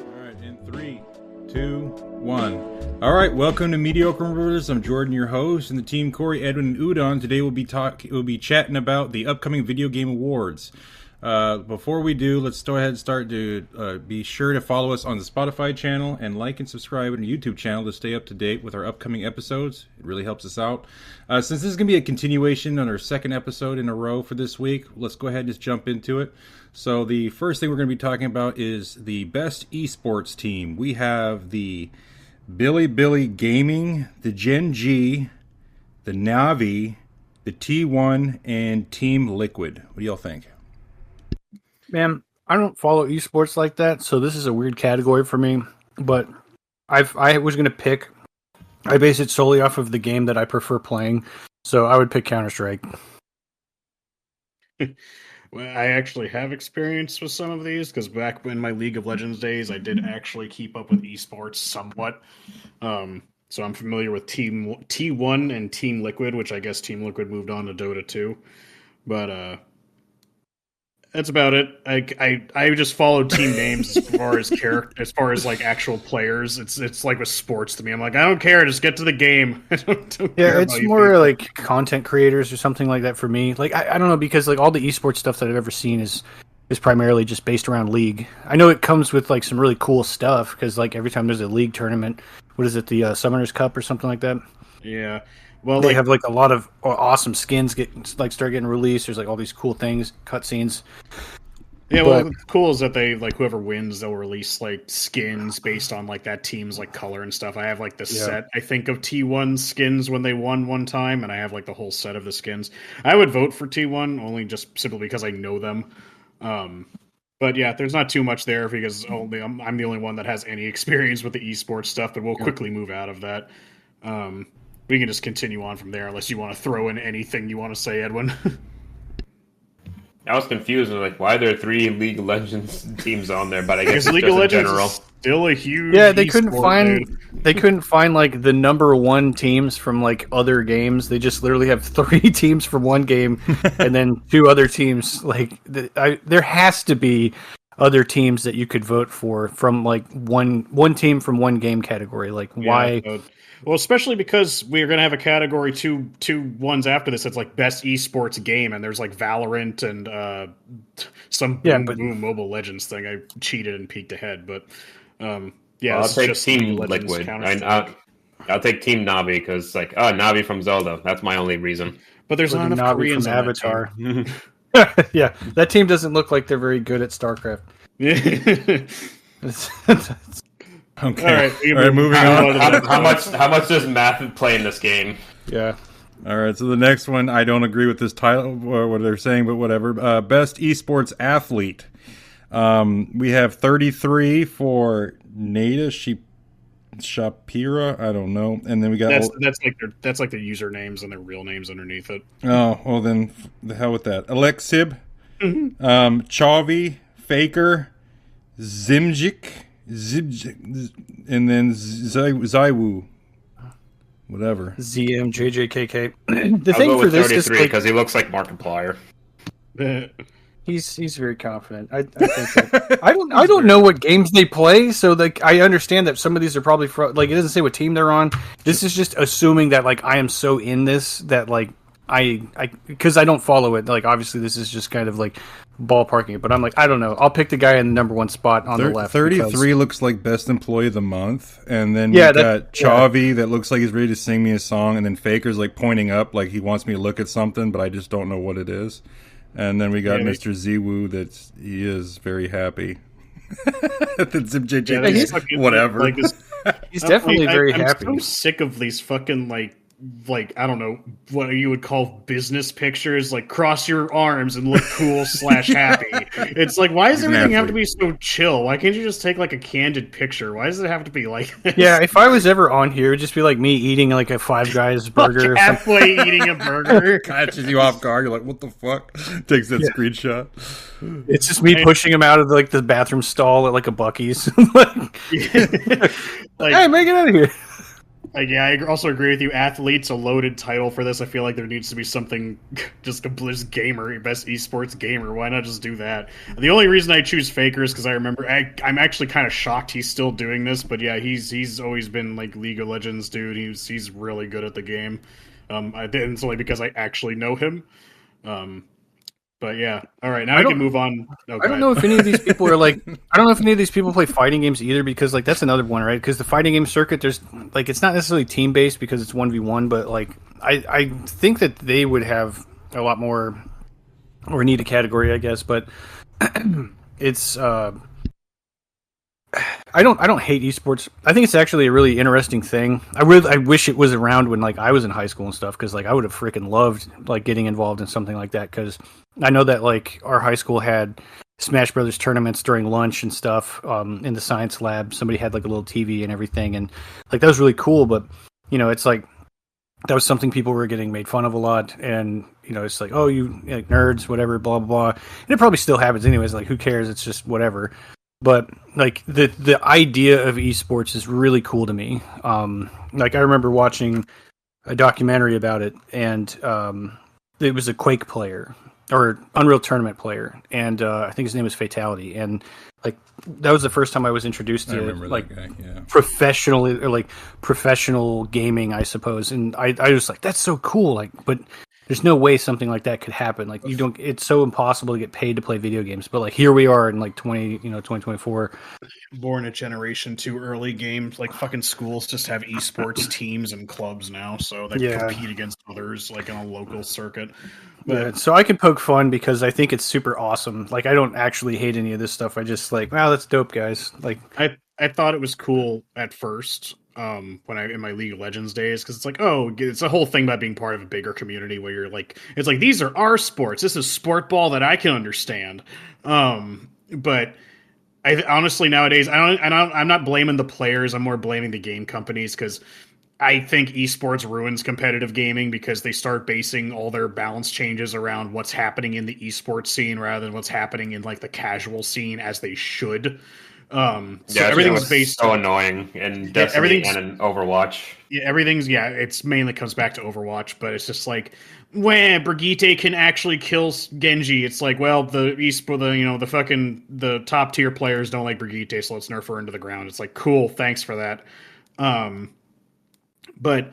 Alright, in 3, 2, 1. Alright, welcome to Mediocre Brothers. I'm Jordan, your host, and the team Corey, Edwin, and Udon. Today we'll be chatting about the upcoming video game awards. Before we do, let's go ahead and start to be sure to follow us on the Spotify channel and like and subscribe on the YouTube channel to stay up to date with our upcoming episodes. It really helps us out. Since this is going to be a continuation on our second episode in a row for this week, let's go ahead and just jump into it. So the first thing we're going to be talking about is the best esports team. We have the Bilibili Gaming, the Gen G, the Navi, the T1, and Team Liquid. What do y'all think? Man, I don't follow esports like that, so this is a weird category for me. But I was going to pick. I base it solely off of the game that I prefer playing, so I would pick Counter-Strike. Well, I actually have experience with some of these because back in my League of Legends days, I did actually keep up with esports somewhat. So I'm familiar with Team T1 and Team Liquid, which I guess Team Liquid moved on to Dota 2. But that's about it. I just follow team names as far as like actual players. It's like with sports to me. I'm like, I don't care. Just get to the game. Yeah, it's more like content creators or something like that for me. Like I don't know, because like all the esports stuff that I've ever seen is primarily just based around League. I know it comes with like some really cool stuff because like every time there's a League tournament, what is it, the Summoners Cup or something like that? Yeah. Well, they have like a lot of awesome skins start getting released. There's like all these cool things, cutscenes. Yeah, well, what's cool is that they like whoever wins, they'll release like skins based on like that team's like color and stuff. I have like the set, I think, of T1 skins when they won one time, and I have like the whole set of the skins. I would vote for T1 only just simply because I know them. But yeah, there's not too much there because I'm the only one that has any experience with the esports stuff. But we'll quickly move out of that. We can just continue on from there unless you want to throw in anything you want to say, Edwin. I was confused. Like, why are there 3 League of Legends teams on there? But I guess League of Legends is still a huge. Yeah, they couldn't find like the number 1 teams from like other games. They just literally have 3 teams from one game, and then 2 other teams. Like, there has to be other teams that you could vote for from like one team from one game category. Like, why? Well, especially because we're going to have a category two ones after this. It's like best esports game, and there's like Valorant and some Boom Mobile Legends thing. I cheated and peeked ahead, but I'll take Team Liquid. I'll take Team Navi because like Navi from Zelda. That's my only reason. But there's not enough Koreans on Avatar. Yeah, that team doesn't look like they're very good at StarCraft. Okay. All right, moving on. How much does math play in this game? Yeah. All right, so the next one, I don't agree with this title or what they're saying, but whatever. Best esports athlete. We have 33 for Nada Shapira. I don't know, and then we got that's like their usernames and their real names underneath it. Oh, well then, the hell with that. Alexib, Chavi, Faker, Zimjik, and then Zaiwu. Whatever. ZMJJKK. The thing for this is because he looks like Markiplier. He's very confident. I think I don't know what games they play, so like I understand that some of these are probably like it doesn't say what team they're on. This is just assuming that like I am so in this that like I because I don't follow it. Like obviously this is just kind of like ballparking it, but I'm like I don't know. I'll pick the guy in the number 1 spot on the left. 33 looks like best employee of the month, and then we got Chavi that looks like he's ready to sing me a song, and then Faker's like pointing up like he wants me to look at something, but I just don't know what it is. And then we got Mr. Ziwu that he is very happy. Whatever. He's definitely very happy. I'm so sick of these fucking like I don't know what you would call business pictures, like cross your arms and look cool / happy. It's like, why does everything have to be so chill? Why can't you just take like a candid picture? Why does it have to be like this? Yeah, if I was ever on here, it'd just be like me eating like a Five Guys burger. Halfway eating a burger. Catches you off guard. You're like, what the fuck? Takes that screenshot. It's just me pushing him out of like the bathroom stall at like a Buc-ee's. Hey, make it out of here. Yeah, I also agree with you. Athlete's a loaded title for this. I feel like there needs to be something just gamer, best esports gamer. Why not just do that? The only reason I choose Faker is because I remember I'm actually kind of shocked he's still doing this. But yeah, he's always been like League of Legends dude. He's really good at the game. It's only because I actually know him. But yeah, all right. Now I can move on. I don't know if any of these people are like. I don't know if any of these people play fighting games either, because like that's another one, right? Because the fighting game circuit, there's like it's not necessarily team based because it's 1v1, but like I think that they would have a lot more, or need a category, I guess. But it's I don't hate esports. I think it's actually a really interesting thing. I wish it was around when like I was in high school and stuff, because like I would have freaking loved like getting involved in something like that, because I know that like our high school had Smash Brothers tournaments during lunch and stuff in the science lab. Somebody had like a little TV and everything, and like that was really cool. But you know, it's like that was something people were getting made fun of a lot, and you know, it's like, oh, you like nerds, whatever, blah blah blah. And it probably still happens anyways. Like, who cares? It's just whatever. But like the idea of esports is really cool to me. Like I remember watching a documentary about it, and it was a Quake player or Unreal Tournament player, and I think his name was Fatality. And like that was the first time I was introduced to like professional gaming, I suppose. And I was like, that's so cool. Like, but there's no way something like that could happen. Like it's so impossible to get paid to play video games. But like here we are in like 2024. Born a generation too early. Games like fucking schools just have esports teams and clubs now, so they compete against others like on a local circuit. But yeah, so I can poke fun because I think it's super awesome. Like I don't actually hate any of this stuff. I just like, wow, that's dope, guys. Like I thought it was cool at first. When in my League of Legends days, because it's like, oh, it's a whole thing about being part of a bigger community where you're like, it's like, these are our sports. This is sport ball that I can understand. But I honestly nowadays, I'm not blaming the players. I'm more blaming the game companies, because I think esports ruins competitive gaming because they start basing all their balance changes around what's happening in the esports scene rather than what's happening in like the casual scene, as they should. So everything's based so annoying in Destiny and in Overwatch. Yeah, it's mainly comes back to Overwatch, but it's just like, when Brigitte can actually kill Genji, it's like, well, the top tier players don't like Brigitte, so let's nerf her into the ground. It's like, cool, thanks for that. But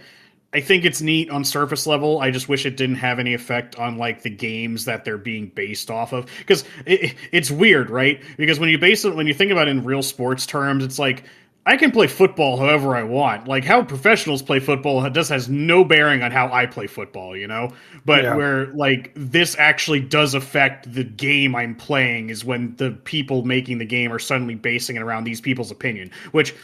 I think it's neat on surface level. I just wish it didn't have any effect on like the games that they're being based off of, because it's weird, right? Because when you think about it in real sports terms, it's like, I can play football however I want. Like how professionals play football has no bearing on how I play football, you know? But where like this actually does affect the game I'm playing is when the people making the game are suddenly basing it around these people's opinion, which,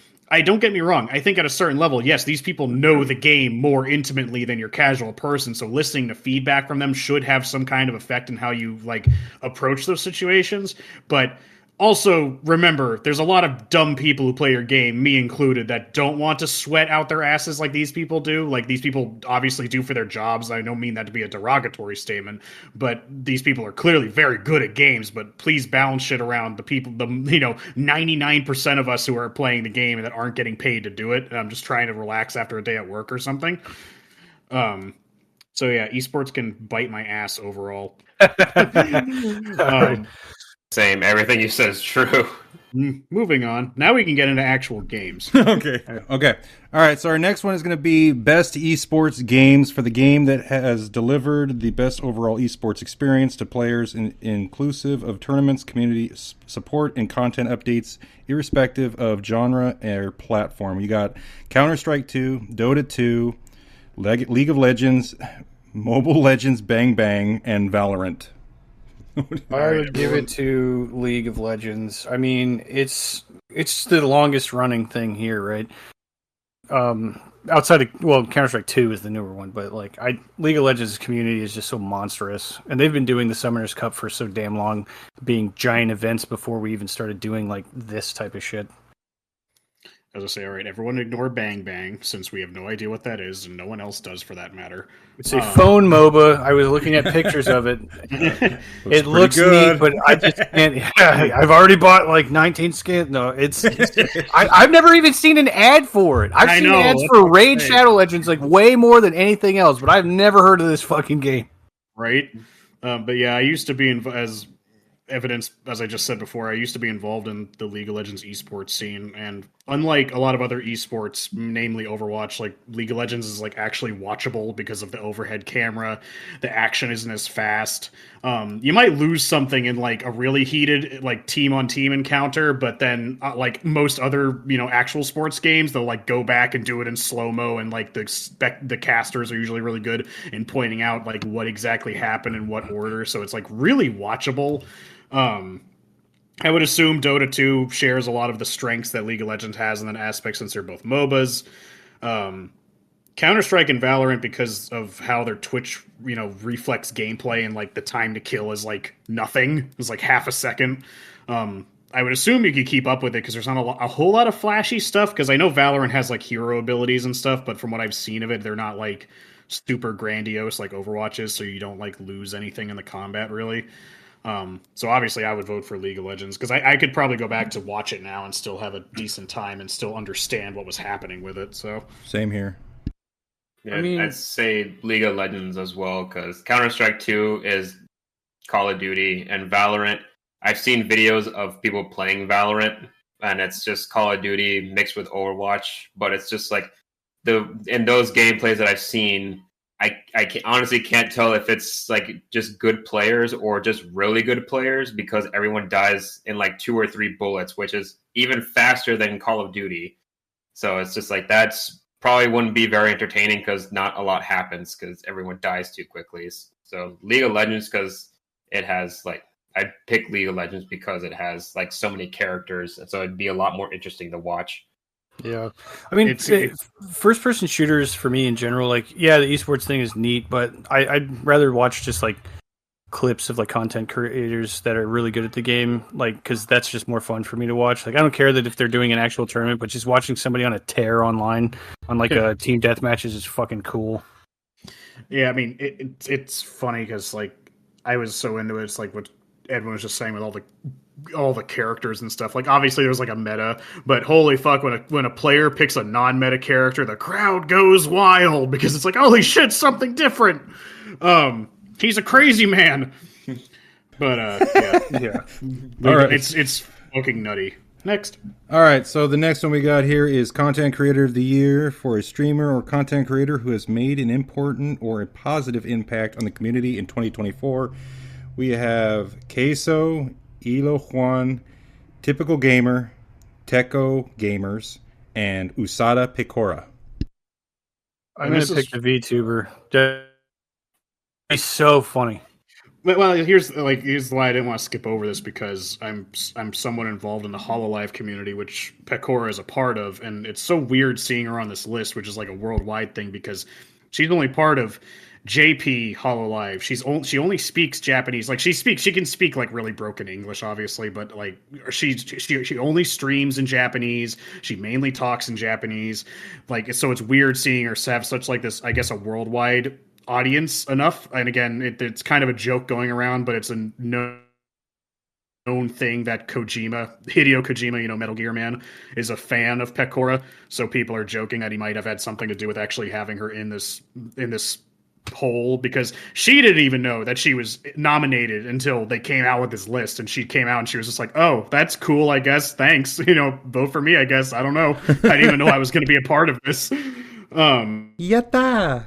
don't get me wrong, I think at a certain level, yes, these people know the game more intimately than your casual person, so listening to feedback from them should have some kind of effect in how you like approach those situations. But also, remember, there's a lot of dumb people who play your game, me included, that don't want to sweat out their asses like these people do. Like, these people obviously do for their jobs. I don't mean that to be a derogatory statement, but these people are clearly very good at games. But please balance shit around the people, 99% of us who are playing the game and that aren't getting paid to do it. And I'm just trying to relax after a day at work or something. So yeah, esports can bite my ass overall. Same. Everything you said is true. Moving on. Now we can get into actual games. Okay. All right. So our next one is going to be best esports games for the game that has delivered the best overall esports experience to players, inclusive of tournaments, community support, and content updates, irrespective of genre or platform. You got Counter-Strike 2, Dota 2, League of Legends, Mobile Legends Bang Bang, and Valorant. I would give it to League of Legends. I mean, it's the longest running thing here, right? Outside of Counter-Strike 2 is the newer one, but like League of Legends community is just so monstrous, and they've been doing the Summoners Cup for so damn long, being giant events before we even started doing like this type of shit. as I say, all right, everyone ignore Bang Bang since we have no idea what that is, and no one else does for that matter. It's a phone MOBA. I was looking at pictures of it. It looks good. Neat, but I just can't. Yeah, I've already bought like 19 skins. No, it's I've never even seen an ad for it. I've seen ads for Raid Shadow Legends like way more than anything else, but I've never heard of this fucking game. Right? But yeah, I used to be as evidence, as I just said before, I used to be involved in the League of Legends esports scene, and unlike a lot of other esports, namely Overwatch, like League of Legends is like actually watchable because of the overhead camera. The action isn't as fast. You might lose something in like a really heated like team on team encounter, but then like most other actual sports games, they'll like go back and do it in slow mo, and like the casters are usually really good in pointing out like what exactly happened in what order, so it's like really watchable. I would assume Dota 2 shares a lot of the strengths that League of Legends has in that aspect since they're both MOBAs. Counter-Strike and Valorant, because of how their Twitch, reflex gameplay and like the time to kill is like nothing. It's like half a second. I would assume you could keep up with it because there's not a whole lot of flashy stuff, because I know Valorant has like hero abilities and stuff, but from what I've seen of it, they're not like super grandiose like Overwatch is, so you don't like lose anything in the combat really. So obviously I would vote for League of Legends because I could probably go back to watch it now and still have a decent time and still understand what was happening with it. So same here. Yeah, I'd say League of Legends as well, because Counter-Strike 2 is Call of Duty, and Valorant, I've seen videos of people playing Valorant, and it's just Call of Duty mixed with Overwatch, but it's just like in those gameplays that I've seen, I honestly can't tell if it's like just good players or just really good players, because everyone dies in like 2 or 3 bullets, which is even faster than Call of Duty. So it's just like that's probably wouldn't be very entertaining because not a lot happens because everyone dies too quickly. So League of Legends, because it has like, I'd pick League of Legends because it has like so many characters, and so it'd be a lot more interesting to watch. Yeah, I mean, first-person shooters for me in general, like, yeah, the esports thing is neat, but I'd rather watch just like clips of like content creators that are really good at the game, like, because that's just more fun for me to watch. Like, I don't care that if they're doing an actual tournament, but just watching somebody on a tear online on like a team deathmatches is fucking cool. Yeah, I mean, it's funny because like I was so into it. It's like what Edwin was just saying with all the characters and stuff. Like, obviously there's like a meta, but holy fuck, when a player picks a non-meta character, the crowd goes wild because it's like, holy shit, something different. He's a crazy man. But yeah. All right. It's fucking nutty. Next. All right, so the next one we got here is Content Creator of the Year for a streamer or content creator who has made an important or a positive impact on the community in 2024. We have Queso, Elo Juan, Typical Gamer, Techo Gamers, and Usada Picora. I'm going to pick the VTuber. He's so funny. Well, here's why I didn't want to skip over this, because I'm somewhat involved in the HoloLive community, which Pecora is a part of, and it's so weird seeing her on this list, which is like a worldwide thing, because she's only part of JP HoloLive. She only speaks Japanese. Like, she can speak like really broken English, obviously, but like she only streams in Japanese. She mainly talks in Japanese. Like, so it's weird seeing her have such like this, I guess, a worldwide audience enough. And again, it's kind of a joke going around, but it's a known thing that Hideo Kojima, Metal Gear Man, is a fan of Pecora. So people are joking that he might have had something to do with actually having her in this poll, because she didn't even know that she was nominated until they came out with this list, and she came out and she was just like, oh, that's cool, I guess, thanks, vote for me, I guess, I don't know, I didn't even know I was going to be a part of this. Yatta.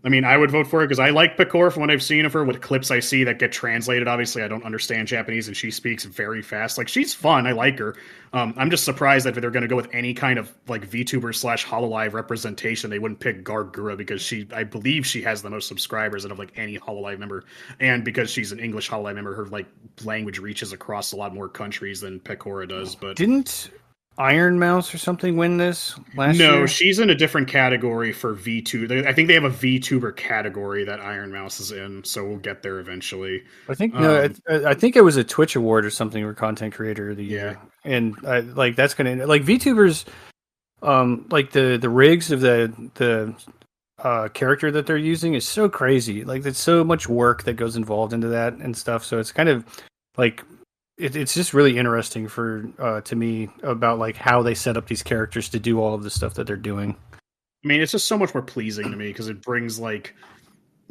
I mean, I would vote for it because I like Pecora from what I've seen of her with clips I see that get translated. Obviously, I don't understand Japanese, and she speaks very fast. Like, she's fun. I like her. I'm just surprised that if they're going to go with any kind of like VTuber / HoloLive representation, they wouldn't pick Gargura, because I believe she has the most subscribers out of like any HoloLive member, and because she's an English HoloLive member, her like language reaches across a lot more countries than Pecora does. But Iron Mouse or something win this last year? No, she's in a different category for VTuber. I think they have a VTuber category that Iron Mouse is in, so we'll get there eventually. I think I think it was a Twitch award or something for content creator of the year, and like that's gonna like VTubers, like the rigs of the character that they're using is so crazy. Like there's so much work that goes involved into that and stuff. So it's kind of like. It's just really interesting for to me about like how they set up these characters to do all of the stuff that they're doing. I mean, it's just so much more pleasing to me because it brings like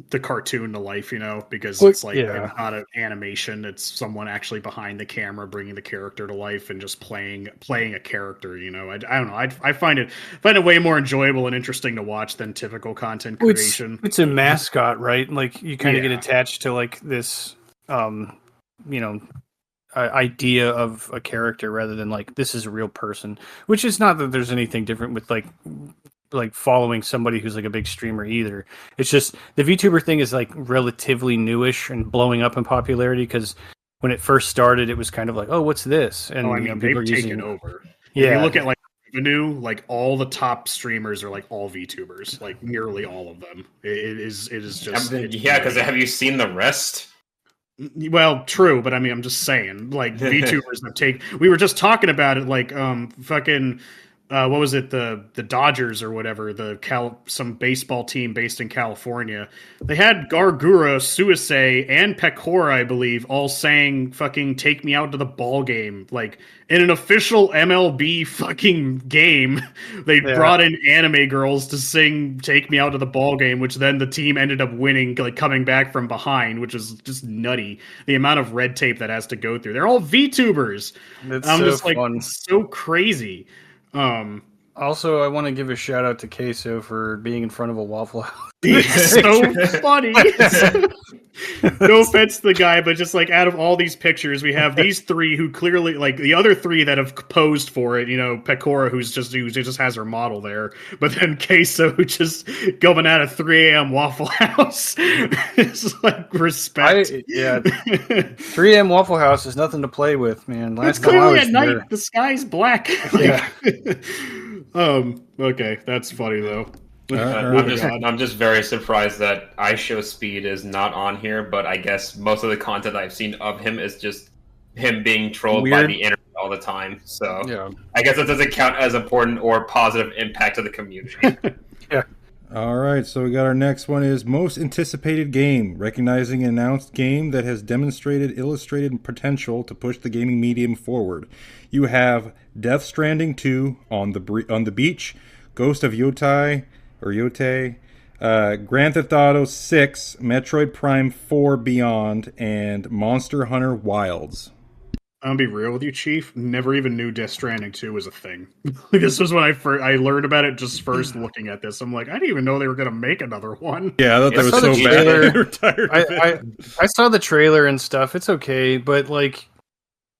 the cartoon to life, because it's like not an animation; it's someone actually behind the camera bringing the character to life and just playing a character. I don't know. I find it way more enjoyable and interesting to watch than typical content creation. It's a mascot, right? Like you kind of get attached to like this, idea of a character rather than like this is a real person, which is not that there's anything different with like following somebody who's like a big streamer either. It's just the VTuber thing is like relatively newish and blowing up in popularity because when it first started it was kind of like, oh, what's this? And they've taken over. If you look at like revenue, like all the top streamers are like all VTubers, like nearly all of them. It is just because have you seen the rest? Well, true, but I mean, I'm just saying, like VTubers have we were just talking about it, like what was it, the Dodgers or whatever, some baseball team based in California. They had Gargura, Suisei, and Pecora, I believe, all saying fucking "Take me out to the ball game." Like in an official MLB fucking game, they brought in anime girls to sing "Take me out to the ball game," which then the team ended up winning, like coming back from behind, which is just nutty. The amount of red tape that has to go through. They're all VTubers. It's so crazy. Also, I want to give a shout out to Queso for being in front of a Waffle House. He's so funny. No offense to the guy, but just like out of all these pictures, we have these three who clearly, like the other three that have posed for it. Pecora, who just has her model there, but then Queso, who just going out of 3 a.m. Waffle House. It's like respect. 3 a.m. Waffle House is nothing to play with, man. It's clearly at night. The sky's black. Okay, that's funny though. I'm just very surprised that IShowSpeed is not on here, but I guess most of the content I've seen of him is just him being trolled by the internet all the time. So I guess that doesn't count as important or positive impact to the community. All right, so we got our next one is most anticipated game, recognizing an announced game that has demonstrated illustrated potential to push the gaming medium forward. You have Death Stranding 2 on the beach, Ghost of Yotei, Grand Theft Auto 6, Metroid Prime 4 Beyond, and Monster Hunter Wilds. I'm gonna be real with you, Chief. Never even knew Death Stranding 2 was a thing. This was when I learned about it just first looking at this. I'm like, I didn't even know they were gonna make another one. Yeah, I thought that was so bad. I saw the trailer and stuff. It's okay, but like,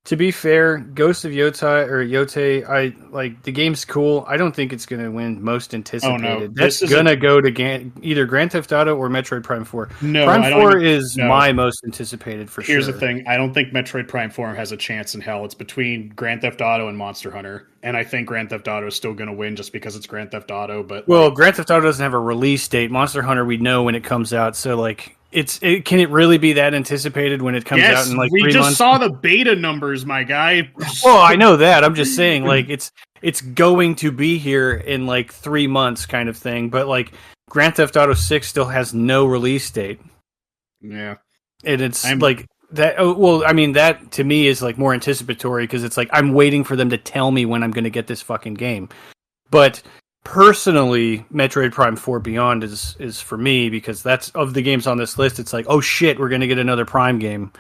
to be fair, Ghost of Yotei, the game's cool. I don't think it's going to win most anticipated. Oh, no. That's going to go to either Grand Theft Auto or Metroid Prime 4. No, Prime 4 is my most anticipated for sure. Here's the thing. I don't think Metroid Prime 4 has a chance in hell. It's between Grand Theft Auto and Monster Hunter. And I think Grand Theft Auto is still going to win just because it's Grand Theft Auto. But Grand Theft Auto doesn't have a release date. Monster Hunter, we know when it comes out. So, like... Can it really be that anticipated when it comes out in like 3 months? We just saw the beta numbers, my guy. Well, I know that. I'm just saying, like, it's going to be here in like 3 months, kind of thing. But like, Grand Theft Auto 6 still has no release date. Yeah, and it's like that. Well, I mean, that to me is like more anticipatory because it's like I'm waiting for them to tell me when I'm going to get this fucking game. But personally, Metroid Prime 4 Beyond is for me because that's of the games on this list. It's like, oh shit, we're gonna get another Prime game.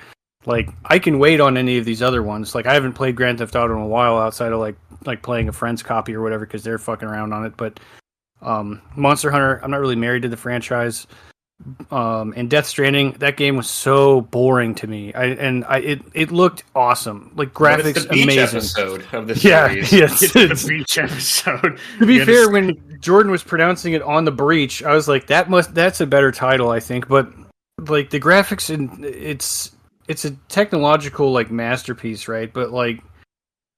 Like, I can wait on any of these other ones. Like, I haven't played Grand Theft Auto in a while outside of like playing a friend's copy or whatever because they're fucking around on it. But Monster Hunter, I'm not really married to the franchise. And Death Stranding, that game was so boring to me. It looked awesome, like graphics it's the beach amazing. Episode of the series. It's the beach episode. To be fair, when Jordan was pronouncing it on the breach, I was like, that's a better title, I think. But like the graphics, and it's a technological like masterpiece, right? But like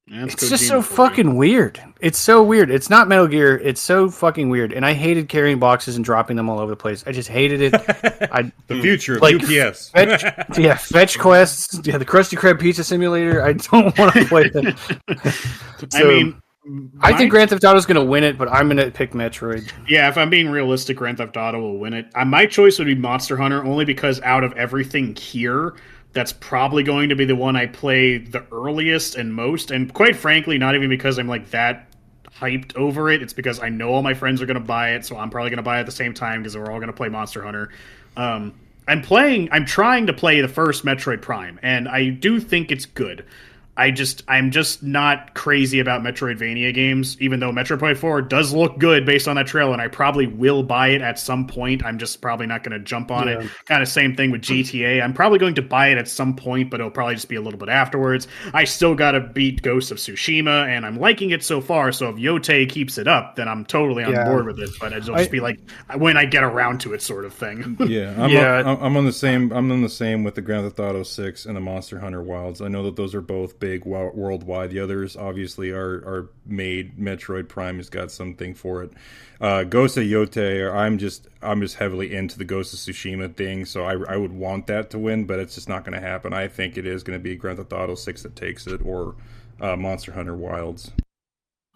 It's just so fucking weird. It's so weird. It's not Metal Gear. It's so fucking weird. And I hated carrying boxes and dropping them all over the place. I just hated it. The future of UPS. Fetch quests. Yeah, the Krusty Krab Pizza Simulator. I don't want to play that. I think Grand Theft Auto is going to win it, but I'm going to pick Metroid. Yeah, if I'm being realistic, Grand Theft Auto will win it. My choice would be Monster Hunter, only because out of everything here, that's probably going to be the one I play the earliest and most. And quite frankly, not even because I'm like that hyped over it. It's because I know all my friends are going to buy it, so I'm probably going to buy it at the same time because we're all going to play Monster Hunter. I'm trying to play the first Metroid Prime, and I do think it's good. I'm just not crazy about Metroidvania games, even though Metroid Prime 4 does look good based on that trailer, and I probably will buy it at some point. I'm just probably not going to jump on it. Kind of same thing with GTA. I'm probably going to buy it at some point, but it'll probably just be a little bit afterwards. I still got to beat Ghost of Tsushima, and I'm liking it so far, so if Yote keeps it up, then I'm totally on board with it, but it'll just be like when I get around to it sort of thing. I'm on the same with the Grand Theft Auto 6 and the Monster Hunter Wilds. I know that those are both big worldwide. The others obviously are made. Metroid Prime has got something for it. Ghost of Yote, I'm just heavily into the Ghost of Tsushima thing, so I would want that to win, but it's just not going to happen. I think it is going to be Grand Theft Auto 6 that takes it, or Monster Hunter Wilds.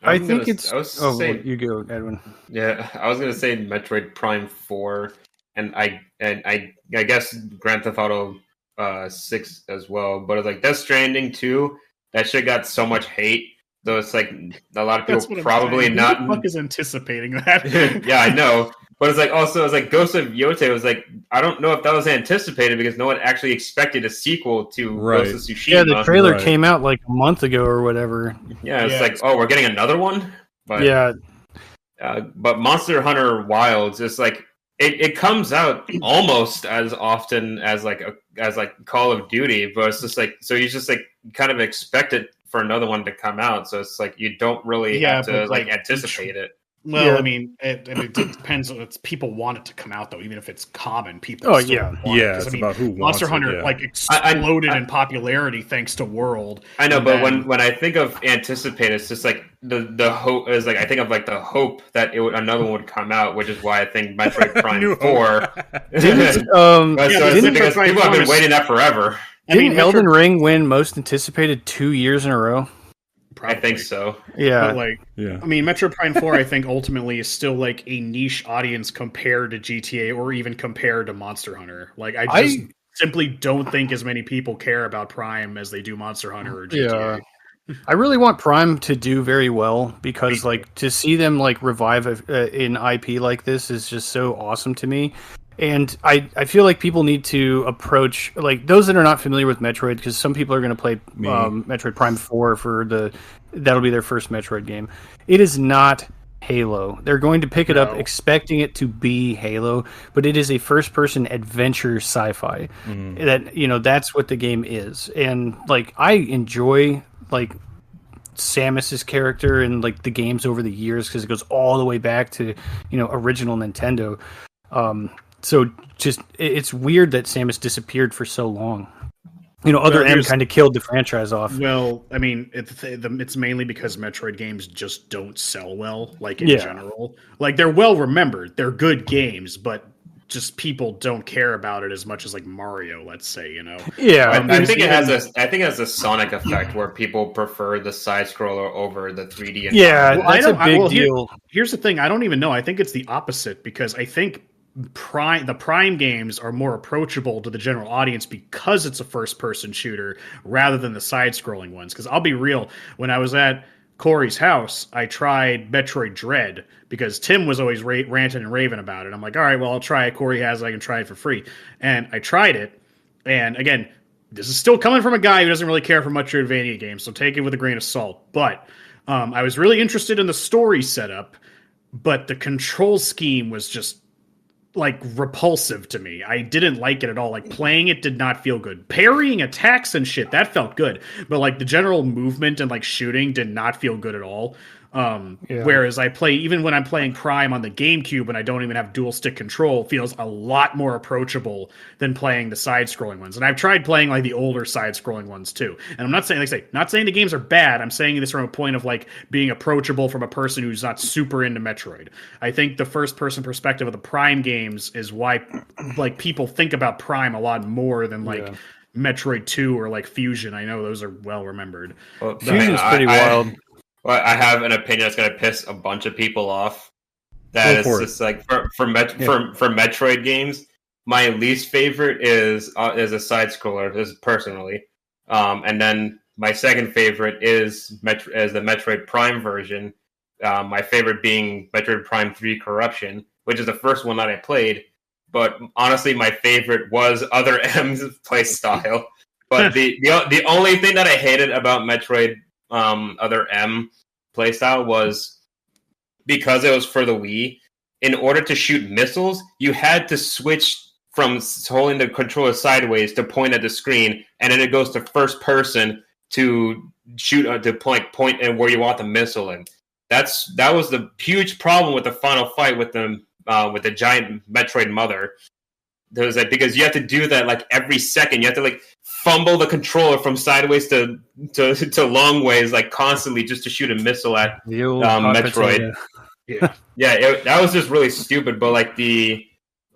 I think it's. You go, Edwin. Yeah, I was going to say Metroid Prime 4, and I guess Grand Theft Auto 6 as well, but it's like Death Stranding 2, that shit got so much hate, though it's like a lot of people probably not. Who the fuck is anticipating that? Yeah, I know, but it's like also it's like Ghost of Yote was like, I don't know if that was anticipated because no one actually expected a sequel to Ghost of Tsushima. Yeah, the trailer came out like a month ago or whatever. Yeah, it's like, oh, we're getting another one. But, but Monster Hunter Wilds is like. It comes out almost as often as Call of Duty, but it's just like, so you just like kind of expect it for another one to come out, so it's like you don't really have to like anticipate it. Well, I mean, it depends. People want it to come out though, even if it's common. People. Oh yeah. It's about who wants Monster Hunter it, exploded in popularity thanks to World. I know, but when I think of anticipate, it's just like the hope is like I think of like the hope that another one would come out, which is why I think Metroid Prime 4. Because people have been waiting that forever. Didn't Elden Ring win most anticipated 2 years in a row? Probably. I think so. Yeah. But I mean, Metroid Prime 4, I think, ultimately is still like a niche audience compared to GTA or even compared to Monster Hunter. Like, I simply don't think as many people care about Prime as they do Monster Hunter or GTA. Yeah. I really want Prime to do very well because, like, to see them, like, revive an IP like this is just so awesome to me. And I feel like people need to approach, like, those that are not familiar with Metroid, because some people are going to play Metroid Prime 4 that'll be their first Metroid game. It is not Halo. They're going to pick it up expecting it to be Halo, but it is a first-person adventure sci-fi. That's what the game is. And, like, I enjoy, like, Samus's character and, like, the games over the years because it goes all the way back to, original Nintendo. So just it's weird that Samus disappeared for so long. Other M kind of killed the franchise off. Well, I mean, it's mainly because Metroid games just don't sell well, like in general. Like they're well remembered, they're good games, but just people don't care about it as much as like Mario, let's say. Yeah, I think it has a Sonic effect where people prefer the side scroller over the 3D. That's a big deal. Here's the thing: I don't even know. I think it's the opposite because I think the Prime games are more approachable to the general audience because it's a first-person shooter rather than the side-scrolling ones. Because I'll be real, when I was at Corey's house, I tried Metroid Dread because Tim was always ranting and raving about it. I'm like, all right, well, I'll try it. Corey has it. I can try it for free. And I tried it. And again, this is still coming from a guy who doesn't really care for Metroidvania games, so take it with a grain of salt. But I was really interested in the story setup, but the control scheme was just like repulsive to me. I didn't like it at all. Like playing it did not feel good. Parrying attacks and shit, that felt good. But like the general movement and like shooting did not feel good at all. Whereas I play, even when I'm playing Prime on the GameCube and I don't even have dual stick control, feels a lot more approachable than playing the side-scrolling ones. And I've tried playing like the older side-scrolling ones too. And I'm not saying, like I say, not saying the games are bad. I'm saying this from a point of like being approachable from a person who's not super into Metroid. I think the first-person perspective of the Prime games is why like people think about Prime a lot more than like Metroid 2 or like Fusion. I know those are well remembered. Well, Fusion's pretty wild. Well, I have an opinion that's going to piss a bunch of people off. That is just like for Metroid games, my least favorite is a side scroller, personally, and then my second favorite is the Metroid Prime version. My favorite being Metroid Prime 3 Corruption, which is the first one that I played. But honestly, my favorite was Other M's play style. But the only thing that I hated about Metroid Other M playstyle was because it was for the Wii. In order to shoot missiles, you had to switch from holding the controller sideways to point at the screen, and then it goes to first person to shoot to point and where you want the missile in. That was the huge problem with the final fight with the giant Metroid mother. There was like, because you have to do that like every second. You have to like fumble the controller from sideways to long ways, like constantly, just to shoot a missile at Metroid. That was just really stupid. But like the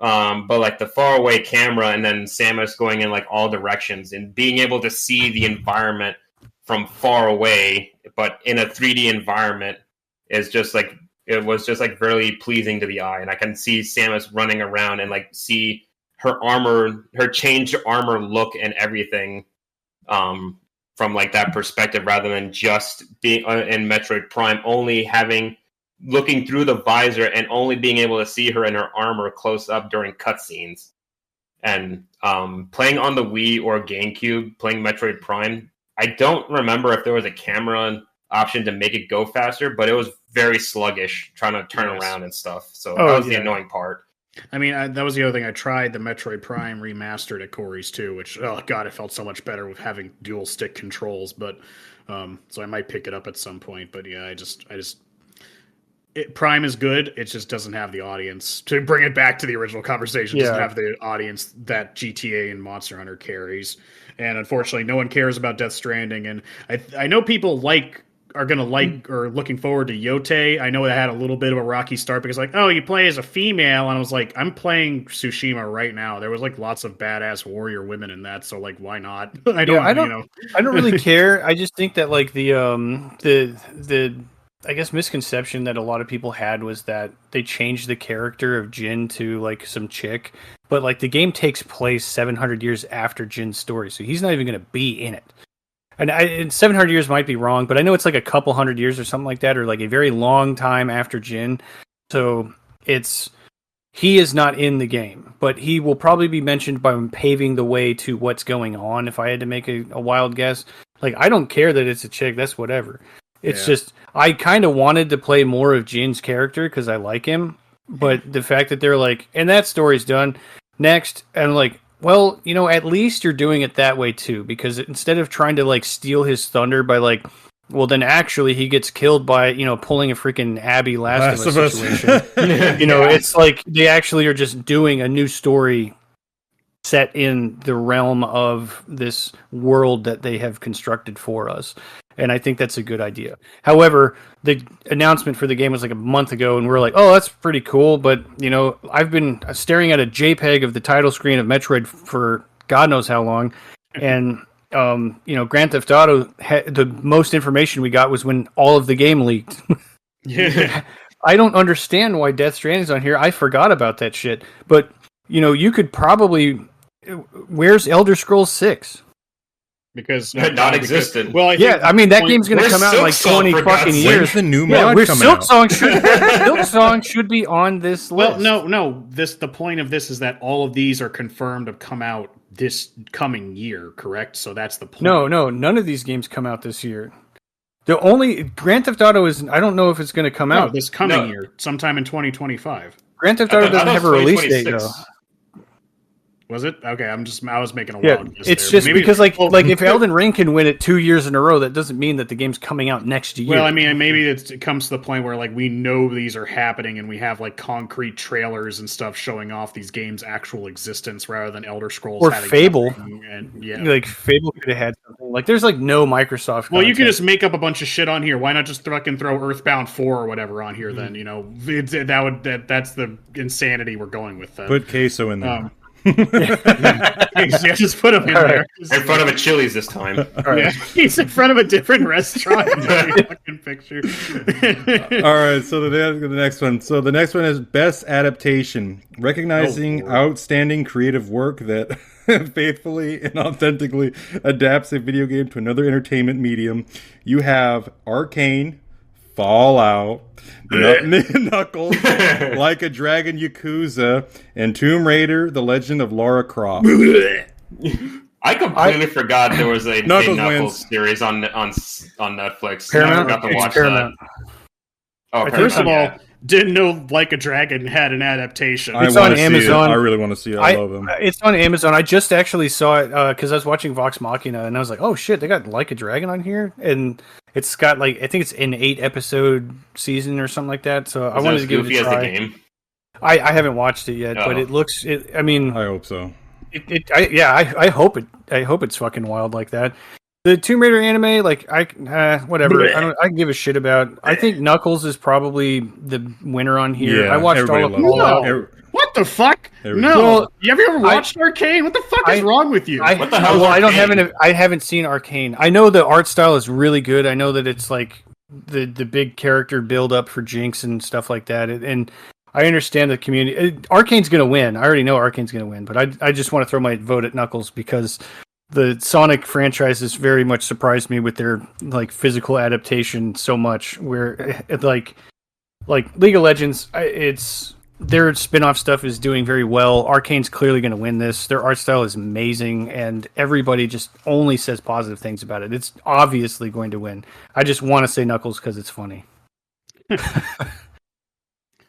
far away camera, and then Samus going in like all directions, and being able to see the environment from far away, but in a 3D environment, is just like, it was just like really pleasing to the eye. And I can see Samus running around and like see her armor, her changed armor look and everything from like that perspective, rather than just being in Metroid Prime, only looking through the visor and only being able to see her in her armor close up during cutscenes. And playing on the Wii or GameCube, playing Metroid Prime, I don't remember if there was a camera option to make it go faster, but it was very sluggish trying to turn around and stuff. So that was the annoying part. I mean, that was the other thing. I tried the Metroid Prime remastered at Corey's too, which, oh god, it felt so much better with having dual stick controls. But so I might pick it up at some point. But yeah, Prime is good. It just doesn't have the audience. To bring it back to the original conversation, it doesn't have the audience that GTA and Monster Hunter carries. And unfortunately, no one cares about Death Stranding. And I know people are going to like or looking forward to Yote. I know it had a little bit of a rocky start because like, oh, you play as a female. And I was like, I'm playing Tsushima right now. There was like lots of badass warrior women in that. So like, why not? I don't really care. I just think that like the I guess misconception that a lot of people had was that they changed the character of Jin to like some chick, but like the game takes place 700 years after Jin's story. So he's not even going to be in it. And 700 years might be wrong, but I know it's like a couple hundred years or something like that, or like a very long time after Jin. So he is not in the game, but he will probably be mentioned by paving the way to what's going on. If I had to make a wild guess, like I don't care that it's a chick. That's whatever. It's just I kind of wanted to play more of Jin's character because I like him, but the fact that they're like, and that story's done next, and like. Well, you know, at least you're doing it that way too, because instead of trying to like steal his thunder by like, well, then actually he gets killed by, you know, pulling a freaking Abby Last of Us situation. You know, it's like they actually are just doing a new story set in the realm of this world that they have constructed for us. And I think that's a good idea. However, the announcement for the game was like a month ago, and we're like, oh, that's pretty cool. But, you know, I've been staring at a JPEG of the title screen of Metroid for God knows how long. And, you know, Grand Theft Auto, the most information we got was when all of the game leaked. Yeah. I don't understand why Death Stranding's on here. I forgot about that shit. But, you know, you could probably... Where's Elder Scrolls 6? Because non-existent. Well, I mean that game's going to come out in like 20 fucking years. Where's the new mod coming out? Silksong should be on this list. Well, no. The point of this is that all of these are confirmed to come out this coming year, correct? So that's the point. No, none of these games come out this year. The only Grand Theft Auto is, I don't know if it's going to come out this coming year, sometime in 2025. Grand Theft Auto doesn't have a release date though. Was it? Okay, I was making a Yeah, wild guess it's there. just because like if Elden Ring can win it 2 years in a row, that doesn't mean that the game's coming out next year. Well, I mean, maybe it comes to the point where like we know these are happening and we have like concrete trailers and stuff showing off these games' actual existence rather than Elder Scrolls or Fable. And yeah, like Fable could have had something. Like there's like no Microsoft. Well, you can just make up a bunch of shit on here. Why not just fucking throw Earthbound 4 or whatever on here? Then that's the insanity we're going with. Put queso in there. Yeah, just put him in there. In front of a Chili's this time. Yeah, he's in front of a different restaurant. Fucking picture. All right, so the next one. So the next one is best adaptation, recognizing outstanding creative work that faithfully and authentically adapts a video game to another entertainment medium. You have Arcane, Fallout, Knuckles, Like a Dragon, Yakuza, and Tomb Raider: The Legend of Lara Croft. I completely forgot there was a Knuckles series on Netflix. Paramount? I forgot to watch Paramount. that. Oh, First of all, didn't know Like a Dragon had an adaptation. It's on Amazon. I really want to see it. I love them. It's on Amazon. I just actually saw it because I was watching Vox Machina, and I was like, "Oh shit, they got Like a Dragon on here!" And it's got like I think it's an 8-episode season or something like that. So I wanted to give it a try. As the game? I haven't watched it yet, but it looks. I mean, I hope so. I hope it. I hope it's fucking wild like that. The Tomb Raider anime, like whatever. I can give a shit about. I think Knuckles is probably the winner on here. Yeah, I watched all of Fallout. What the fuck? No. Well, you ever watched Arcane? What the fuck is wrong with you? What the hell? Well, I haven't seen Arcane. I know the art style is really good. I know that it's like the big character build up for Jinx and stuff like that. And I understand the community. Arcane's going to win. I already know Arcane's going to win, but I just want to throw my vote at Knuckles because the Sonic franchise has very much surprised me with their like physical adaptation so much. Where like League of Legends, their spin-off stuff is doing very well. Arcane's clearly going to win this. Their art style is amazing, and everybody just only says positive things about it. It's obviously going to win. I just want to say Knuckles because it's funny.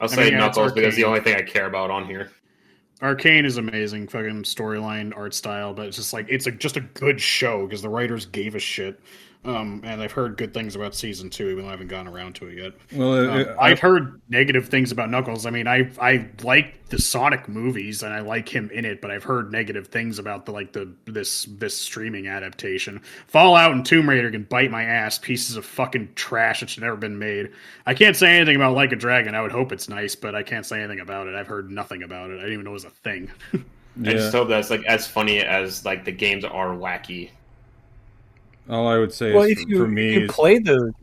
I'll say Knuckles because it's the only thing I care about on here. Arcane is amazing, fucking storyline, art style, but it's just like just a good show because the writers gave a shit. And I've heard good things about season 2, even though I haven't gotten around to it yet. Well, I've heard negative things about Knuckles. I mean, I like the Sonic movies and I like him in it, but I've heard negative things about this streaming adaptation. Fallout and Tomb Raider can bite my ass, pieces of fucking trash that should never been made. I can't say anything about Like a Dragon. I would hope it's nice, but I can't say anything about it. I've heard nothing about it. I didn't even know it was a thing. I just hope that's like as funny as like the games are wacky. All I would say is if for me, you play the.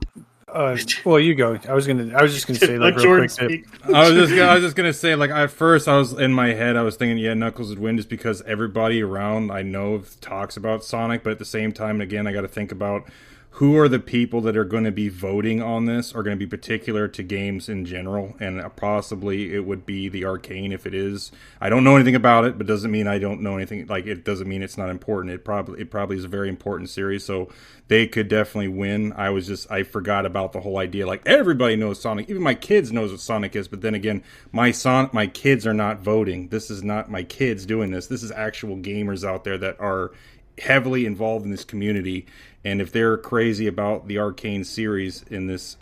Well, you go. I was just gonna say like real quick. I was just gonna say like at first I was in my head I was thinking Knuckles would win just because everybody around I know talks about Sonic, but at the same time again I got to think about who are the people that are going to be voting on this are going to be particular to games in general, and possibly it would be the Arcane if it is. I don't know anything about it, but doesn't mean I don't know anything. Like it doesn't mean it's not important. It probably is a very important series, so they could definitely win. I forgot about the whole idea. Like everybody knows Sonic, even my kids knows what Sonic is. But then again, my kids are not voting. This is not my kids doing this. This is actual gamers out there that are heavily involved in this community, and if they're crazy about the Arcane series in this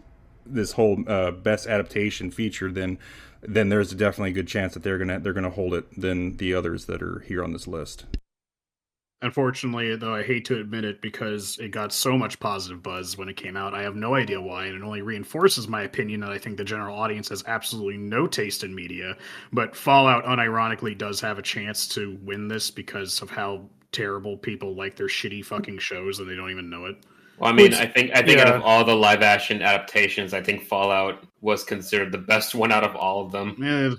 whole best adaptation feature, then there's definitely a good chance that they're gonna hold it than the others that are here on this list. Unfortunately, though, I hate to admit it because it got so much positive buzz when it came out. I have no idea why, and it only reinforces my opinion that I think the general audience has absolutely no taste in media. But Fallout, unironically, does have a chance to win this because of how terrible people like their shitty fucking shows and they don't even know it. Well, I mean, I think out of all the live action adaptations, I think Fallout was considered the best one out of all of them. Yeah,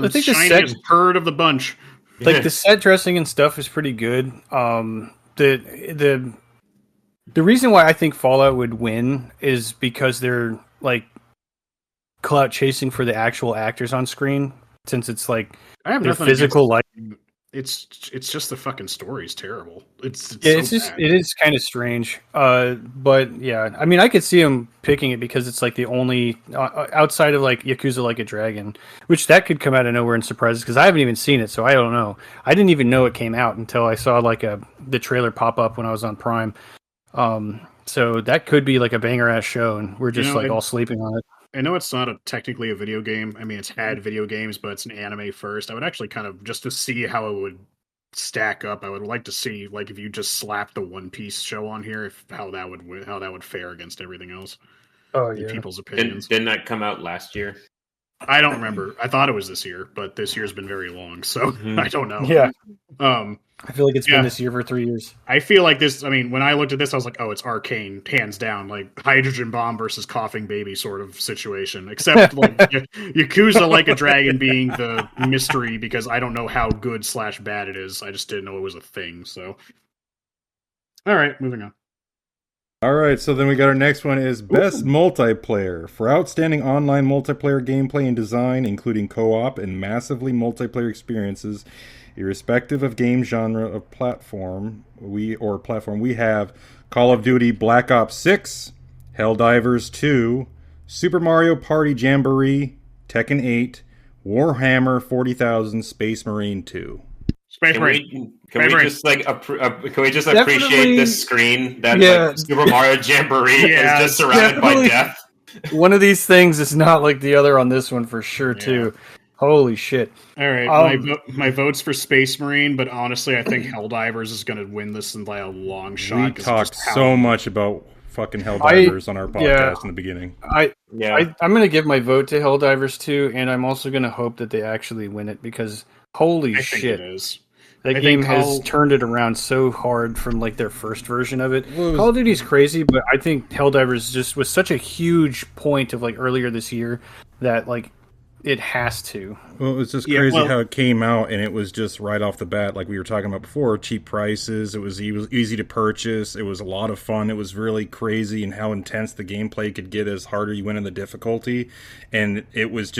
I think the shiniest bird of the bunch. Like the set dressing and stuff is pretty good. The reason why I think Fallout would win is because they're like clout chasing for the actual actors on screen, since it's like I have their physical life. it's just the fucking story's terrible. It's it is kind of strange. But yeah, I mean, I could see him picking it because it's like the only outside of like Yakuza Like a Dragon, which that could come out of nowhere and surprise us because I haven't even seen it, so I don't know. I didn't even know it came out until I saw like the trailer pop up when I was on Prime. So that could be like a banger ass show, and we're just all sleeping on it. I know it's not technically a video game. I mean, it's had video games, but it's an anime first. I would actually kind of, just to see how it would stack up, I would like to see, like, if you just slap the One Piece show on here, how that would fare against everything else. Oh yeah, people's opinions. Didn't that come out last year? I don't remember. I thought it was this year, but this year's been very long, so I don't know. Yeah. I feel like it's been this year for 3 years. I feel like this, I mean, when I looked at this, I was like, oh, it's Arcane, hands down, like Hydrogen Bomb versus Coughing Baby sort of situation, except like Yakuza Like a Dragon being the mystery because I don't know how good / bad it is. I just didn't know it was a thing, so. All right, moving on. All right, so then we got our next one is Best Multiplayer. For outstanding online multiplayer gameplay and design, including co-op and massively multiplayer experiences, irrespective of game genre of platform, we have Call of Duty Black Ops 6, Helldivers 2, Super Mario Party Jamboree, Tekken 8, Warhammer 40,000, Space Marine 2. Can we just appreciate this screen that like, Super Mario Jamboree is just surrounded by death? One of these things is not like the other on this one for sure, too. Holy shit. All right, my vote's for Space Marine, but honestly, I think Helldivers is going to win this by a long shot. We talked so much about fucking Helldivers on our podcast in the beginning. I'm going to give my vote to Helldivers, too, and I'm also going to hope that they actually win it because holy shit. It is. That game has turned it around so hard from like their first version of it. Call of Duty's crazy, but I think Helldivers just was such a huge point of like earlier this year that like it has to. Well, it was just crazy how it came out, and it was just right off the bat, like we were talking about before, cheap prices. It was easy to purchase. It was a lot of fun. It was really crazy, and how intense the gameplay could get as harder you went in the difficulty. And it was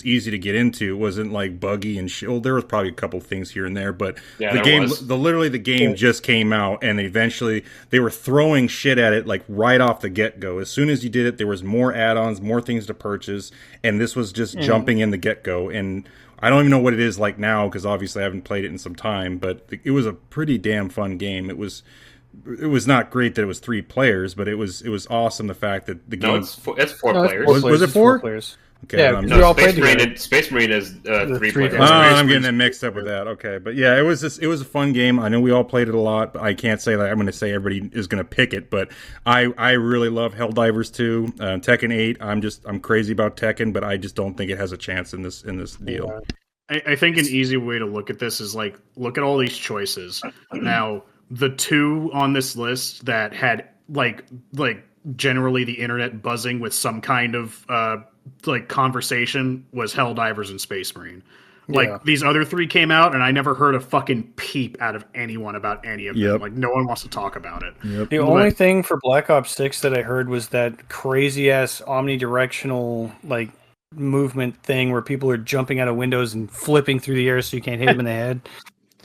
easy to get into. It wasn't like buggy and shit. Well, there was probably a couple things here and there, but the game just came out, and eventually they were throwing shit at it like right off the get go. As soon as you did it, there was more add-ons, more things to purchase, and this was just jumping in the get-go. And I don't even know what it is like now because obviously I haven't played it in some time, but it was a pretty damn fun game. It was not great that it was 3 players, but it was awesome the fact that the game it's 4 players. Was it 4 players? Okay, yeah, Space Marine is 3 players. I'm getting it mixed up with that. Okay, but yeah, it was a fun game. I know we all played it a lot, but I can't say that I'm going to say everybody is going to pick it. But I really love Helldivers 2, Tekken 8. I'm crazy about Tekken, but I just don't think it has a chance in this deal. I think an easy way to look at this is like look at all these choices. Now, the 2 on this list that had like generally the internet buzzing with some kind of like conversation was Helldivers and Space Marine. Like these other 3 came out and I never heard a fucking peep out of anyone about any of them. Like no one wants to talk about it. The only thing for Black Ops 6 that I heard was that crazy ass omnidirectional like movement thing where people are jumping out of windows and flipping through the air so you can't hit them in the head.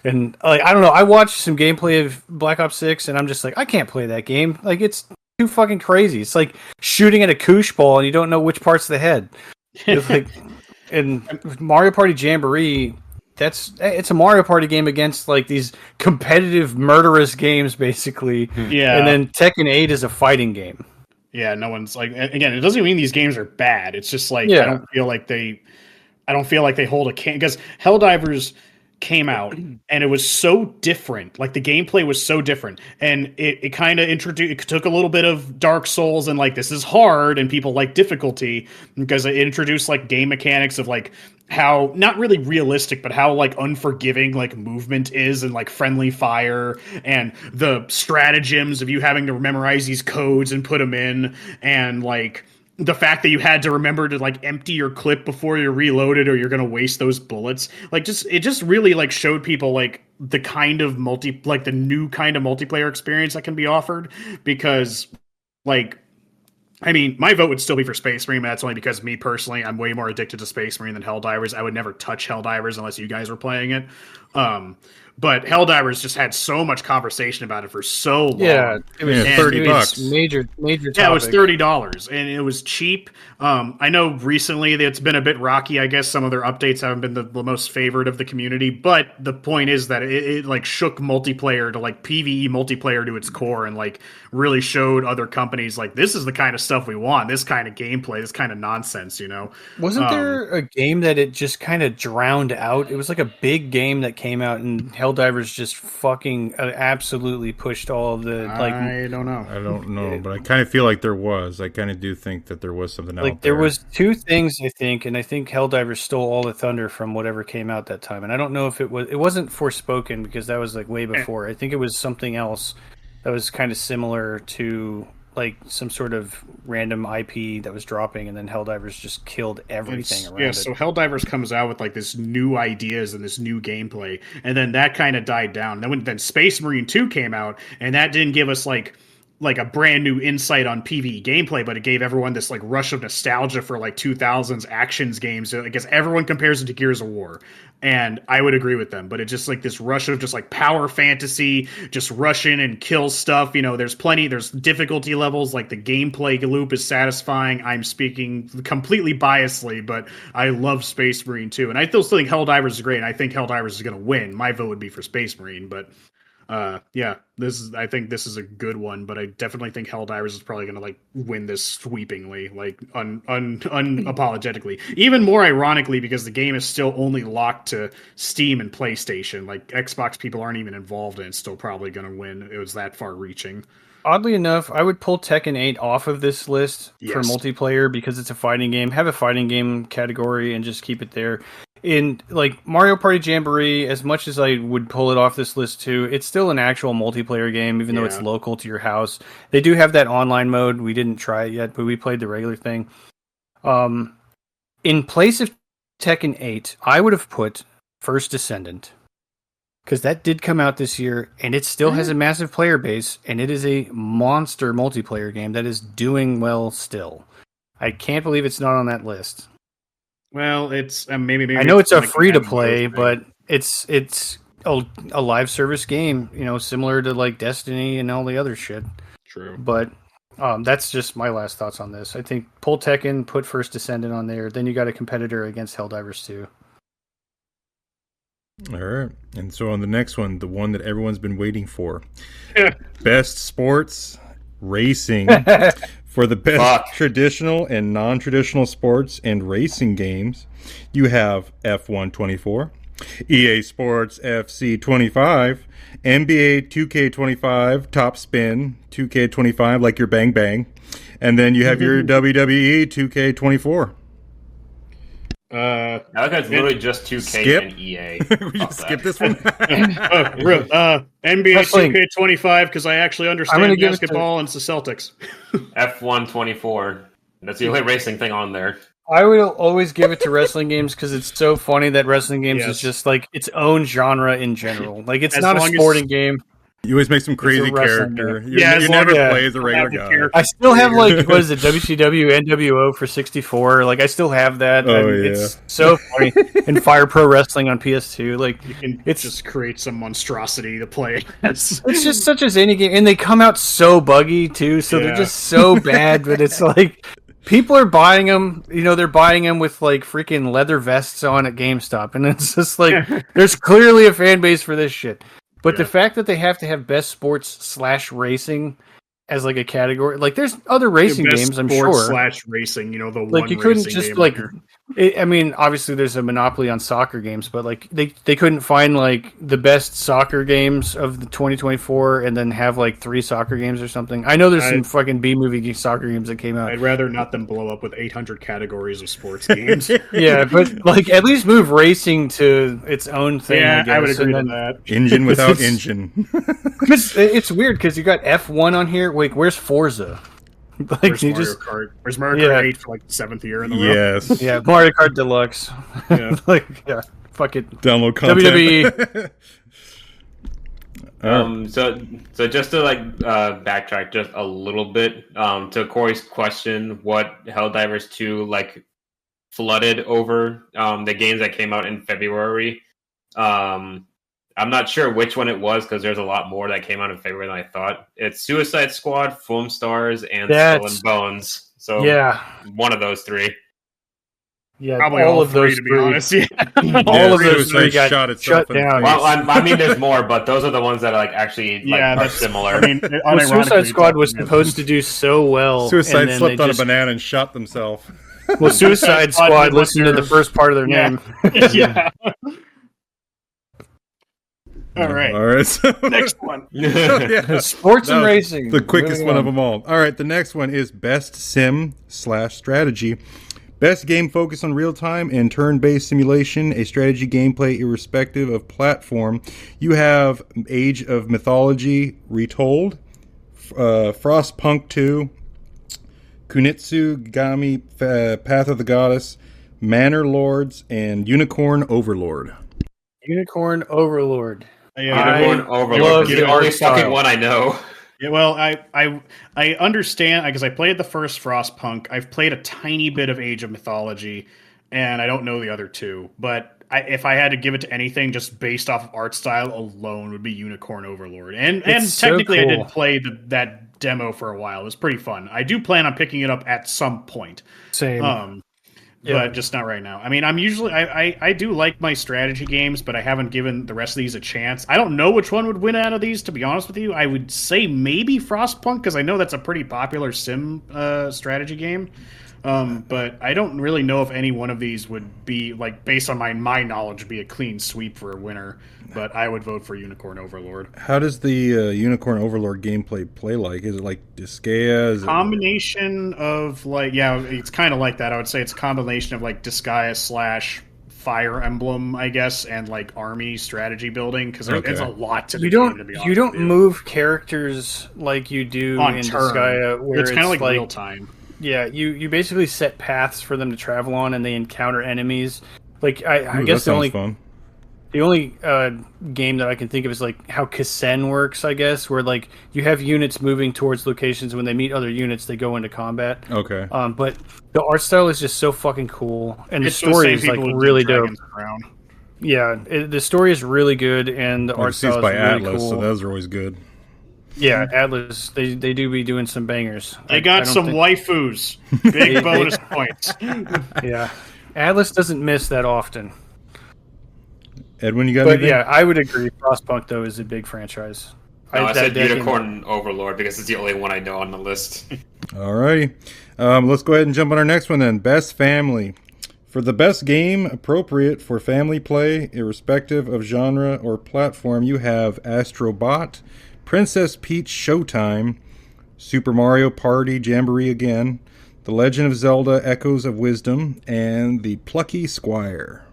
And like I don't know, I watched some gameplay of Black Ops 6 and I'm just like I can't play that game. Like it's too fucking crazy. It's like shooting at a koosh ball and you don't know which part's the head. It's like in Mario Party Jamboree, it's a Mario Party game against like these competitive murderous games basically. Yeah. And then Tekken 8 is a fighting game. Yeah, no one's like again, it doesn't mean these games are bad. It's just like I don't feel like they hold a can because Helldivers came out and it was so different. Like the gameplay was so different, and it kind of introduced. It took a little bit of Dark Souls and like this is hard, and people like difficulty because it introduced like game mechanics of like how not really realistic, but how like unforgiving like movement is and like friendly fire and the stratagems of you having to memorize these codes and put them in and like. The fact that you had to remember to like empty your clip before you're reloaded or you're going to waste those bullets, like it just really like showed people like the kind of the new kind of multiplayer experience that can be offered because like I mean, my vote would still be for Space Marine, but that's only because me personally, I'm way more addicted to Space Marine than Helldivers. I would never touch Helldivers unless you guys were playing it. But Helldivers just had so much conversation about it for so long. Yeah, it was $30. Major topic. Yeah, it was $30, and it was cheap. I know recently it's been a bit rocky. I guess some of their updates haven't been the most favored of the community, but the point is that it like shook multiplayer to like PvE multiplayer to its core, and like really showed other companies like this is the kind of stuff we want, this kind of gameplay, this kind of nonsense. You know, wasn't there a game that it just kind of drowned out? It was like a big game that came out, and Helldivers just fucking absolutely pushed all of the like. I don't know, but I kind of feel like there was. I kind of do think that there was something like out there. There was two things, I think, and I think Helldivers stole all the thunder from whatever came out that time. And I don't know if it wasn't Forspoken because that was like way before. I think it was something else that was kind of similar to like some sort of random IP that was dropping, and then Helldivers just killed everything around it. So Helldivers comes out with like this new ideas and this new gameplay, and then that kind of died down. Then Space Marine 2 came out, and that didn't give us like a brand new insight on PvE gameplay, but it gave everyone this like rush of nostalgia for like 2000s actions games. I guess everyone compares it to Gears of War, and I would agree with them, but it's just like this rush of just like power fantasy, just rush in and kill stuff. You know, there's difficulty levels, like the gameplay loop is satisfying. I'm speaking completely biasly, but I love Space Marine 2, and I still think Helldivers is great, and I think Helldivers is going to win. My vote would be for Space Marine, but yeah, I think this is a good one, but I definitely think Helldivers is probably going to like win this sweepingly, like unapologetically. Even more ironically, because the game is still only locked to Steam and PlayStation. Like Xbox people aren't even involved, and it's still probably going to win. It was that far reaching. Oddly enough, I would pull Tekken 8 off of this list for multiplayer because it's a fighting game. Have a fighting game category and just keep it there. In like Mario Party Jamboree, as much as I would pull it off this list too, it's still an actual multiplayer game, even though it's local to your house. They do have that online mode. We didn't try it yet, but we played the regular thing. In place of Tekken 8, I would have put First Descendant, because that did come out this year, and it still has a massive player base, and it is a monster multiplayer game that is doing well still. I can't believe it's not on that list. Well, it's maybe. I know it's a free to play, but it's a live service game, you know, similar to like Destiny and all the other shit. True. But that's just my last thoughts on this. I think pull Tekken, put First Descendant on there, then you got a competitor against Helldivers 2. All right. And so on the next one, the one that everyone's been waiting for. Best sports racing. For the best traditional and non-traditional sports and racing games, you have F1 24, EA Sports FC 25, NBA 2K25, Top Spin 2K25, like your Bang Bang, and then you have your WWE 2K24. I like it's literally just 2K and EA. We just skip this one. NBA 2K25 because I actually understand basketball and it's the Celtics. F1 24. That's the only racing thing on there. I will always give it to wrestling games because it's so funny that wrestling games is just like its own genre in general. Like it's not a sporting game. You always make some crazy character. You never play as a regular guy. I still have like what is it, WCW NWO for 64. Like I still have that. It's so funny. And Fire Pro Wrestling on PS2. Like you can just create some monstrosity to play. It's just such as any game, and they come out so buggy too. So they're just so bad. But it's like people are buying them. You know, they're buying them with like freaking leather vests on at GameStop, and it's just like there's clearly a fan base for this shit. But the fact that they have to have best sports / racing as like a category, like there's other racing games, I'm sure. / racing, you know, the like one you couldn't just like. I mean, obviously, there's a monopoly on soccer games, but like they couldn't find like the best soccer games of the 2024 and then have like 3 soccer games or something. I know there's some fucking B-movie soccer games that came out. I'd rather not them blow up with 800 categories of sports games. Yeah, but like at least move racing to its own thing. Yeah, I would agree with that. Engine without engine. Because it's weird because you got F1 on here. Wait, where's Forza? Like where's Mario Kart? Where's Mario Kart 8 for like the 7th year in the row? Yes. Yeah, Mario Kart Deluxe. Yeah. Fuck it. Download content. WWE. So just to backtrack just a little bit to Corey's question, what Helldivers 2 flooded over the games that came out in February. I'm not sure which one it was because there's a lot more that came out in February than I thought. It's Suicide Squad, Foam Stars, and Skull and Bones. So one of those three. Yeah, probably all of those, to be honest. Yeah. All of those three got shut down. Well, I mean, there's more, but those are the ones that are similar. I mean, Suicide Squad was supposed to do so well. Suicide slipped on a banana and shot themselves. Well, Suicide Squad listened to the first part of their name. Yeah. All right. So next one. Sports and racing. The quickest one of them all. All right. The next one is Best Sim/Strategy. Best game focused on real-time and turn-based simulation, a strategy gameplay irrespective of platform. You have Age of Mythology Retold, Frostpunk 2, Kunitsu Gami Path of the Goddess, Manor Lords, and Unicorn Overlord. Unicorn Overlord. Unicorn Overlord is the only fucking one I know. Yeah, well, I understand because I played the first Frostpunk. I've played a tiny bit of Age of Mythology, and I don't know the other two. But if I had to give it to anything, just based off of art style alone, would be Unicorn Overlord. And technically, so cool. I did play that demo for a while. It was pretty fun. I do plan on picking it up at some point. Same. But just not right now. I mean, I'm usually I do like my strategy games, but I haven't given the rest of these a chance. I don't know which one would win out of these, to be honest with you. I would say maybe Frostpunk because I know that's a pretty popular sim strategy game. But I don't really know if any one of these would be based on my knowledge, be a clean sweep for a winner. But I would vote for Unicorn Overlord. How does the Unicorn Overlord gameplay play like? Is it like Disgaea? Combination of it's kind of like that. I would say it's a combination of Disgaea / Fire Emblem, I guess, and army strategy building because there's a lot to the game. To be honest, you don't move characters like you do in Disgaea, where it's kind of like real time. Yeah, you basically set paths for them to travel on, and they encounter enemies. I guess the only fun. The only game that I can think of is how Kasen works, I guess, where you have units moving towards locations. When they meet other units, they go into combat. Okay. But the art style is just so fucking cool, and the story is really dope. Yeah, the story is really good, and the art style is by really Atlas, cool. So those are always good. Yeah, Atlas, they do be doing some bangers. They got some waifus. Big bonus points. Yeah. Atlas doesn't miss that often. Edwin, you got anything? Yeah, I would agree. Frostpunk, though, is a big franchise. No, I said Unicorn Overlord because it's the only one I know on the list. All righty. Let's go ahead and jump on our next one then. Best Family. For the best game appropriate for family play, irrespective of genre or platform, you have Astrobot, Princess Peach Showtime, Super Mario Party Jamboree Again, The Legend of Zelda Echoes of Wisdom, and The Plucky Squire.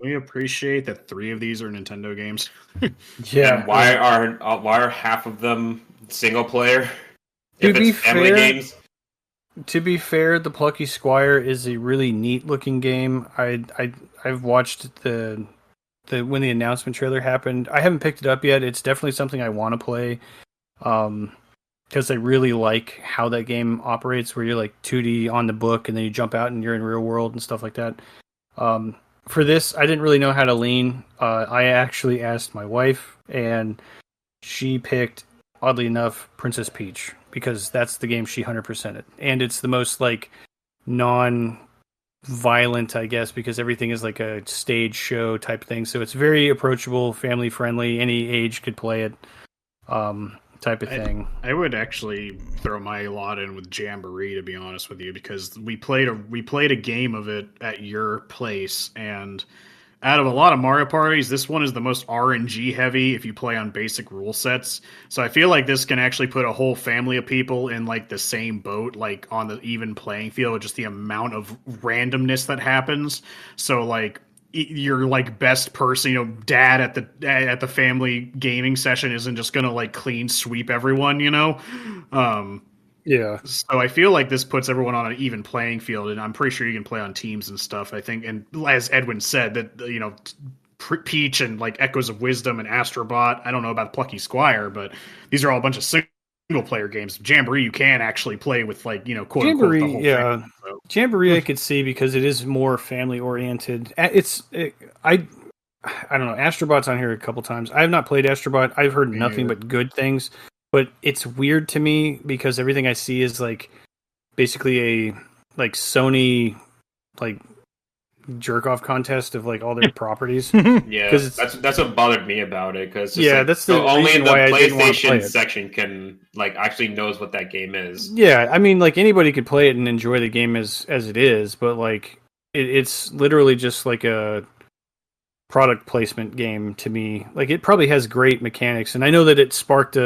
We appreciate that 3 of these are Nintendo games. Yeah. And why are half of them single player? To be fair, The Plucky Squire is a really neat looking game. I've watched the when the announcement trailer happened. I haven't picked it up yet. It's definitely something I want to play. Because I really like how that game operates, where you're 2D on the book and then you jump out and you're in real world and stuff like that. For this, I didn't really know how to lean. I actually asked my wife, and she picked, oddly enough, Princess Peach, because that's the game she 100%ed. And it's the most, non-violent, I guess, because everything is a stage show type thing. So it's very approachable, family-friendly, any age could play it. Type of thing. I would actually throw my lot in with Jamboree, to be honest with you, because we played a game of it at your place, and out of a lot of Mario parties, this one is the most RNG heavy if you play on basic rule sets. So I feel like this can actually put a whole family of people in the same boat, on the even playing field, with just the amount of randomness that happens. So your best person, dad at the family gaming session isn't just gonna clean sweep everyone, Yeah. So I feel like this puts everyone on an even playing field, and I'm pretty sure you can play on teams and stuff. I think, and as Edwin said, that Peach and like Echoes of Wisdom and Astrobot. I don't know about Plucky Squire, but these are all a bunch of single player games. Jamboree you can actually play with like, you know, quote Jamboree, unquote the whole thing. So. Jamboree I could see because it is more family oriented. I don't know. Astrobot's on here a couple times. I have not played Astrobot. I've heard nothing but good things. But it's weird to me because everything I see is like basically a like Sony like jerk off contest of like all their properties. Yeah, that's what bothered me about it because that's the only the why PlayStation section can like actually knows what that game is. Yeah, I mean like anybody could play it and enjoy the game as it is, but like it's literally just like a product placement game to me. Like it probably has great mechanics, and I know that it sparked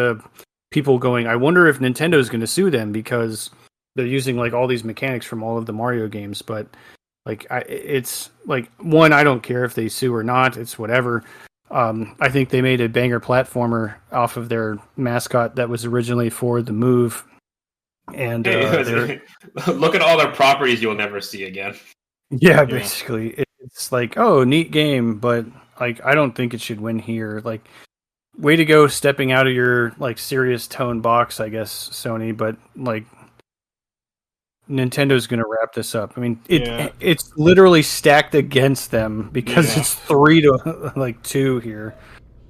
people going, I wonder if Nintendo is going to sue them because they're using like all these mechanics from all of the Mario games, but like it's like one, I don't care if they sue or not. It's whatever. I think they made a banger platformer off of their mascot that was originally for the Move. And look at all their properties you'll never see again. Yeah, basically, it's like, oh, neat game, but like I don't think it should win here. Like, way to go, stepping out of your like serious tone box, I guess, Sony. But like, Nintendo's going to wrap this up. I mean, it's literally stacked against them because it's 3-2 here.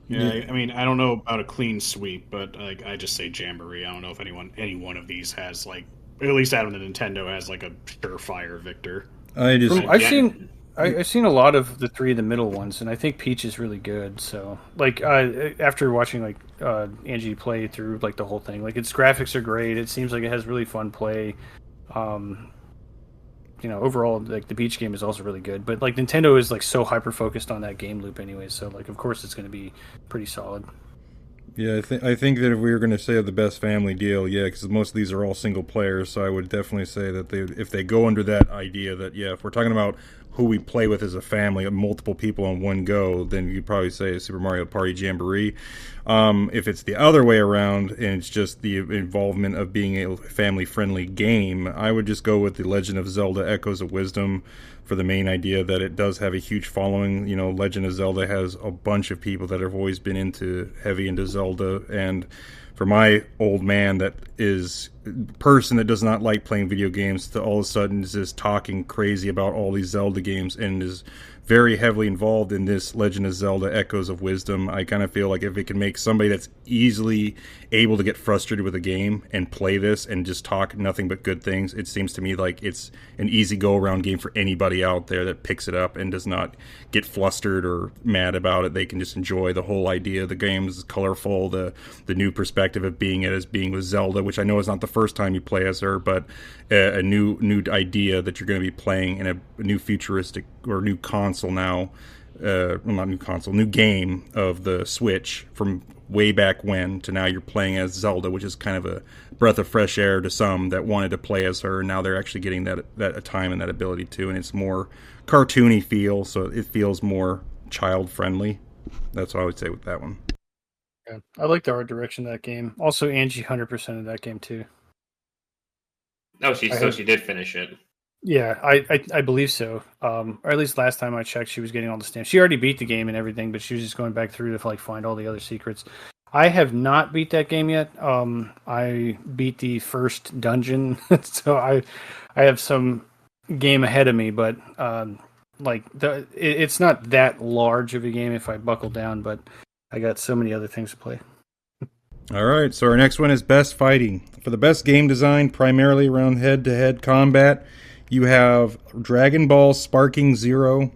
Yeah, I mean, I don't know about a clean sweep, but like I just say Jamboree. I don't know if any one of these has like, at least out of the Nintendo, has like a surefire victor. I've seen a lot of the three of the middle ones, and I think Peach is really good. So, like, after watching like Angie play through like the whole thing, like its graphics are great. It seems like it has really fun play. Overall, like the Peach game is also really good. But like Nintendo is like so hyper focused on that game loop anyway. So like, of course, it's going to be pretty solid. Yeah, I think that if we were going to say the best family deal, because most of these are all single players, so I would definitely say that if they go under that idea that, if we're talking about who we play with as a family, multiple people on one go, then you'd probably say Super Mario Party Jamboree. If it's the other way around, and it's just the involvement of being a family-friendly game, I would just go with The Legend of Zelda Echoes of Wisdom for the main idea that it does have a huge following. You know, Legend of Zelda has a bunch of people that have always been heavy into Zelda, and for my old man that is person that does not like playing video games to all of a sudden is just talking crazy about all these Zelda games and is very heavily involved in this Legend of Zelda Echoes of Wisdom. I kind of feel like if it can make somebody that's easily able to get frustrated with a game and play this and just talk nothing but good things, it seems to me like it's an easy go-around game for anybody out there that picks it up and does not get flustered or mad about it. They can just enjoy the whole idea. The game is colorful, the new perspective of being with Zelda, which I know is not the first time you play as her, but a new idea that you're going to be playing in a new futuristic or new console now, new game of the Switch from way back when to now you're playing as Zelda, which is kind of a breath of fresh air to some that wanted to play as her. Now they're actually getting that time and that ability too, and it's more cartoony feel, so it feels more child friendly. That's what I would say with that one. Yeah, I like the art direction of that game. Also, Angie 100% of that game too. Oh, she did finish it. Yeah, I believe so. Or at least last time I checked, she was getting all the stamps. She already beat the game and everything, but she was just going back through to like find all the other secrets. I have not beat that game yet. I beat the first dungeon, so I have some game ahead of me. But it's not that large of a game if I buckle down. But I got so many other things to play. All right, so our next one is Best Fighting. For the best game design, primarily around head-to-head combat, you have Dragon Ball Sparking Zero,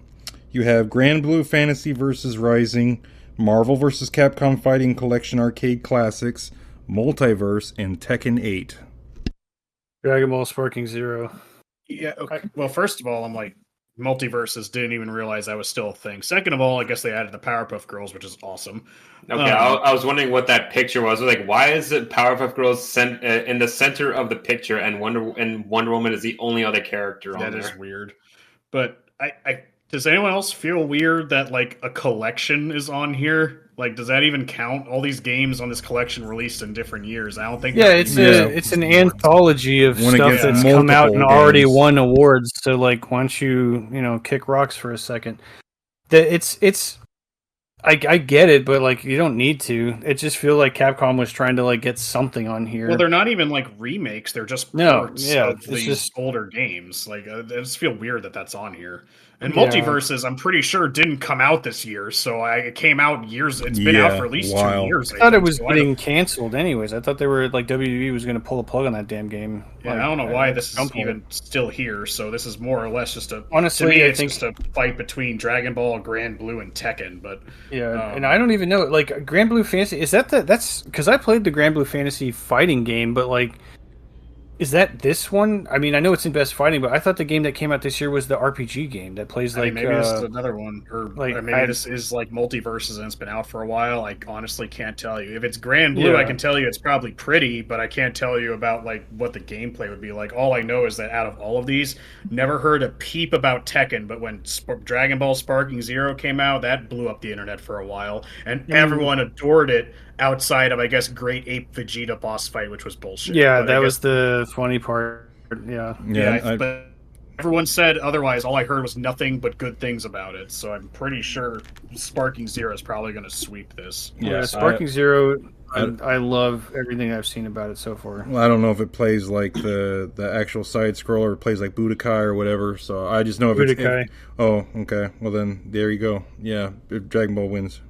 you have Grand Blue Fantasy vs. Rising, Marvel vs. Capcom Fighting Collection Arcade Classics, Multiverse, and Tekken 8. Dragon Ball Sparking Zero. Yeah, okay. Well, first of all, I'm like, Multiverses, didn't even realize that was still a thing. Second of all, I guess they added the Powerpuff Girls, which is awesome. Okay, I was wondering what that picture was. Like, why is it Powerpuff Girls in the center of the picture, and Wonder Woman is the only other character on there? That is weird. But does anyone else feel weird that like a collection is on here? Like, does that even count? All these games on this collection released in different years. I don't think. Yeah, it's an anthology of stuff that's come out and already won awards. So, like, why don't you kick rocks for a second? It's I get it, but like you don't need to. It just feels like Capcom was trying to like get something on here. Well, they're not even like remakes; they're just ports of these older games. Like, I just feel weird that that's on here. And Multiverses, I'm pretty sure, didn't come out this year, so it came out years. It's been out for at least 2 years. I thought it was getting canceled, anyways. I thought they were like WWE was going to pull the plug on that damn game. Yeah, I don't know why this is even still here. So this is more or less just honestly, to me, it's just a fight between Dragon Ball, Grand Blue, and Tekken. But and I don't even know, like Grand Blue Fantasy, is that's because I played the Grand Blue Fantasy fighting game, but like, is that this one? I mean, I know it's in Best Fighting, but I thought the game that came out this year was the RPG game that plays like. Maybe this is another one, or like maybe this is like Multiverses and it's been out for a while. I honestly can't tell you. If it's Grand Blue, I can tell you it's probably pretty, but I can't tell you about like what the gameplay would be like. All I know is that out of all of these, never heard a peep about Tekken. But when Dragon Ball Sparking Zero came out, that blew up the internet for a while, and everyone adored it. Outside of, I guess, Great Ape Vegeta boss fight, which was bullshit. Yeah, that was the funny part. Yeah. But everyone said otherwise. All I heard was nothing but good things about it. So I'm pretty sure Sparking Zero is probably going to sweep this. Yeah, Sparking Zero. I love everything I've seen about it so far. Well, I don't know if it plays like the actual side scroller, or it plays like Budokai or whatever. So I just know if Budokai. Oh, okay. Well then, there you go. Yeah, if Dragon Ball wins.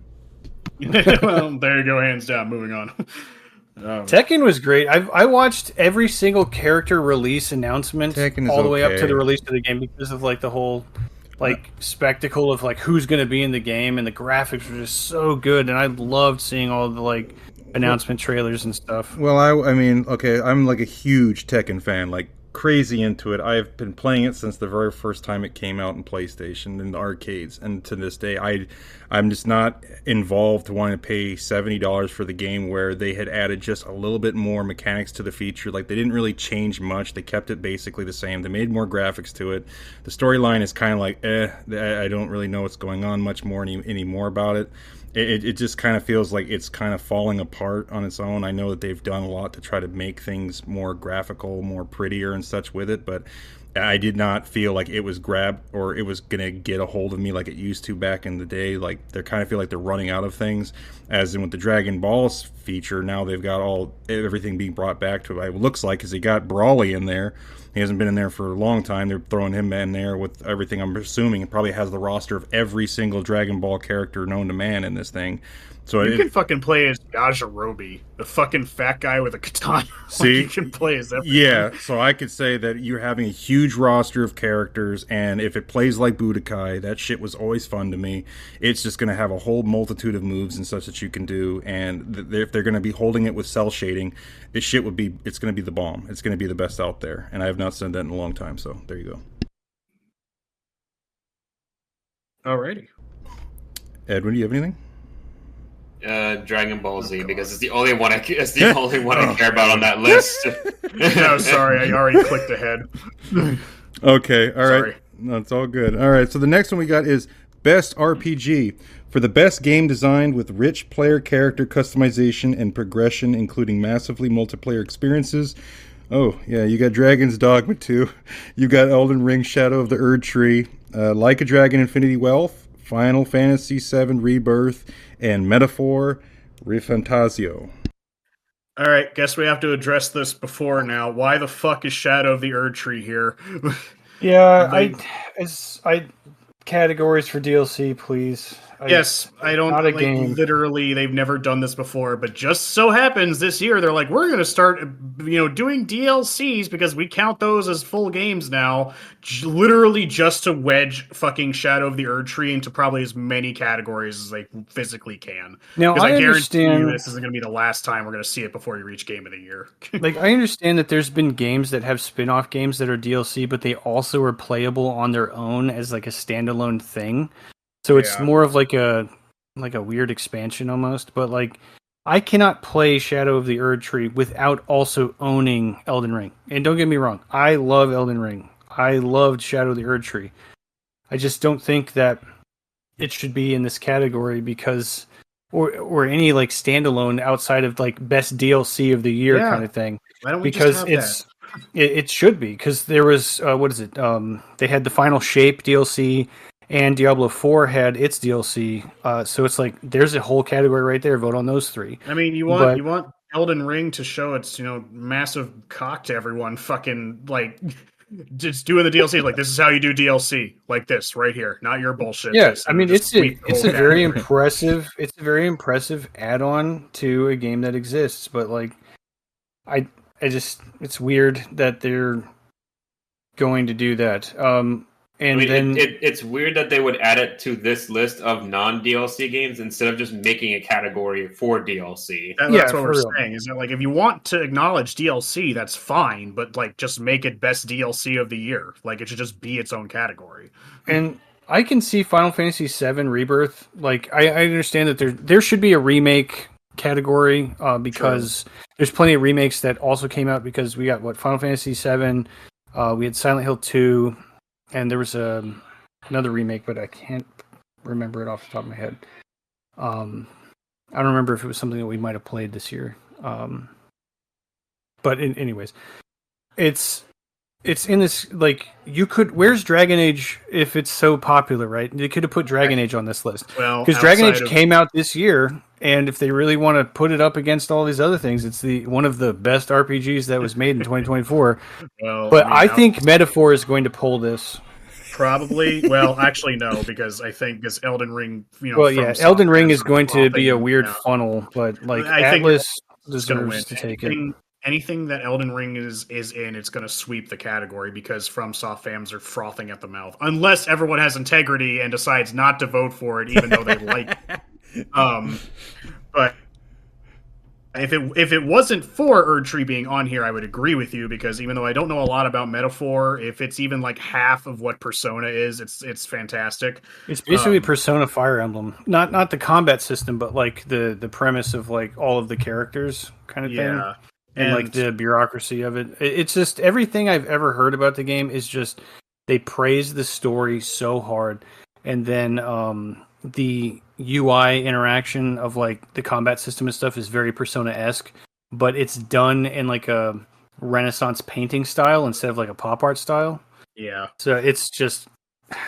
Well, there you go, hands down. Moving on. Tekken was great. I watched every single character release announcement all the way up to the release of the game because of like the whole like spectacle of like who's going to be in the game, and the graphics were just so good, and I loved seeing all the like announcement trailers and stuff. Well, I mean, okay, I'm like a huge Tekken fan, like crazy into it. I've been playing it since the very first time it came out in PlayStation and the arcades, and to this day I'm just not involved to wanting to pay $70 for the game where they had added just a little bit more mechanics to the feature. Like, they didn't really change much. They kept it basically the same. They made more graphics to it. The storyline is kind of like I don't really know what's going on much more anymore about it. It just kind of feels like it's kind of falling apart on its own. I know that they've done a lot to try to make things more graphical, more prettier and such with it, but I did not feel like it was grabbed or it was going to get a hold of me like it used to back in the day. Like, they kind of feel like they're running out of things. As in with the Dragon Balls feature, now they've got everything being brought back to it looks like, because they got Brawly in there. He hasn't been in there for a long time. They're throwing him in there with everything. I'm assuming it probably has the roster of every single Dragon Ball character known to man in this thing. So you can fucking play as Yajirobe, the fucking fat guy with a katana. See, you can play as everything. Yeah, so I could say that you're having a huge roster of characters, and if it plays like Budokai, that shit was always fun to me. It's just going to have a whole multitude of moves and such that you can do, and if they're going to be holding it with cell shading, it's going to be the bomb. It's going to be the best out there, and I have not said that in a long time. So there you go. Alrighty, Edwin, do you have anything? Dragon Ball Z, because it's the only one I care about on that list. No, sorry, I already clicked ahead. Okay, all right. No, it's all good. All right, so the next one we got is Best RPG. For the best game designed with rich player character customization and progression, including massively multiplayer experiences. Oh, yeah, you got Dragon's Dogma 2. You got Elden Ring Shadow of the Erdtree, Like a Dragon Infinity Wealth, Final Fantasy VII Rebirth, and Metaphor Refantasio. All right, guess we have to address this before now. Why the fuck is Shadow of the Erdtree here? Yeah, I categories for DLC, please. I don't not a game. Literally, they've never done this before, but just so happens this year they're like, we're going to start, doing DLCs because we count those as full games now. Literally, just to wedge fucking Shadow of the Erdtree into probably as many categories as they physically can. Now, I understand you this isn't going to be the last time we're going to see it before you reach Game of the Year. Like, I understand that there's been games that have spin-off games that are DLC, but they also are playable on their own as like a standalone thing. So it's more of like a weird expansion almost, but like I cannot play Shadow of the Erdtree without also owning Elden Ring. And don't get me wrong, I love Elden Ring. I loved Shadow of the Erdtree. I just don't think that it should be in this category because or any like standalone outside of like best DLC of the year kind of thing. Why don't we because just have it should be because there was they had the Final Shape DLC. and Diablo 4 had its DLC. So it's like there's a whole category right there. Vote on those 3. I mean, you want Elden Ring to show its massive cock to everyone. Fucking like just doing the DLC. Like, this is how you do DLC, like this right here, not your bullshit. Yes, I mean it's a very impressive add-on to a game that exists. But like, I just, it's weird that they're going to do that. And I mean, it's weird that they would add it to this list of non-DLC games instead of just making a category for DLC. That's what we're saying. Is that like, if you want to acknowledge DLC, that's fine, but like just make it best DLC of the year. Like, it should just be its own category. And I can see Final Fantasy VII Rebirth. Like, I understand that there should be a remake category because there's plenty of remakes that also came out, because we got Final Fantasy VII, we had Silent Hill 2. And there was another remake, but I can't remember it off the top of my head. I don't remember if it was something that we might have played this year. But anyways, it's in this, like, you could... Where's Dragon Age if it's so popular, right? They could have put Dragon Age on this list. Well, because Dragon Age came out this year, and if they really want to put it up against all these other things, it's one of the best RPGs that was made in 2024. Well, but I think Metaphor is going to pull this. Probably. Well, actually, no, because I think this Elden Ring, Elden Ring is going to be a weird funnel, but like Atlas deserves to take it. Anything that Elden Ring is in, it's going to sweep the category, because FromSoft fans are frothing at the mouth. Unless everyone has integrity and decides not to vote for it, even though they like it. But if it wasn't for Erdtree being on here, I would agree with you, because even though I don't know a lot about Metaphor, if it's even like half of what Persona is, it's fantastic. It's basically Persona Fire Emblem. Not the combat system, but like the premise of like all of the characters kind of thing. And like the bureaucracy of it. It's just, everything I've ever heard about the game is just, they praise the story so hard. And then the UI interaction of like the combat system and stuff is very Persona-esque, but it's done in like a Renaissance painting style instead of like a pop art style. Yeah. So it's just,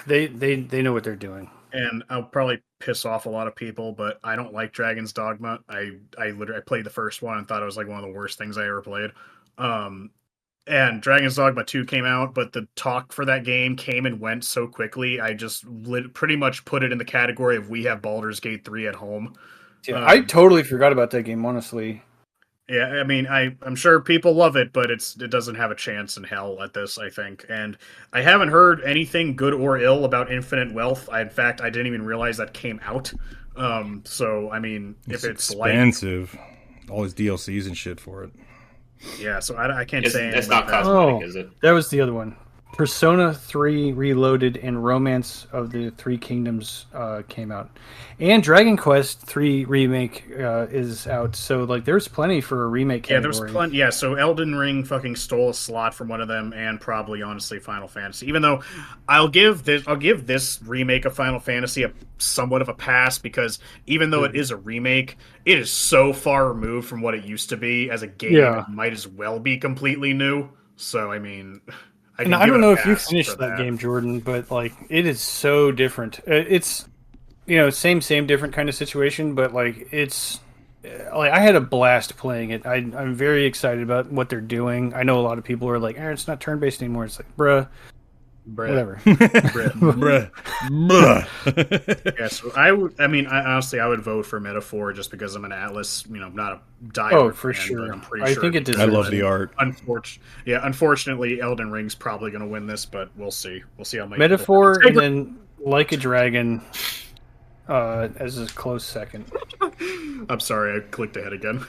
they know what they're doing. And I'll probably piss off a lot of people, but I don't like Dragon's Dogma. I literally played the first one and thought it was like one of the worst things I ever played. And Dragon's Dogma 2 came out, but the talk for that game came and went so quickly. I just pretty much put it in the category of we have Baldur's Gate 3 at home. Yeah, I totally forgot about that game, honestly. Yeah, I mean, I'm sure people love it, but it doesn't have a chance in hell at this, I think. And I haven't heard anything good or ill about Infinite Wealth. In fact, I didn't even realize that came out. So, I mean, if it's expensive, all these DLCs and shit for it. Yeah, so I can't say anything. It's not cosmetic, is it? That was the other one. Persona 3 Reloaded and Romance of the Three Kingdoms came out. And Dragon Quest 3 Remake is out. So, like, there's plenty for a remake category. Yeah, there's plenty. Yeah, so Elden Ring fucking stole a slot from one of them, and probably, honestly, Final Fantasy. Even though I'll give this remake of Final Fantasy somewhat of a pass, because even though it is a remake, it is so far removed from what it used to be as a game. Yeah. It might as well be completely new. So, I mean... I don't know if you finished that game, Jordan, but like, it is so different. It's, same different kind of situation, but like, it's like, I had a blast playing it. I'm very excited about what they're doing. I know a lot of people are like, it's not turn-based anymore. It's like, bruh. Whatever. Bruh. Yeah, so I would vote for Metaphor just because I'm an Atlas, not a diehard for fan, sure. But I'm pretty sure. I think it deserves. I love the art. Unfortunately, Elden Ring's probably going to win this, but we'll see. We'll see how many Metaphor and then Like a Dragon as a close second. I'm sorry, I clicked ahead again.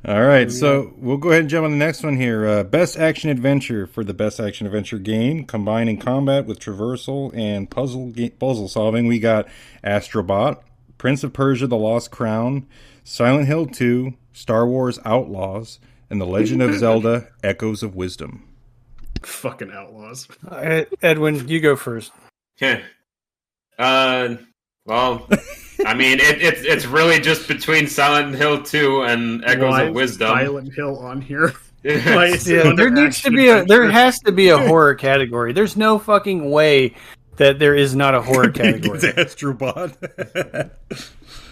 All right, so we'll go ahead and jump on the next one here. Best Action Adventure. For the Best Action Adventure game, combining combat with traversal and puzzle solving, we got Astrobot, Prince of Persia: The Lost Crown, Silent Hill 2, Star Wars Outlaws, and The Legend of Zelda: Echoes of Wisdom. Fucking Outlaws. Edwin, you go first. Yeah. Well, I mean, it's really just between Silent Hill 2 and Echoes of Wisdom. Silent Hill on here. There has to be a horror category. There's no fucking way that there is not a horror category. It's Astrobot.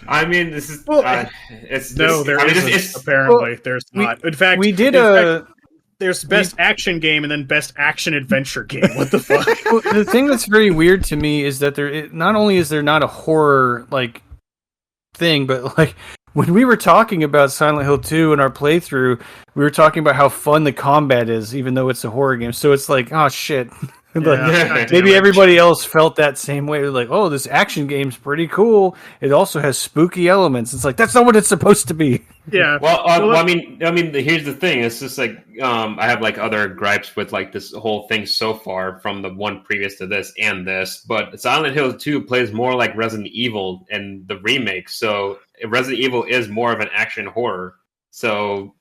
I mean, this is it's no, there isn't. Apparently, there's not. In fact, there's best action game and then best action adventure game. What the fuck? Well, the thing that's very weird to me is that not only is there not a horror like thing, but like when we were talking about Silent Hill 2 in our playthrough, we were talking about how fun the combat is, even though it's a horror game. So it's like, oh shit. Like, maybe everybody else felt that same way. Like, oh, this action game's pretty cool. It also has spooky elements. It's like, that's not what it's supposed to be. Yeah. Well, I mean, here's the thing. It's just like I have like other gripes with like this whole thing so far from the one previous to this and this. But Silent Hill 2 plays more like Resident Evil and the remake. So Resident Evil is more of an action horror. So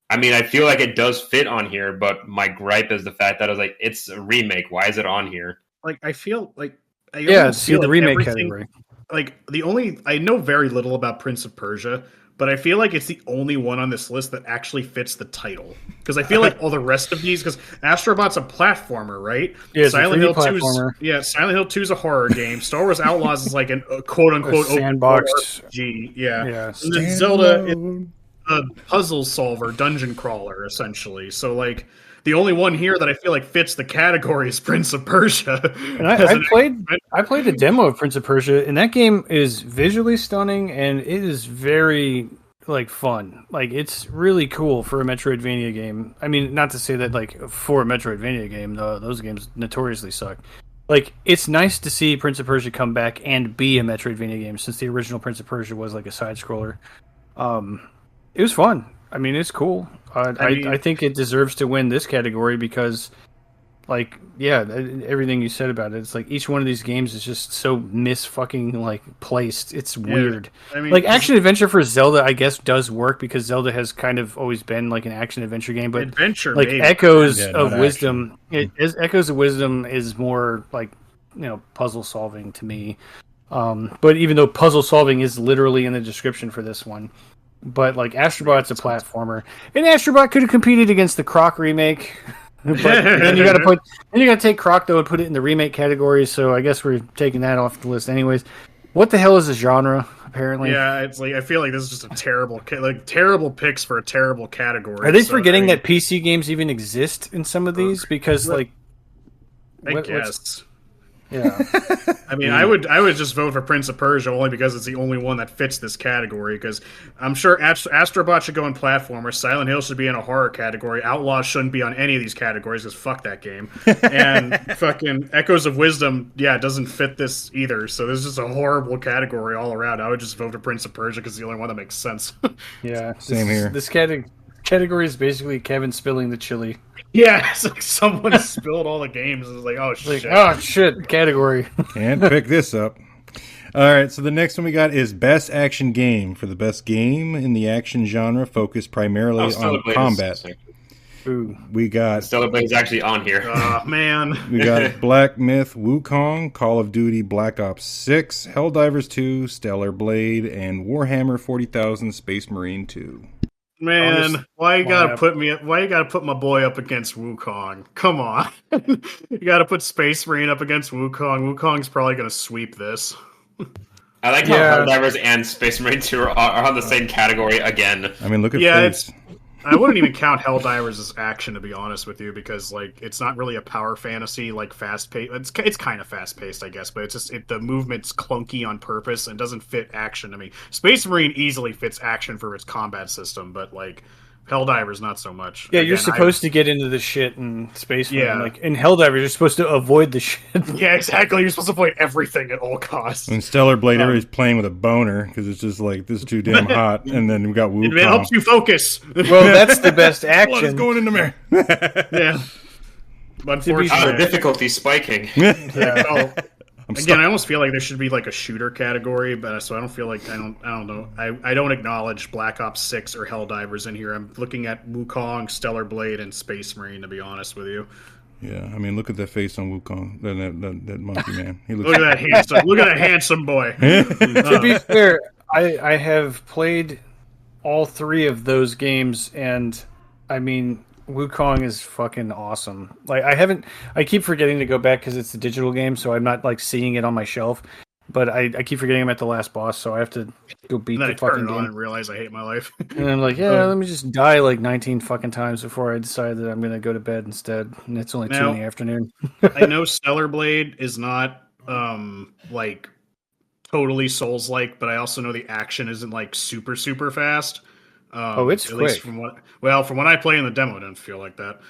I mean, I feel like it does fit on here, but my gripe is the fact that I was like, it's a remake. Why is it on here? Like, I feel like it's the remake category. Like I know very little about Prince of Persia, but I feel like it's the only one on this list that actually fits the title. Because I feel like all the rest of these, because Astrobot's a platformer, right? Yeah, Silent Hill 2 Silent Hill 2 is a horror game. Star Wars Outlaws is like a quote unquote sandbox RPG. Yeah. And then Zelda is a puzzle solver, dungeon crawler, essentially. So like the only one here that I feel like fits the category is Prince of Persia. And I played a demo of Prince of Persia, and that game is visually stunning, and it is very like fun. Like it's really cool for a Metroidvania game. I mean, not to say that like for a Metroidvania game, those games notoriously suck. Like it's nice to see Prince of Persia come back and be a Metroidvania game, since the original Prince of Persia was like a side scroller. It was fun. I mean, it's cool. I think it deserves to win this category because, like, yeah, everything you said about it. It's like each one of these games is just so placed. It's weird. I mean, like action adventure for Zelda, I guess, does work because Zelda has kind of always been like an action adventure game. But adventure, like maybe. Echoes of Wisdom, Echoes of Wisdom is more like puzzle solving to me. But even though puzzle solving is literally in the description for this one. But like Astrobot's a platformer, and Astrobot could have competed against the Croc remake. But then you got to take Croc though and put it in the remake category. So I guess we're taking that off the list, anyways. What the hell is a genre? Apparently, yeah. It's like I feel like this is just a terrible picks for a terrible category. Are they forgetting that PC games even exist in some of these? Because I guess. Yeah, I mean, I would just vote for Prince of Persia only because it's the only one that fits this category. Because I'm sure Astrobot should go in platformer, Silent Hill should be in a horror category, Outlaws shouldn't be on any of these categories because fuck that game, and fucking Echoes of Wisdom, yeah, it doesn't fit this either. So this is just a horrible category all around. I would just vote for Prince of Persia because it's the only one that makes sense. Yeah, same here. This category is basically Kevin spilling the chili. Yeah, it's like someone spilled all the games. It's like, oh shit. Oh shit, category. Can't pick this up. All right, so the next one we got is Best Action Game. For the best game in the action genre, focused primarily on combat. Ooh. We got Stellar Blade is actually on here. Oh man. We got Black Myth Wukong, Call of Duty Black Ops 6, Helldivers 2, Stellar Blade, and Warhammer 40,000 Space Marine 2. Man, why you gotta put my boy up against Wukong? Come on. You gotta put Space Marine up against Wukong. Wukong's probably gonna sweep this. I like how Helldivers and Space Marine 2 are on the same category again. I mean, look at face. I wouldn't even count Helldivers as action, to be honest with you, because like it's not really a power fantasy, like fast paced. It's kind of fast paced, I guess, but it's just the movement's clunky on purpose and doesn't fit action to me. Space Marine easily fits action for its combat system, but like Helldivers not so much. Yeah, you're supposed to get into the shit in Space Marine. Like in Helldivers, you're supposed to avoid the shit. Yeah, exactly. You're supposed to avoid everything at all costs. And Stellar Blade, everybody's playing with a boner because it's just like, this is too damn hot. And then we got Wukong. It helps you focus. Well, that's the best action. Blood is going into me. Yeah. Unfortunately, the difficulty spiking. Yeah. Again, I almost feel like there should be like a shooter category, but so I don't feel like I don't know. I don't acknowledge Black Ops 6 or Helldivers in here. I'm looking at Wukong, Stellar Blade, and Space Marine, to be honest with you. Yeah, I mean, look at that face on Wukong, that monkey man. He looks look at that handsome. Look at that handsome boy. To be fair, I have played all three of those games, and I mean, Wukong is fucking awesome. Like I keep forgetting to go back because it's a digital game, so I'm not like seeing it on my shelf. But I keep forgetting I'm at the last boss, so I have to go beat the fucking game. And realize I hate my life. And I'm like, let me just die like 19 fucking times before I decide that I'm gonna go to bed instead. And it's only 2 in the afternoon. I know Stellar Blade is not like totally Souls-like, but I also know the action isn't like super fast. It's at quick. Least from what I play in the demo, it doesn't feel like that.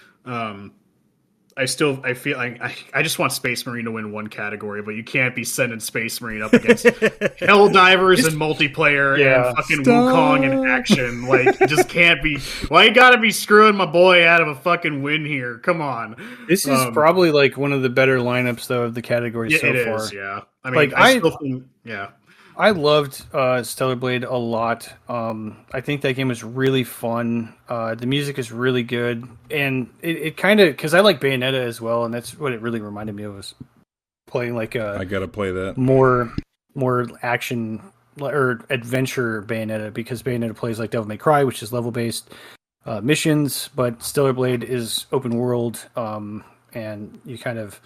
I feel like I just want Space Marine to win one category, but you can't be sending Space Marine up against Helldivers and multiplayer and fucking Wukong in action. Like, you just can't be. Why you gotta be screwing my boy out of a fucking win here? Come on. This is probably like one of the better lineups though of the categories so far. It is, yeah. I mean, like, I still think, yeah. I loved Stellar Blade a lot. I think that game was really fun. The music is really good, and it kind of, because I like Bayonetta as well, and that's what it really reminded me of, was playing like I gotta play that more action or adventure Bayonetta, because Bayonetta plays like Devil May Cry, which is level based missions, but Stellar Blade is open world, and you kind of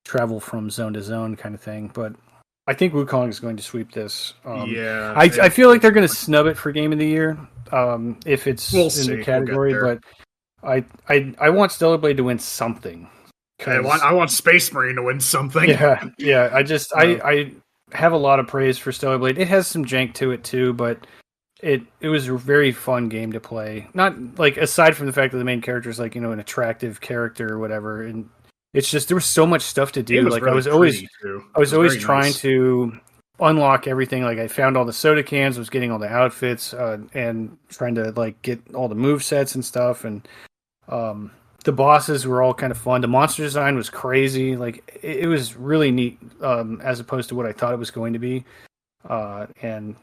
travel from zone to zone kind of thing. But I think Wukong is going to sweep this. I feel like they're going to snub it for Game of the Year if it's in the category, but I want Stellar Blade to win something. I want Space Marine to win something. Yeah. I have a lot of praise for Stellar Blade. It has some jank to it too, but it was a very fun game to play. Not like, aside from the fact that the main character is like, an attractive character or whatever, and it's just, there was so much stuff to do. Like, really, I was always trying to unlock everything. Like, I found all the soda cans, was getting all the outfits, and trying to like get all the move sets and stuff. And the bosses were all kind of fun. The monster design was crazy. Like, it was really neat, as opposed to what I thought it was going to be. And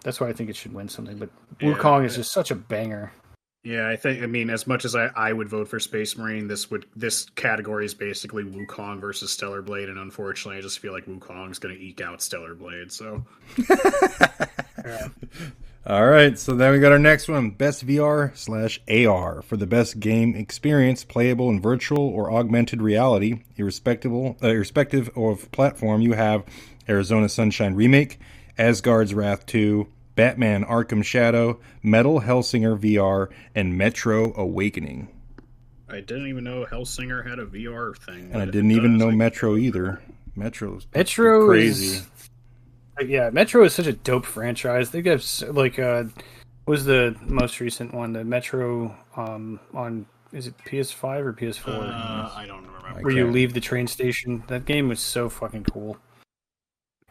that's why I think it should win something. But Wukong is just such a banger. Yeah, I mean, as much as I would vote for Space Marine, this category is basically Wukong versus Stellar Blade, and unfortunately, I just feel like Wukong's going to eke out Stellar Blade. So, all right. So then we got our next one: Best VR/AR for the best game experience, playable in virtual or augmented reality, irrespective of platform. You have Arizona Sunshine Remake, Asgard's Wrath 2, Batman Arkham Shadow, Metal Hellsinger VR, and Metro Awakening. I didn't even know Hellsinger had a VR thing. And I didn't even know Metro either. Metro crazy. Metro is such a dope franchise. They got like what was the most recent one? The Metro on, is it PS5 or PS4? I don't remember. Where you leave the train station. That game was so fucking cool.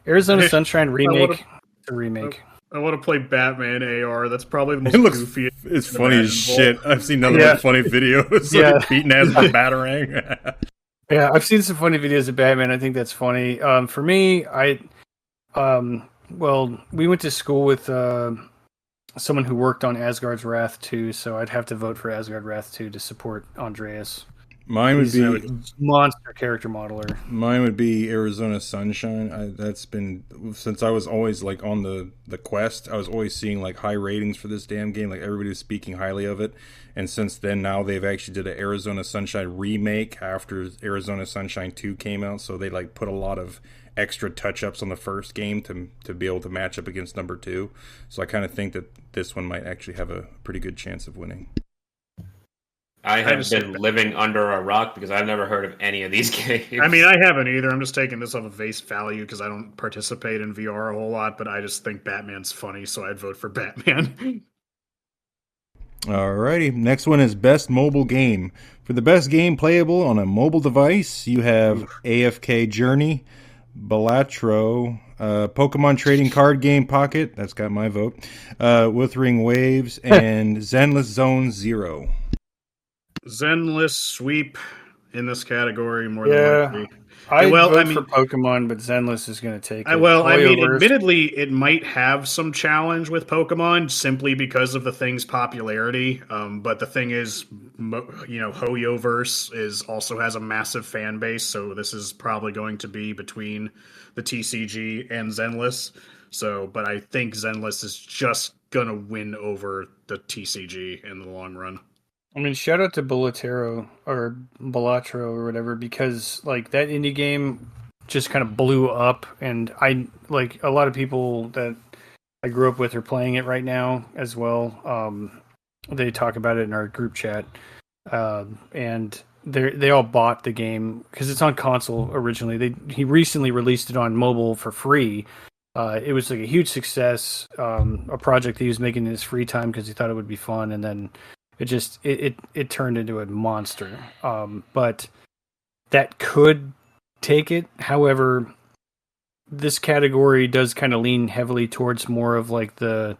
Arizona Sunshine Remake. The remake. I want to play Batman AR. That's probably the most goofy. It's funny as shit. I've seen nothing but funny videos. Like beating ass with Batarang. Yeah, I've seen some funny videos of Batman. I think that's funny. For me, we went to school with someone who worked on Asgard's Wrath 2, so I'd have to vote for Asgard Wrath 2 to support Andreas. Mine would be monster character modeler. Mine would be Arizona Sunshine. That's been, since I was always like on the quest, I was always seeing like high ratings for this damn game. Like, everybody was speaking highly of it. And since then, now they've actually did an Arizona Sunshine remake after Arizona Sunshine 2 came out. So they like put a lot of extra touch-ups on the first game to be able to match up against number 2. So I kind of think that this one might actually have a pretty good chance of winning. I have been living under a rock because I've never heard of any of these games. I mean, I haven't either. I'm just taking this off of face value because I don't participate in VR a whole lot, but I just think Batman's funny, so I'd vote for Batman. Alrighty, next one is Best Mobile Game. For the best game playable on a mobile device, you have AFK Journey, Balatro, Pokemon Trading Card Game Pocket, that's got my vote, Wuthering Waves, and Zenless Zone Zero. Zenless sweep in this category more than likely. I vote for Pokemon, but Zenless is going to take it. Admittedly, it might have some challenge with Pokemon simply because of the thing's popularity. But the thing is, Hoyoverse also has a massive fan base, so this is probably going to be between the TCG and Zenless. But I think Zenless is just going to win over the TCG in the long run. I mean, shout out to Balatro or whatever, because like that indie game just kind of blew up, and I like a lot of people that I grew up with are playing it right now as well. They talk about it in our group chat, and they all bought the game because it's on console originally. He recently released it on mobile for free. It was like a huge success, a project that he was making in his free time because he thought it would be fun, and then it turned into a monster. But that could take it. However, this category does kind of lean heavily towards more of like the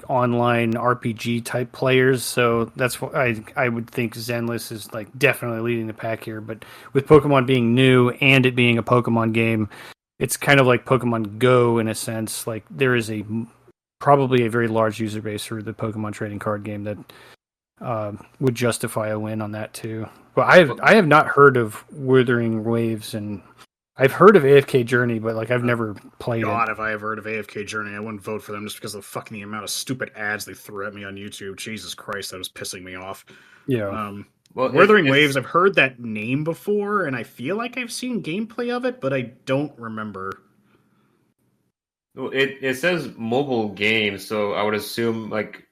online RPG type players, so that's why I would think Zenless is like definitely leading the pack here. But with Pokemon being new and it being a Pokemon game, it's kind of like Pokemon Go in a sense. Like there is probably a very large user base for the Pokemon trading card game that would justify a win on that too. But I have not heard of Wuthering Waves, and I've heard of AFK Journey, but like I've never played God, it. if I ever heard of AFK Journey, I wouldn't vote for them just because of the amount of stupid ads they threw at me on YouTube. Jesus Christ, that was pissing me off. Yeah. Wuthering Waves, I've heard that name before, and I feel like I've seen gameplay of it, but I don't remember. Well, it says mobile game, so I would assume like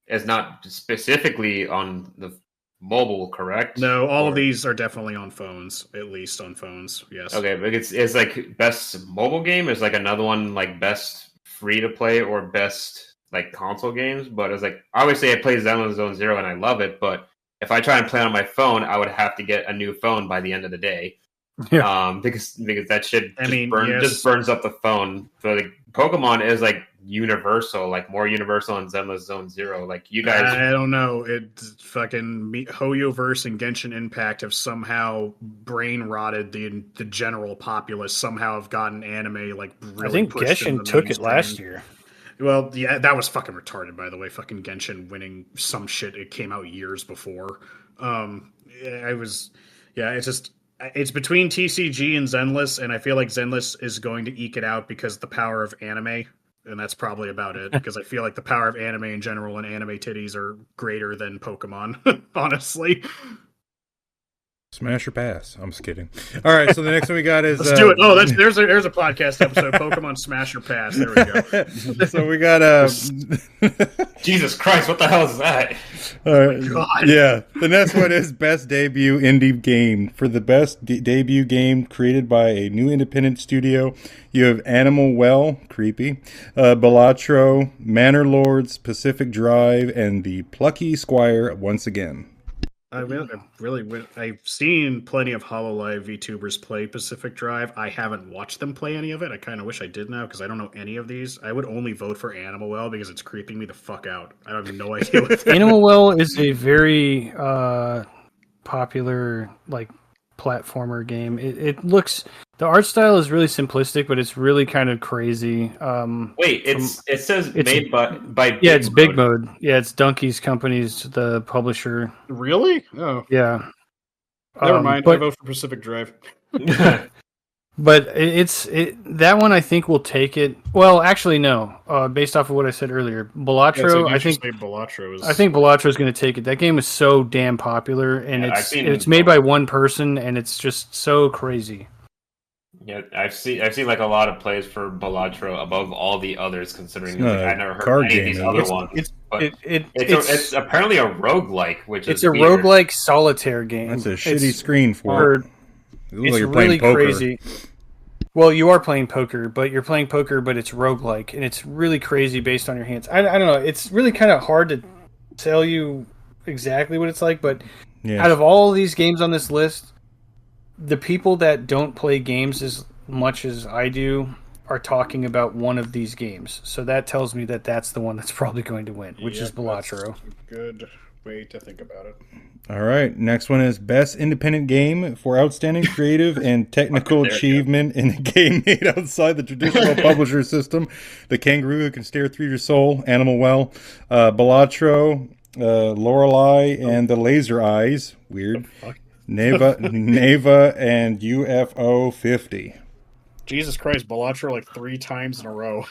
it's not specifically on the mobile, correct? No, all of these are definitely on phones, at least on phones. Yes. Okay, but it's like best mobile game. Is like another one like best free to play or best like console games. But it's like obviously I play Zenless Zone Zero and I love it, but if I try and play on my phone, I would have to get a new phone by the end of the day. Yeah. Because that shit just burns up the phone. So like Pokemon is like universal, like more universal in Zenless Zone Zero. Like you guys, I don't know. It's fucking Hoyoverse and Genshin Impact have somehow brain rotted the general populace. Somehow have gotten anime like really. I think Genshin took it last year. Well, yeah, that was fucking retarded, by the way. Fucking Genshin winning some shit. It came out years before. It's between TCG and Zenless, and I feel like Zenless is going to eke it out because the power of anime, and that's probably about it. Because I feel like the power of anime in general and anime titties are greater than Pokemon, honestly. Smash or pass? I'm just kidding. All right, so the next one we got is let's do it. Oh, there's a podcast episode. Pokemon Smash or Pass. There we go. So we got Jesus Christ, what the hell is that? God. Yeah, the next one is best debut indie game. For the best debut game created by a new independent studio, you have Animal Well, creepy, Balatro, Manor Lords, Pacific Drive, and the Plucky Squire once again. I've seen plenty of HoloLive VTubers play Pacific Drive. I haven't watched them play any of it. I kind of wish I did now because I don't know any of these. I would only vote for Animal Well because it's creeping me the fuck out. I have no idea what that Animal Well is a very popular like platformer game. It looks, the art style is really simplistic, but it's really kind of crazy. Wait, it says made by Big it's Big Mode. Yeah, it's Donkey's Company's the publisher. Really? Oh, yeah. Never mind. I vote for Pacific Drive. But that one I think will take it. Well, actually, no. Based off of what I said earlier, Balatro. I think Balatro is going to take it. That game is so damn popular, and it's made by one person, and it's just so crazy. Yeah, I've seen like a lot of plays for Balatro above all the others, considering I never heard any of these other ones. It's apparently a roguelike, which is a roguelike solitaire game. That's a shitty screen for it. It looks like you're playing really poker. Crazy. Well, you are playing poker, but it's roguelike, and it's really crazy based on your hands. I don't know. It's really kind of hard to tell you exactly what it's like, but out of all these games on this list, the people that don't play games as much as I do are talking about one of these games. So that tells me that that's the one that's probably going to win, which is Balatro. Good way to think about it. All right, next one is Best Independent Game for outstanding creative and technical achievement in a game made outside the traditional publisher system. The Kangaroo Who Can Stare Through Your Soul, Animal Well, Balatro, Lorelei, and the Laser Eyes. Weird. Neva and UFO 50. Jesus Christ, Balatro like 3 times in a row.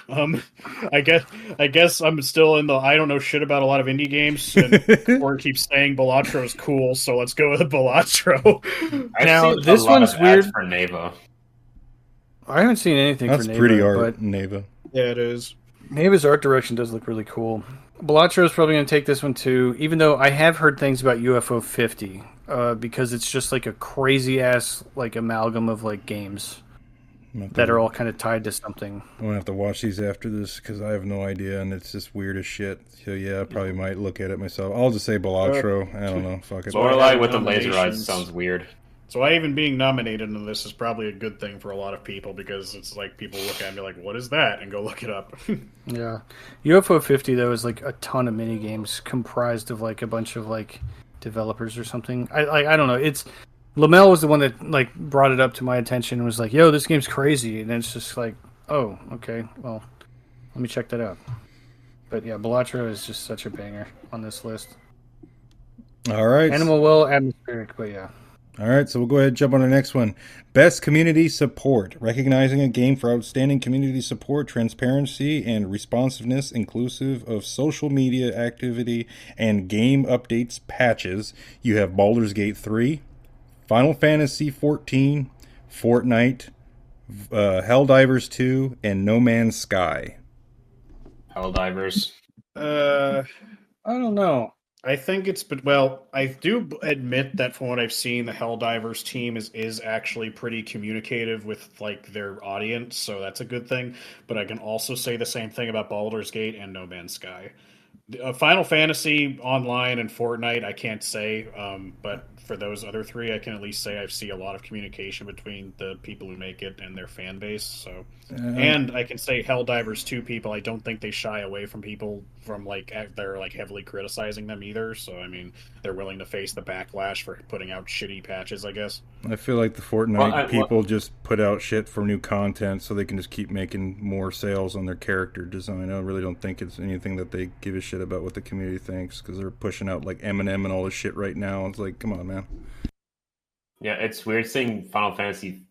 I guess I'm still in the I don't know shit about a lot of indie games, and Corey keeps saying Balatro is cool, so let's go with Balatro. Now this one's weird for Neva. I haven't seen anything That's for Neva. pretty art, but Neva. Yeah, it is. Neva's art direction does look really cool. Balatro is probably going to take this one too, even though I have heard things about UFO 50, because it's just like a crazy ass like amalgam of like games that are all kind of tied to something. I'm gonna have to watch these after this because I have no idea, and it's just weird as shit. So yeah, I probably might look at it myself. I'll just say Balatro. I don't know. Fuck it. Lorelei with the laser eyes sounds weird. So I even being nominated in this is probably a good thing for a lot of people because it's like people look at me like, "What is that?" and go look it up. Yeah, UFO 50 though is like a ton of mini games comprised of like a bunch of like developers or something. I don't know. It's Lamel was the one that like brought it up to my attention and was like, "Yo, this game's crazy," and it's just like, "Oh, okay, well, let me check that out." But yeah, Balatro is just such a banger on this list. All right. Animal Will, atmospheric, but yeah. All right, so we'll go ahead and jump on the next one. Best community support. Recognizing a game for outstanding community support, transparency, and responsiveness, inclusive of social media activity and game updates patches. You have Baldur's Gate 3, Final Fantasy 14, Fortnite, Helldivers 2, and No Man's Sky. Helldivers. I don't know. I think it's, but well, I do admit that from what I've seen, the Helldivers team is actually pretty communicative with like their audience, so that's a good thing. But I can also say the same thing about Baldur's Gate and No Man's Sky. Final Fantasy Online and Fortnite, I can't say, but for those other 3, I can at least say I see a lot of communication between the people who make it and their fan base. So, and I can say Helldivers 2 people, I don't think they shy away from people from like they're like heavily criticizing them either. So I mean, they're willing to face the backlash for putting out shitty patches, I guess. I feel like the Fortnite people just put out shit for new content so they can just keep making more sales on their character design. I really don't think it's anything that they give a shit about what the community thinks because they're pushing out like Eminem and all this shit right now. It's like, come on, man. Yeah, it's weird seeing Final Fantasy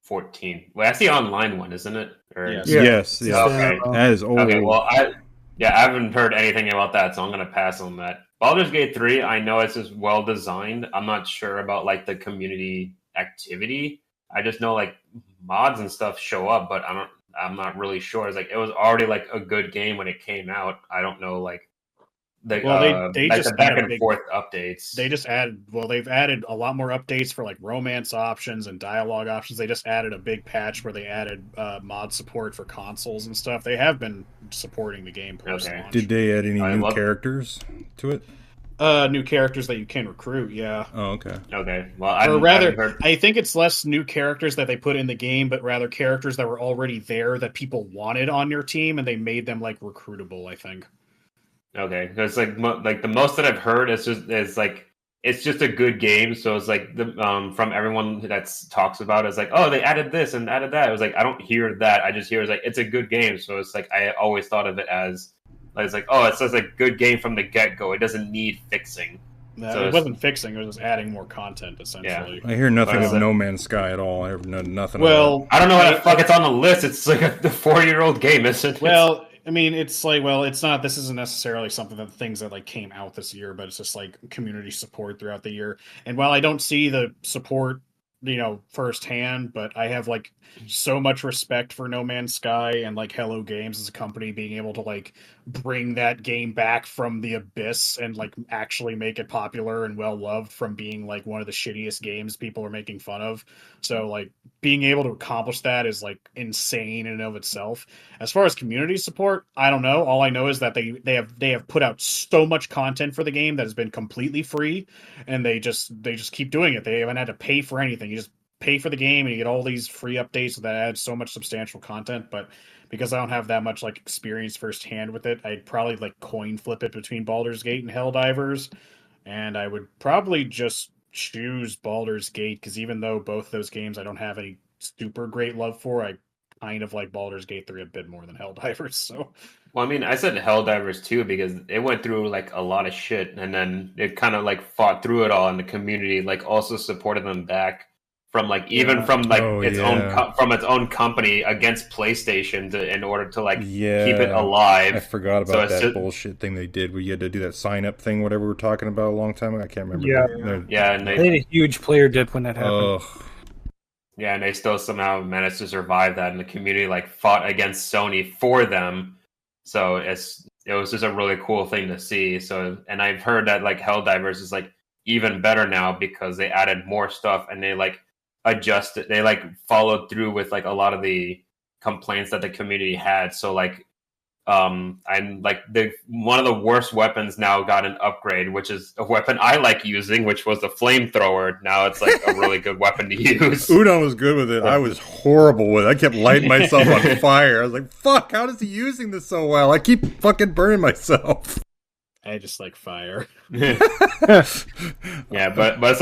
14. Well, that's the online one, isn't it? Or... Yes. Okay. That is old. Okay, well, I haven't heard anything about that, so I'm going to pass on that. Baldur's Gate 3, I know it's just well designed. I'm not sure about like the community activity. I just know like mods and stuff show up, but I'm not really sure. It's like it was already like a good game when it came out. I don't know like they like just the back and forth updates. They've added a lot more updates for like romance options and dialogue options. They just added a big patch where they added mod support for consoles and stuff. They have been supporting the game post-launch. Did they add any new characters to it? New characters that you can recruit, yeah. Oh, okay. Okay. Well, I think it's less new characters that they put in the game, but rather characters that were already there that people wanted on your team, and they made them like recruitable, I think. Okay, because like the most that I've heard is just a good game. So it's like the from everyone that talks about it, it's like, oh, they added this and added that. It was like I don't hear that. I just hear it's like it's a good game. So it's like I always thought of it as it's like, oh, it's just a good game from the get go. It doesn't need fixing. No, so it wasn't fixing. It was just adding more content, essentially. Yeah. I hear nothing of No Man's Sky at all. I have nothing. Well, I don't know how the fuck it's on the list. It's like the 4-year-old game, isn't it? Well, I mean, it's like, well, it's not. This isn't necessarily something that things that like came out this year, but it's just like community support throughout the year. And while I don't see the support, firsthand, but I have like so much respect for No Man's Sky and like Hello Games as a company being able to like bring that game back from the abyss and like actually make it popular and well loved from being like one of the shittiest games people are making fun of. So like being able to accomplish that is like insane in and of itself. As far as community support, I don't know. All I know is that they have put out so much content for the game that has been completely free, and they just keep doing it. They haven't had to pay for anything. You just pay for the game and you get all these free updates that add so much substantial content. But because I don't have that much like experience firsthand with it, I'd probably like coin flip it between Baldur's Gate and Helldivers, and I would probably just choose Baldur's Gate because even though both those games I don't have any super great love for, I kind of like Baldur's Gate 3 a bit more than Helldivers. So, well, I mean, I said Helldivers too because it went through like a lot of shit, and then it kind of like fought through it all, and the community like also supported them back from like its own company against PlayStation in order to like keep it alive. I forgot about that bullshit thing they did where you had to do that sign up thing, whatever we were talking about a long time ago. I can't remember. And they had a huge player dip when that happened. Yeah, and they still somehow managed to survive that, and the community like fought against Sony for them. So it was just a really cool thing to see. So, and I've heard that like Helldivers is like even better now because they added more stuff and they like adjusted, they like followed through with like a lot of the complaints that the community had. So like I'm like one of the worst weapons now got an upgrade, which is a weapon I like using, which was the flamethrower. Now it's like a really good weapon to use. Udon was good with it. I was horrible with it. I kept lighting myself on fire. I was like, fuck, how is he using this so well? I keep fucking burning myself. I just like fire. Yeah, but it's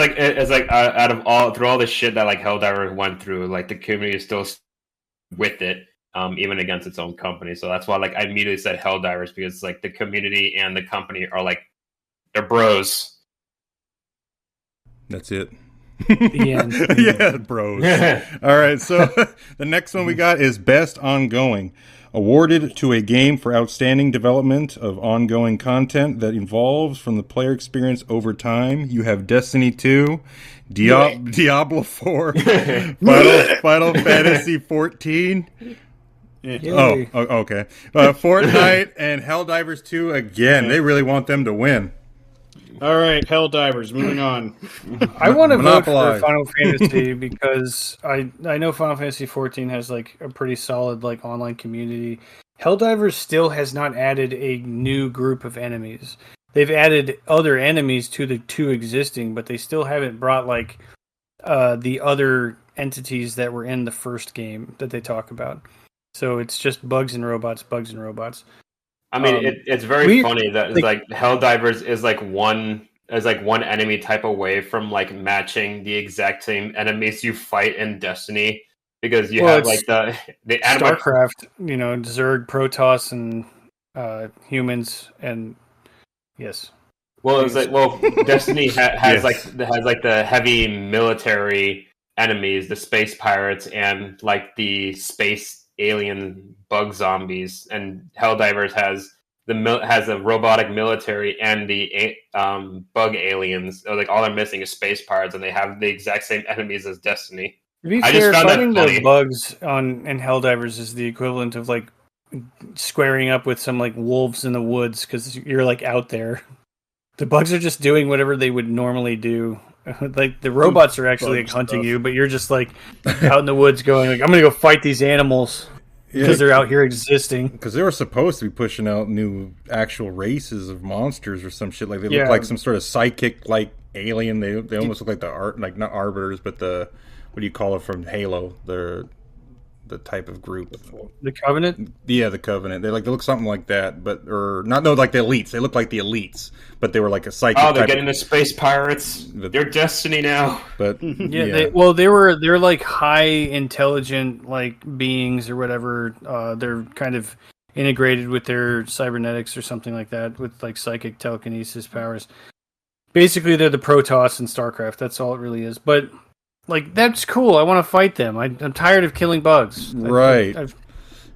like out of all through all the shit that like Helldiver went through, like the community is still with it, even against its own company. So that's why like I immediately said Helldivers, because like the community and the company are like they're bros. That's it. The end. Yeah, bros. All right, so the next one we got is Best Ongoing. Awarded to a game for outstanding development of ongoing content that evolves from the player experience over time. You have Destiny 2, Diablo 4, Final Fantasy 14. Oh, okay. Fortnite and Helldivers 2 again. They really want them to win. All right, Helldivers, moving on. I want to vote for Final Fantasy because I know Final Fantasy 14 has like a pretty solid like online community. Helldivers still has not added a new group of enemies. They've added other enemies to the two existing, but they still haven't brought like the other entities that were in the first game that they talk about. So it's just bugs and robots. I mean, it's very funny that like Helldivers is like one enemy type away from like matching the exact same enemies you fight in Destiny, because you have like the StarCraft, you know, Zerg, Protoss, and humans, and yes. Well, it's like Destiny has like the heavy military enemies, the space pirates, and like the space alien bug zombies, and Helldivers has a robotic military and the bug aliens. So, like all they're missing is space pirates, and they have the exact same enemies as Destiny. To be fair, fighting the bugs in Helldivers is the equivalent of like squaring up with some like wolves in the woods because you're like out there. The bugs are just doing whatever they would normally do. Like the robots are actually like, hunting you, but you're just like out in the woods going like, I'm gonna go fight these animals because they're out here existing. Because they were supposed to be pushing out new actual races of monsters or some shit. Like they look like some sort of psychic like alien. They almost look like not arbiters, but the what do you call it from Halo? The type of group. The Covenant? Yeah, the Covenant. They look something like that, but like the elites. They look like the elites, but they were like a psychic. Oh, they're getting the space pirates. They're Destiny now. But they're like high intelligent like beings or whatever. They're kind of integrated with their cybernetics or something like that, with like psychic telekinesis powers. Basically, they're the Protoss in StarCraft. That's all it really is. But like, that's cool. I want to fight them. I'm tired of killing bugs. Right.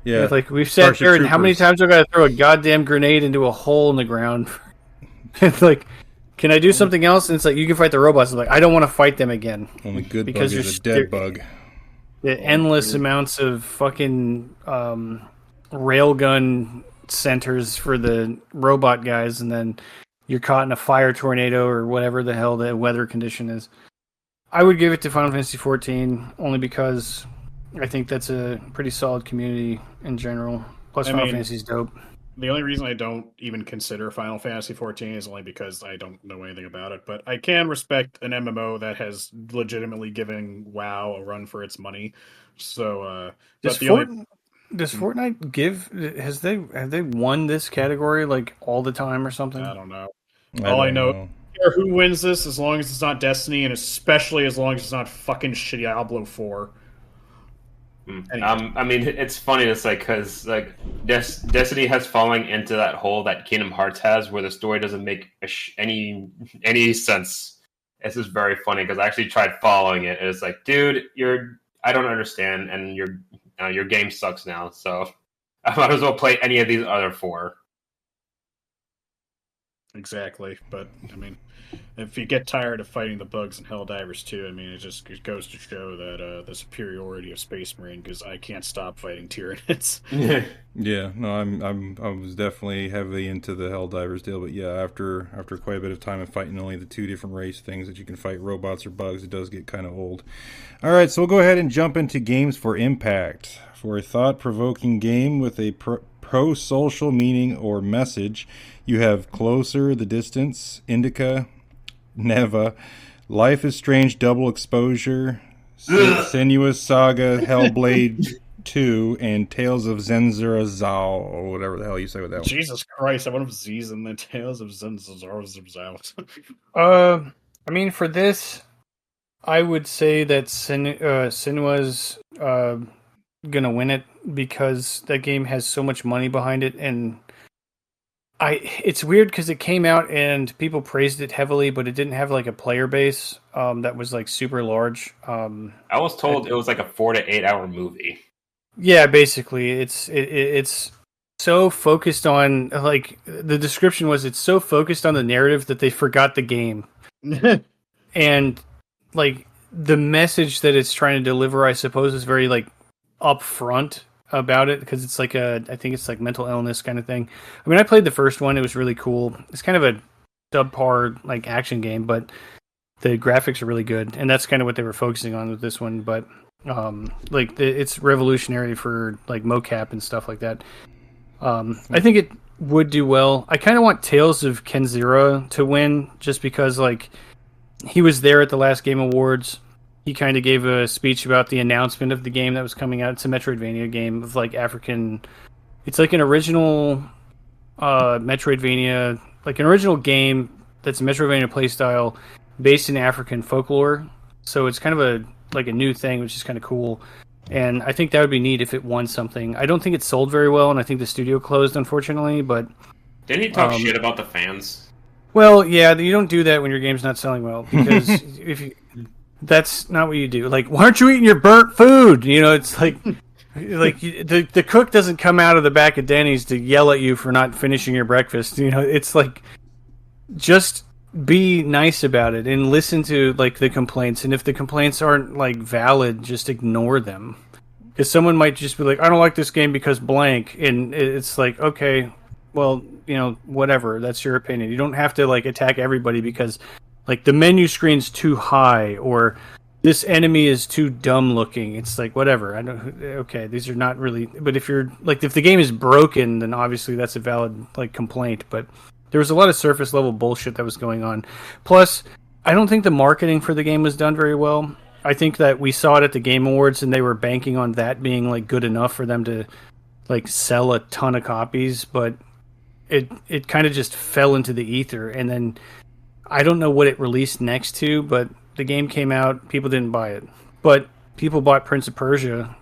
Yeah. Like, we've said here, and how many times I've got to throw a goddamn grenade into a hole in the ground? It's like, can I do something else? And it's like, you can fight the robots. I'm like, I don't want to fight them again. Only good because bug is a dead bug. The endless amounts of fucking railgun centers for the robot guys, and then you're caught in a fire tornado or whatever the hell the weather condition is. I would give it to Final Fantasy XIV only because I think that's a pretty solid community in general. Plus, Final Fantasy's dope. The only reason I don't even consider Final Fantasy XIV is only because I don't know anything about it. But I can respect an MMO that has legitimately given WoW a run for its money. So, does Fortnite give? Have they won this category like all the time or something? I don't know. All I know. Who wins this, as long as it's not Destiny, and especially as long as it's not fucking shitty Diablo 4. Anyway. I mean, it's funny. It's like because like Destiny has fallen into that hole that Kingdom Hearts has, where the story doesn't make any sense. It's just very funny because I actually tried following it. And it's like, dude, I don't understand, and your game sucks now. So I might as well play any of these other 4. Exactly, but I mean, if you get tired of fighting the bugs in Helldivers 2, I mean, it goes to show that the superiority of Space Marine, because I can't stop fighting Tyranids. Yeah, no, I was definitely heavily into the Helldivers deal, but yeah, after quite a bit of time of fighting only the 2 different race things that you can fight, robots or bugs, it does get kind of old. All right, so we'll go ahead and jump into games for impact. For a thought-provoking game with a pro-social meaning or message, you have Closer, The Distance, Indica, Neva, Life is Strange Double Exposure, Senua's Saga, Hellblade 2, and Tales of Zenzura Zao, or whatever the hell you say with that one. Jesus Christ, I went with Z's and then Tales of Zenzura Zao. I mean, for this, I would say that Senua's gonna win it because that game has so much money behind it, and it's weird because it came out and people praised it heavily, but it didn't have like a player base that was like super large. I was told it was like a 4 to 8 hour movie. Yeah, basically, it's so focused on, like, the description was, it's so focused on the narrative that they forgot the game. And like the message that it's trying to deliver, I suppose, is very like upfront about it, because it's like I think it's like mental illness kind of thing. I mean, I played the first one; it was really cool. It's kind of a subpar like action game, but the graphics are really good, and that's kind of what they were focusing on with this one. But it's revolutionary for like mocap and stuff like that. I think it would do well. I kind of want Tales of Kenzera to win, just because like he was there at the last Game Awards. He kind of gave a speech about the announcement of the game that was coming out. It's a Metroidvania game of like African. It's like an original Metroidvania, like an original game that's a Metroidvania playstyle based in African folklore. So it's kind of a new thing, which is kind of cool. And I think that would be neat if it won something. I don't think it sold very well, and I think the studio closed, unfortunately. But didn't he talk shit about the fans? Well, yeah, you don't do that when your game's not selling well, because that's not what you do. Like, why aren't you eating your burnt food? You know, it's like the cook doesn't come out of the back of Denny's to yell at you for not finishing your breakfast. You know, it's like, just be nice about it and listen to like the complaints. And if the complaints aren't like valid, just ignore them. Because someone might just be like, I don't like this game because blank. And it's like, okay, well, you know, whatever. That's your opinion. You don't have to like attack everybody because like the menu screen's too high or this enemy is too dumb looking. It's like, whatever. Okay, these are not really, but if you're like, if the game is broken, then obviously that's a valid like complaint. But there was a lot of surface level bullshit that was going on. Plus, I don't think the marketing for the game was done very well. I think that we saw it at the Game Awards and they were banking on that being like good enough for them to like sell a ton of copies, but it kind of just fell into the ether. And then I don't know what it released next to, but the game came out, people didn't buy it. But people bought Prince of Persia,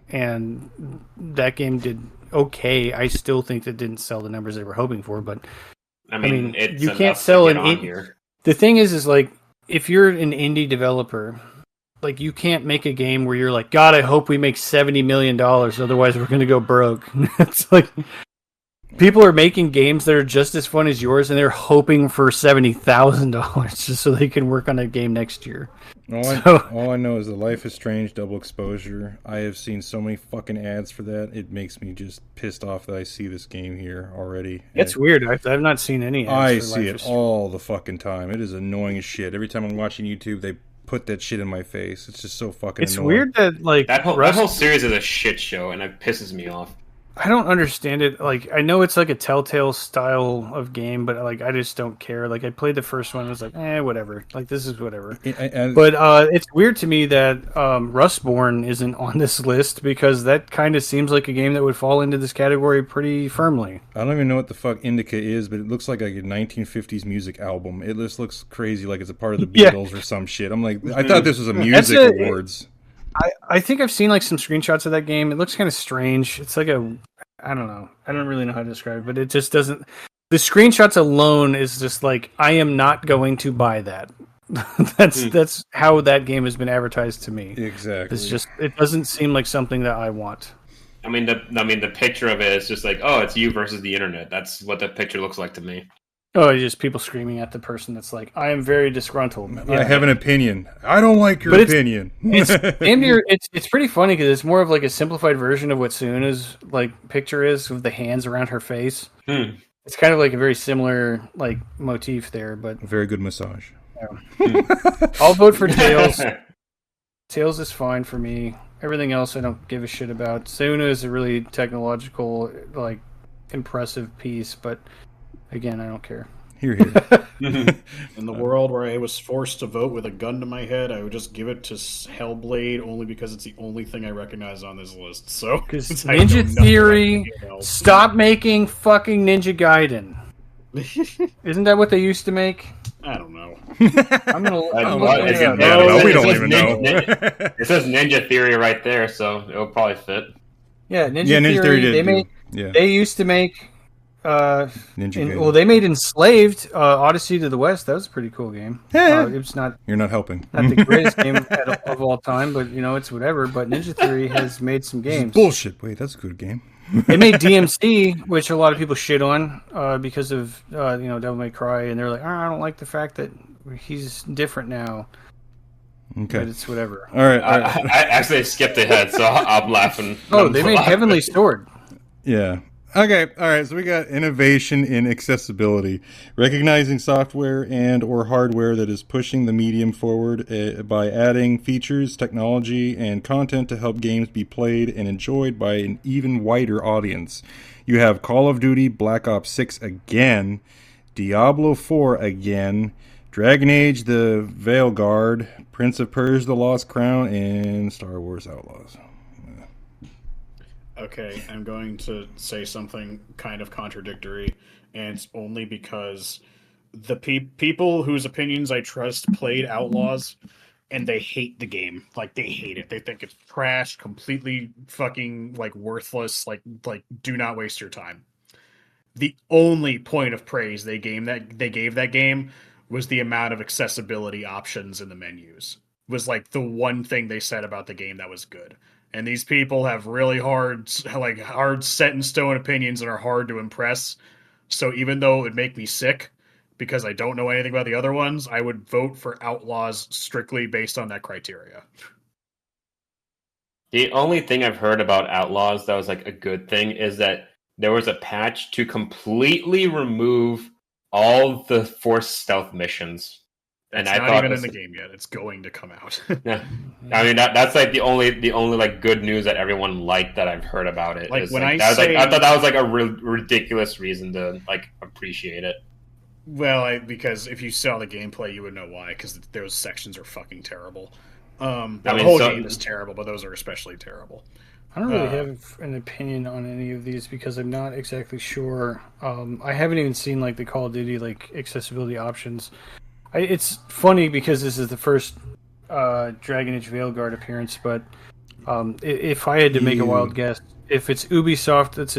and that game did okay. I still think that didn't sell the numbers they were hoping for, but I mean you can't sell an indie. The thing is like, if you're an indie developer, like you can't make a game where you're like, God, I hope we make $70 million, otherwise we're going to go broke. It's like, people are making games that are just as fun as yours, and they're hoping for $70,000 just so they can work on a game next year. All I know is that Life is Strange Double Exposure. I have seen so many fucking ads for that. It makes me just pissed off that I see this game here already. It's weird. I've not seen any ads. I see it all the fucking time. It is annoying as shit. Every time I'm watching YouTube, they put that shit in my face. It's just so fucking annoying. It's weird that like that whole series is a shit show, and it pisses me off. I don't understand it. Like, I know it's like a Telltale style of game, but like, I just don't care. Like, I played the first one, and I was like, whatever. Like, this is whatever. But it's weird to me that Rustborn isn't on this list, because that kind of seems like a game that would fall into this category pretty firmly. I don't even know what the fuck Indica is, but it looks like a 1950s music album. It just looks crazy, like it's a part of the Beatles or some shit. I'm like, I thought this was a music awards. I think I've seen like some screenshots of that game. It looks kind of strange. It's like I don't know. I don't really know how to describe it, but it just doesn't. The screenshots alone is just like, I am not going to buy that. That's how that game has been advertised to me. Exactly. It doesn't seem like something that I want. I mean the picture of it is just like, oh, it's you versus the internet. That's what the picture looks like to me. Oh, it's just people screaming at the person that's like, I am very disgruntled. Yeah. I have an opinion. I don't like your opinion. It's pretty funny because it's more of like a simplified version of what Suna's like picture is with the hands around her face. It's kind of like a very similar like motif there, but a very good massage. Yeah. I'll vote for Tails. Tails is fine for me. Everything else I don't give a shit about. Suna is a really technological, like, impressive piece, but again, I don't care. Here. In the world where I was forced to vote with a gun to my head, I would just give it to Hellblade only because it's the only thing I recognize on this list. So, because Ninja Theory, stop making fucking Ninja Gaiden. Isn't that what they used to make? I don't know. We don't even know. It says Ninja Theory right there, so it'll probably fit. Yeah, Ninja Theory they used to make they made Enslaved, Odyssey to the West. That was a pretty cool game. Yeah. It was not. You're not helping. Not the greatest game of all time, but it's whatever. But Ninja Theory has made some games. Bullshit. Wait, that's a good game. They made DMC, which a lot of people shit on because of Devil May Cry, and they're like, I don't like the fact that he's different now. Okay, but it's whatever. All right. I actually skipped ahead, so I'm laughing. Oh, they made Heavenly Sword. Yeah. Okay, all right, so we got innovation in accessibility, recognizing software and or hardware that is pushing the medium forward by adding features, technology, and content to help games be played and enjoyed by an even wider audience. You have Call of Duty Black Ops 6 again, Diablo 4 again, Dragon Age the Veilguard, Prince of Persia the Lost Crown, and Star Wars Outlaws. Okay, I'm going to say something kind of contradictory, and it's only because the people whose opinions I trust played Outlaws, and they hate the game. Like, they hate it. They think it's trash, completely fucking, like, worthless, like do not waste your time. The only point of praise they gave that game was the amount of accessibility options in the menus. Was, like, the one thing they said about the game that was good. And these people have really hard set in stone opinions that are hard to impress. So even though it would make me sick because I don't know anything about the other ones, I would vote for Outlaws strictly based on that criteria. The only thing I've heard about Outlaws that was like a good thing is that there was a patch to completely remove all the forced stealth missions. And I thought even in the game yet. It's going to come out. Yeah, I mean that's like the only like good news that everyone liked that I've heard about it. Like when I thought that was like a ridiculous reason to like appreciate it. Well, because if you saw the gameplay, you would know why. Because those sections are fucking terrible. The whole game is terrible, but those are especially terrible. I don't really have an opinion on any of these because I'm not exactly sure. I haven't even seen like the Call of Duty like accessibility options. It's funny because this is the first Dragon Age Veilguard appearance, but if I had to make a wild guess, if it's Ubisoft that's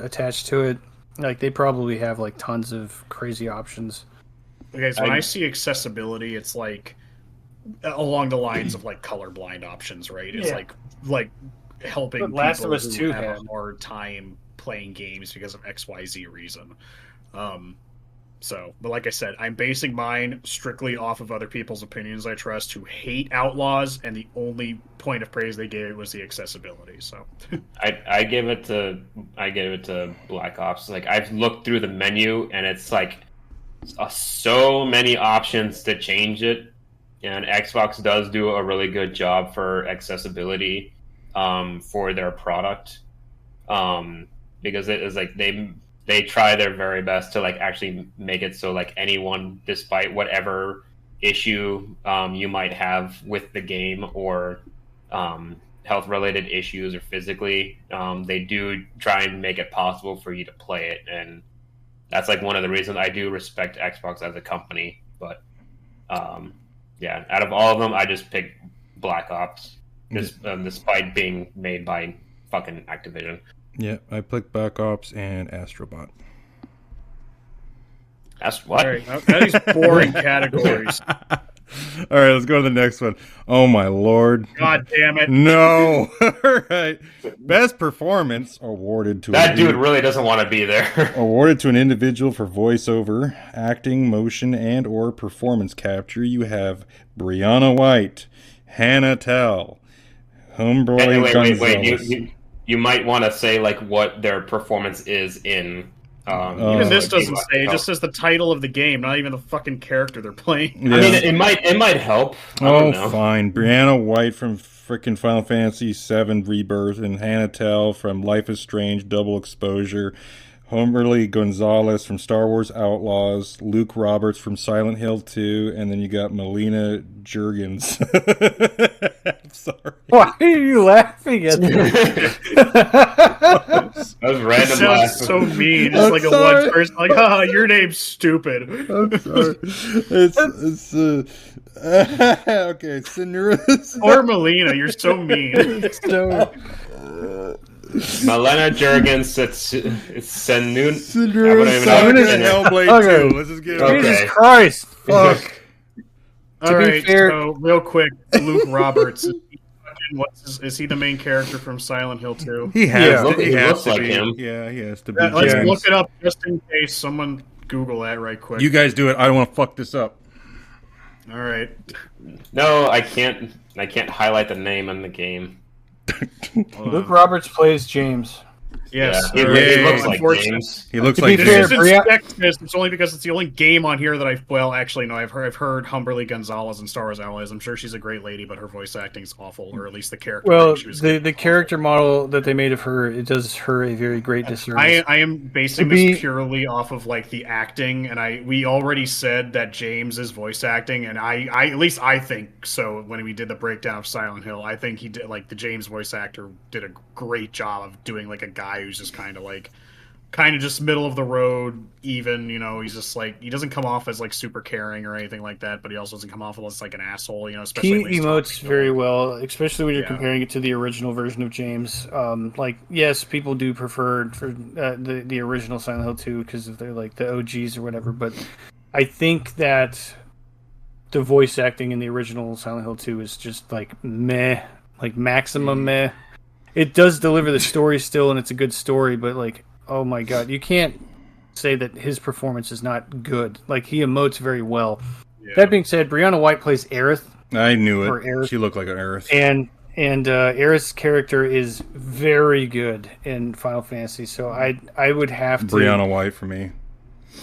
attached to it, like they probably have like tons of crazy options. Okay, so when I see accessibility, it's like along the lines of like colorblind options, right? It's like helping people Last of Us 2 have a hard time playing games because of XYZ reason. But like I said, I'm basing mine strictly off of other people's opinions I trust who hate Outlaws, and the only point of praise they gave was the accessibility. So I give it to Black Ops. Like I've looked through the menu, and it's like so many options to change it. And Xbox does do a really good job for accessibility for their product because it is like they try their very best to like actually make it so like anyone, despite whatever issue you might have with the game or health related issues or physically, they do try and make it possible for you to play it. And that's like one of the reasons I do respect Xbox as a company. But yeah, out of all of them, I just picked Black Ops despite being made by fucking Activision. Yeah, I picked Black Ops and Astrobot. That's what? All right, that is boring categories. All right, let's go to the next one. Oh my lord! God damn it! No. All right. Best performance awarded to that dude really doesn't want to be there. Awarded to an individual for voiceover, acting, motion, and/or performance capture. You have Brianna White, Hannah Tell, Homeboy Gonzalez. Wait. You might want to say like what their performance is in. Even this doesn't say. It just says the title of the game, not even the fucking character they're playing. Yeah. I mean, it might help. Fine. Brianna White from frickin' Final Fantasy VII Rebirth, and Hannah Tell from Life is Strange Double Exposure. Homeboy Gonzalez from Star Wars Outlaws, Luke Roberts from Silent Hill 2, and then you got Melina Juergens. I'm sorry. Why are you laughing at that? That was random. Sounds so mean. It's like sorry. A one person, like, "Haha, your name's stupid." I'm sorry. It's okay. Senora. Or Melina, you're so mean. Melina Juergens, it's Senun. Hellblade 2. Let's just get it. Jesus Christ! Fuck. All right, so real quick, Luke Roberts. Is he the main character from Silent Hill 2? He has. Yeah, he looks like him. Yeah, he has to be. Let's look it up just in case someone Google that right quick. You guys do it. I don't want to fuck this up. All right. No, I can't. I can't highlight the name in the game. Luke Roberts plays James. Yes, he looks like James. He looks like James. This isn't sexist. It's only because it's the only game on here that I've heard Humberly Gonzalez in Star Wars Allies. I'm sure she's a great lady, but her voice acting is awful, or at least the character. Well, the character model that they made of her, it does her a very great disservice. I am basing this purely off of like the acting, and we already said that James is voice acting, and I at least I think so. When we did the breakdown of Silent Hill, I think he did, like, the James voice actor did a great job of doing like a guy who's just kind of just middle of the road, even, he's just like, he doesn't come off as like super caring or anything like that, but he also doesn't come off as like an asshole, especially he emotes very well, especially when you're comparing it to the original version of James. Yes, people do prefer for the original Silent Hill 2 because they're like the OGs or whatever, but I think that the voice acting in the original Silent Hill 2 is just like meh, like maximum meh. It does deliver the story still, and it's a good story, but like, oh my god, you can't say that his performance is not good. Like, he emotes very well. Yeah. That being said, Brianna White plays Aerith. I knew it. Aerith. She looked like an Aerith. And Aerith's character is very good in Final Fantasy, so I would have to... Brianna White for me.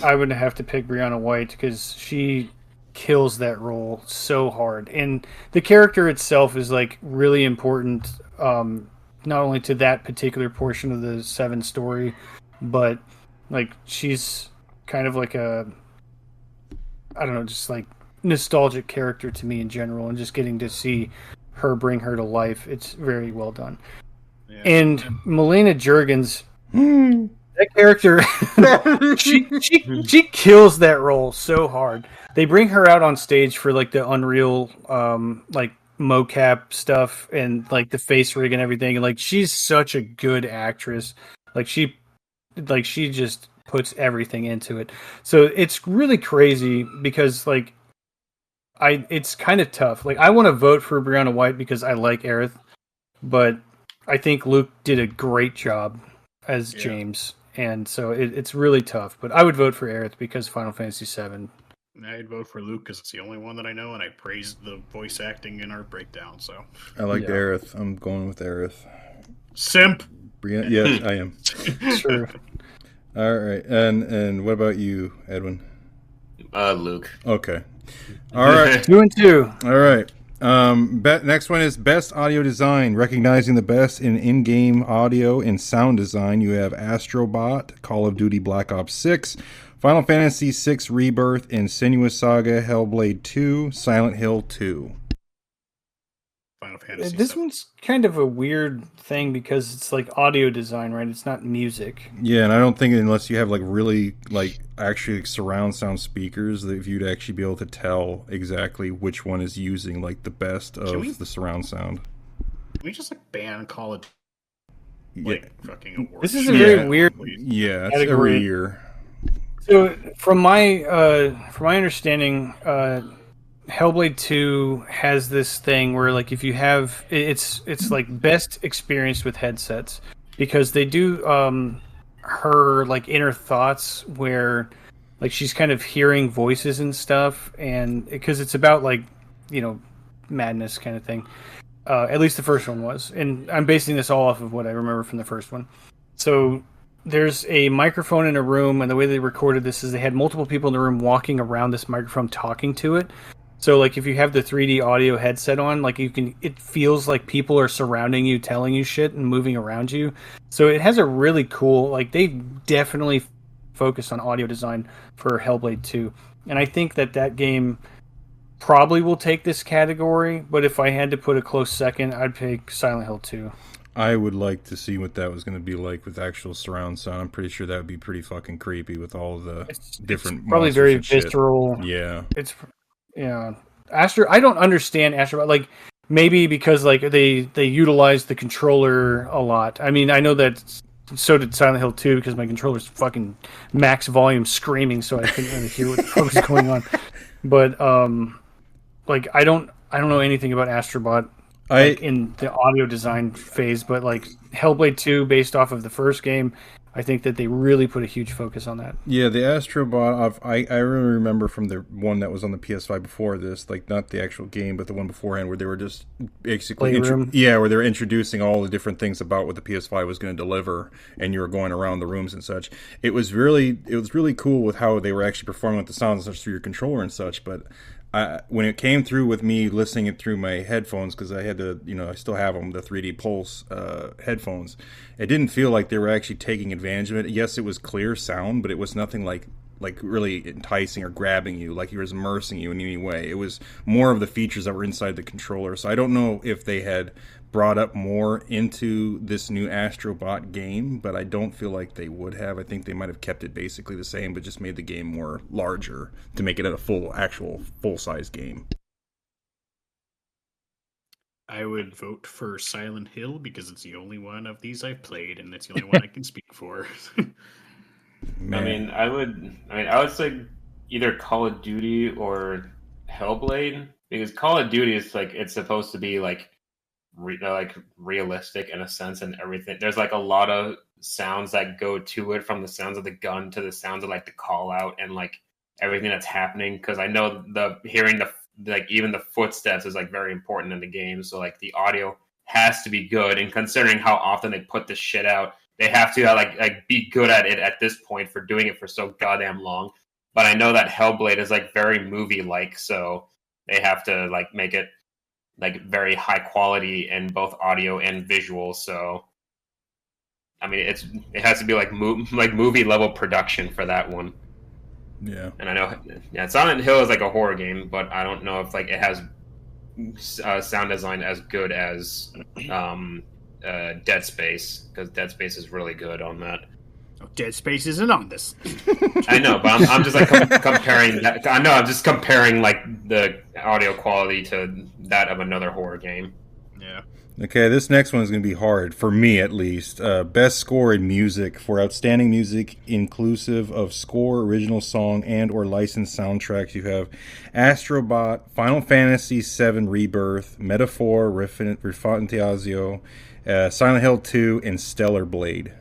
I would have to pick Brianna White because she kills that role so hard. And the character itself is like really important, not only to that particular portion of the 7 story, but like she's kind of like a, I don't know, just like nostalgic character to me in general, and just getting to see her bring her to life, it's very well done. Yeah. And Melina Juergens, that character, she kills that role so hard. They bring her out on stage for like the Unreal like mocap stuff and like the face rig and everything, and like she's such a good actress. Like she just puts everything into it. So it's really crazy because like it's kind of tough. Like, I want to vote for Brianna White because I like Aerith, but I think Luke did a great job as James, and so it's really tough. But I would vote for Aerith because Final Fantasy VII. I'd vote for Luke because it's the only one that I know, and I praised the voice acting in our breakdown. So I like Aerith. I'm going with Aerith. Simp. Brianna, yes, I am. Sure. All right, and what about you, Edwin? Luke. Okay. All right. 2 and 2. All right. Next one is Best Audio Design. Recognizing the best in-game audio and sound design, you have Astrobot, Call of Duty Black Ops 6, Final Fantasy VI Rebirth, and Senua's Saga, Hellblade 2, Silent Hill 2. Final Fantasy. This one's kind of a weird thing because it's like audio design, right? It's not music. Yeah, and I don't think unless you have like really like actually surround sound speakers that if you'd actually be able to tell exactly which one is using like the best of the surround sound. Can we just like ban Call of fucking awards? This is a very weird. Yeah, it's every year. So from my understanding, Hellblade 2 has this thing where like if you have it's like best experienced with headsets because they do her like inner thoughts where like she's kind of hearing voices and stuff, and because it's about like madness kind of thing. At least the first one was, and I'm basing this all off of what I remember from the first one. So there's a microphone in a room, and the way they recorded this is they had multiple people in the room walking around this microphone talking to it. So like if you have the 3D audio headset on, like it feels like people are surrounding you, telling you shit and moving around you. So it has a really cool, like they definitely focused on audio design for Hellblade 2. And I think that game probably will take this category, but if I had to put a close second, I'd pick Silent Hill 2. I would like to see what that was going to be like with actual surround sound. I'm pretty sure that would be pretty fucking creepy with all the different. It's probably very visceral. Yeah. I don't understand Astrobot. Like maybe because like they utilize the controller a lot. I mean, I know that so did Silent Hill 2 because my controller's fucking max volume screaming, so I couldn't really hear what the fuck was going on. But like I don't know anything about Astrobot in the audio design phase, but like Hellblade 2 based off of the first game, I think that they really put a huge focus on that. Yeah, the Astrobot, I really remember from the one that was on the PS5 before this, like not the actual game, but the one beforehand where they were just basically where they were introducing all the different things about what the PS5 was going to deliver, and you were going around the rooms and such. It was really cool with how they were actually performing with the sounds and such through your controller and such, but when it came through with me listening it through my headphones, because I had to, I still have them, the 3D Pulse headphones, it didn't feel like they were actually taking advantage of it. Yes, it was clear sound, but it was nothing like really enticing or grabbing you, like he was immersing you in any way. It was more of the features that were inside the controller. So I don't know if they had brought up more into this new Astrobot game, but I don't feel like they would have. I think they might have kept it basically the same, but just made the game more larger to make it a full-size game. I would vote for Silent Hill because it's the only one of these I've played, and it's the only one I can speak for. I would say either Call of Duty or Hellblade, because Call of Duty is like, it's supposed to be like realistic in a sense, and everything. There's like a lot of sounds that go to it, from the sounds of the gun to the sounds of like the call out and like everything that's happening. Because I know hearing even the footsteps is like very important in the game. So like the audio has to be good, and considering how often they put this shit out, they have to like be good at it at this point for doing it for so goddamn long. But I know that Hellblade is like very movie like, so they have to like make it like very high quality in both audio and visual. So I mean, it has to be like movie level production for that one. Yeah. And I know, Silent Hill is like a horror game, but I don't know if like it has sound design as good as Dead Space, because Dead Space is really good on that. Oh, Dead Space isn't on this. I know, but I'm just like comparing that. I know, I'm just comparing like the audio quality to that of another horror game. Yeah. Okay, this next one is going to be hard, for me at least. Best score in music. For outstanding music inclusive of score, original song, and or licensed soundtracks, you have Astrobot, Final Fantasy VII Rebirth, Metaphor, Rifantasio, Silent Hill 2, and Stellar Blade.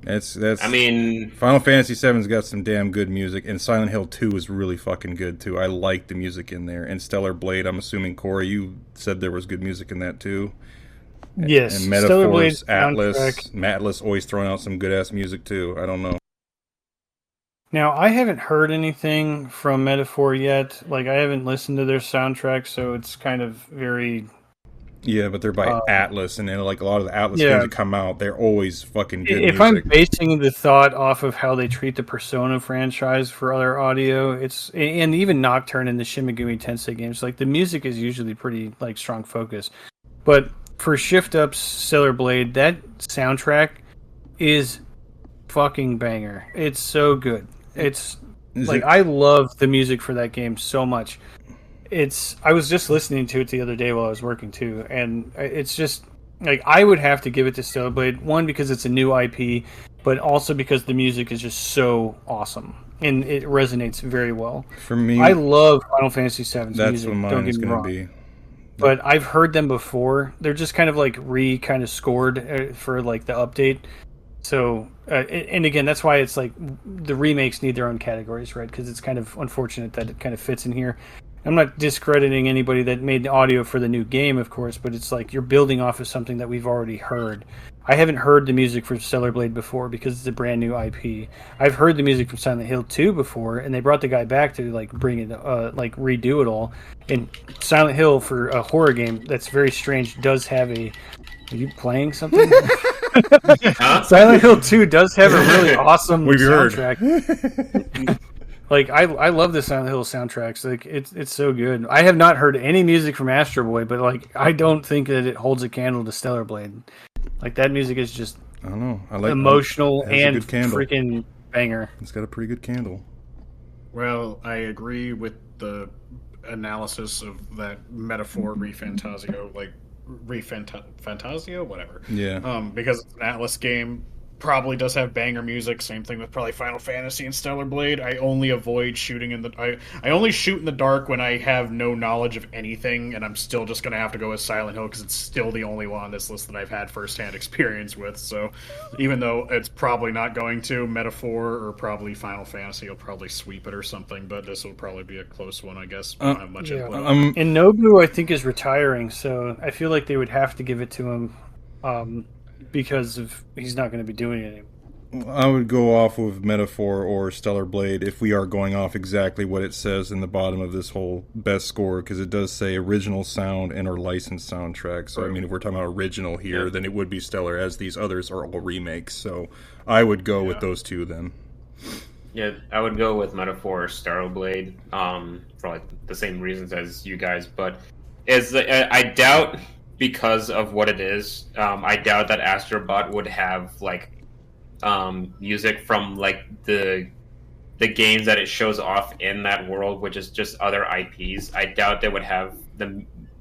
That's. I mean, Final Fantasy VII's got some damn good music, and Silent Hill 2 is really fucking good too. I like the music in there. And Stellar Blade, I'm assuming, Corey, you said there was good music in that too. Yes, and Metaphors, Atlas always throwing out some good ass music too. I don't know. Now, I haven't heard anything from Metaphor yet. Like, I haven't listened to their soundtrack, so it's kind of very. Yeah, but they're by Atlas, and then like a lot of the Atlas games that come out, they're always fucking good If music. I'm basing the thought off of how they treat the Persona franchise for other audio, and even Nocturne and the Shin Megami Tensei games, like the music is usually pretty like strong focus. But for Shift Up's Stellar Blade, that soundtrack is fucking banger. It's so good. I love the music for that game so much. I was just listening to it the other day while I was working too, and it's just like I would have to give it to Stellar Blade. One, because it's a new IP, but also because the music is just so awesome and it resonates very well. For me, I love Final Fantasy VII's that's music. what mine Don't get is me going wrong. to be. But I've heard them before. They're just kind of like kind of scored for like the update. So, and again, that's why it's like the remakes need their own categories, right? Because it's kind of unfortunate that it kind of fits in here. I'm not discrediting anybody that made the audio for the new game, of course, but it's like you're building off of something that we've already heard. I haven't heard the music from Stellar Blade before because it's a brand new IP. I've heard the music from Silent Hill 2 before, and they brought the guy back to like bring it, like redo it all. And Silent Hill, for a horror game that's very strange, does have a. Are you playing something? Silent Hill 2 does have a really awesome soundtrack. Like I love the Silent Hill soundtracks. Like it's so good. I have not heard any music from Astro Boy, but like I don't think that it holds a candle to Stellar Blade. Like that music is just I don't know. I like emotional and a good candle. Freaking banger. It's got a pretty good candle. Well, I agree with the analysis of that metaphor Fantasio, like Fantasio, whatever. Yeah. Because it's an Atlas game, probably does have banger music. Same thing with probably Final Fantasy and Stellar Blade. I only avoid shooting in the. I only shoot in the dark when I have no knowledge of anything, and I'm still just gonna have to go with Silent Hill because it's still the only one on this list that I've had firsthand experience with. So, even though it's probably not going to, Metaphor or probably Final Fantasy will probably sweep it or something. But this will probably be a close one, I guess. I don't have much input. And Nobu, I think, is retiring, so I feel like they would have to give it to him. Because he's not going to be doing it anymore. I would go off with Metaphor or Stellar Blade if we are going off exactly what it says in the bottom of this whole best score, because it does say original sound and or licensed soundtrack. So, I mean, if we're talking about original here, then it would be Stellar, as these others are all remakes. So I would go with those two then. Yeah, I would go with Metaphor or Stellar Blade for like the same reasons as you guys. But I doubt... because of what it is, I doubt that Astrobot would have like music from like the games that it shows off in that world, which is just other IPs. I doubt they would have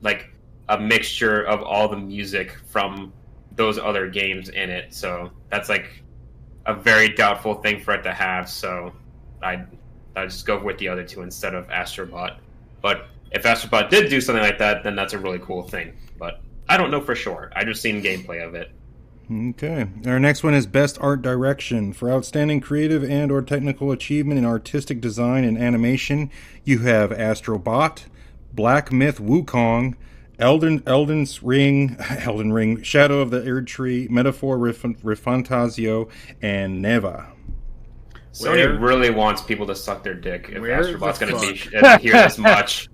like a mixture of all the music from those other games in it. So that's like a very doubtful thing for it to have. So I'd just go with the other two instead of Astrobot. But if Astrobot did do something like that, then that's a really cool thing. But I don't know for sure. I just seen gameplay of it. Okay. Our next one is Best Art Direction. For outstanding creative and or technical achievement in artistic design and animation, you have Astrobot, Black Myth Wukong, Elden Ring, Shadow of the Erdtree, Metaphor Refantasio, and Neva. Sony really wants people to suck their dick if Astrobot's going to be here this much.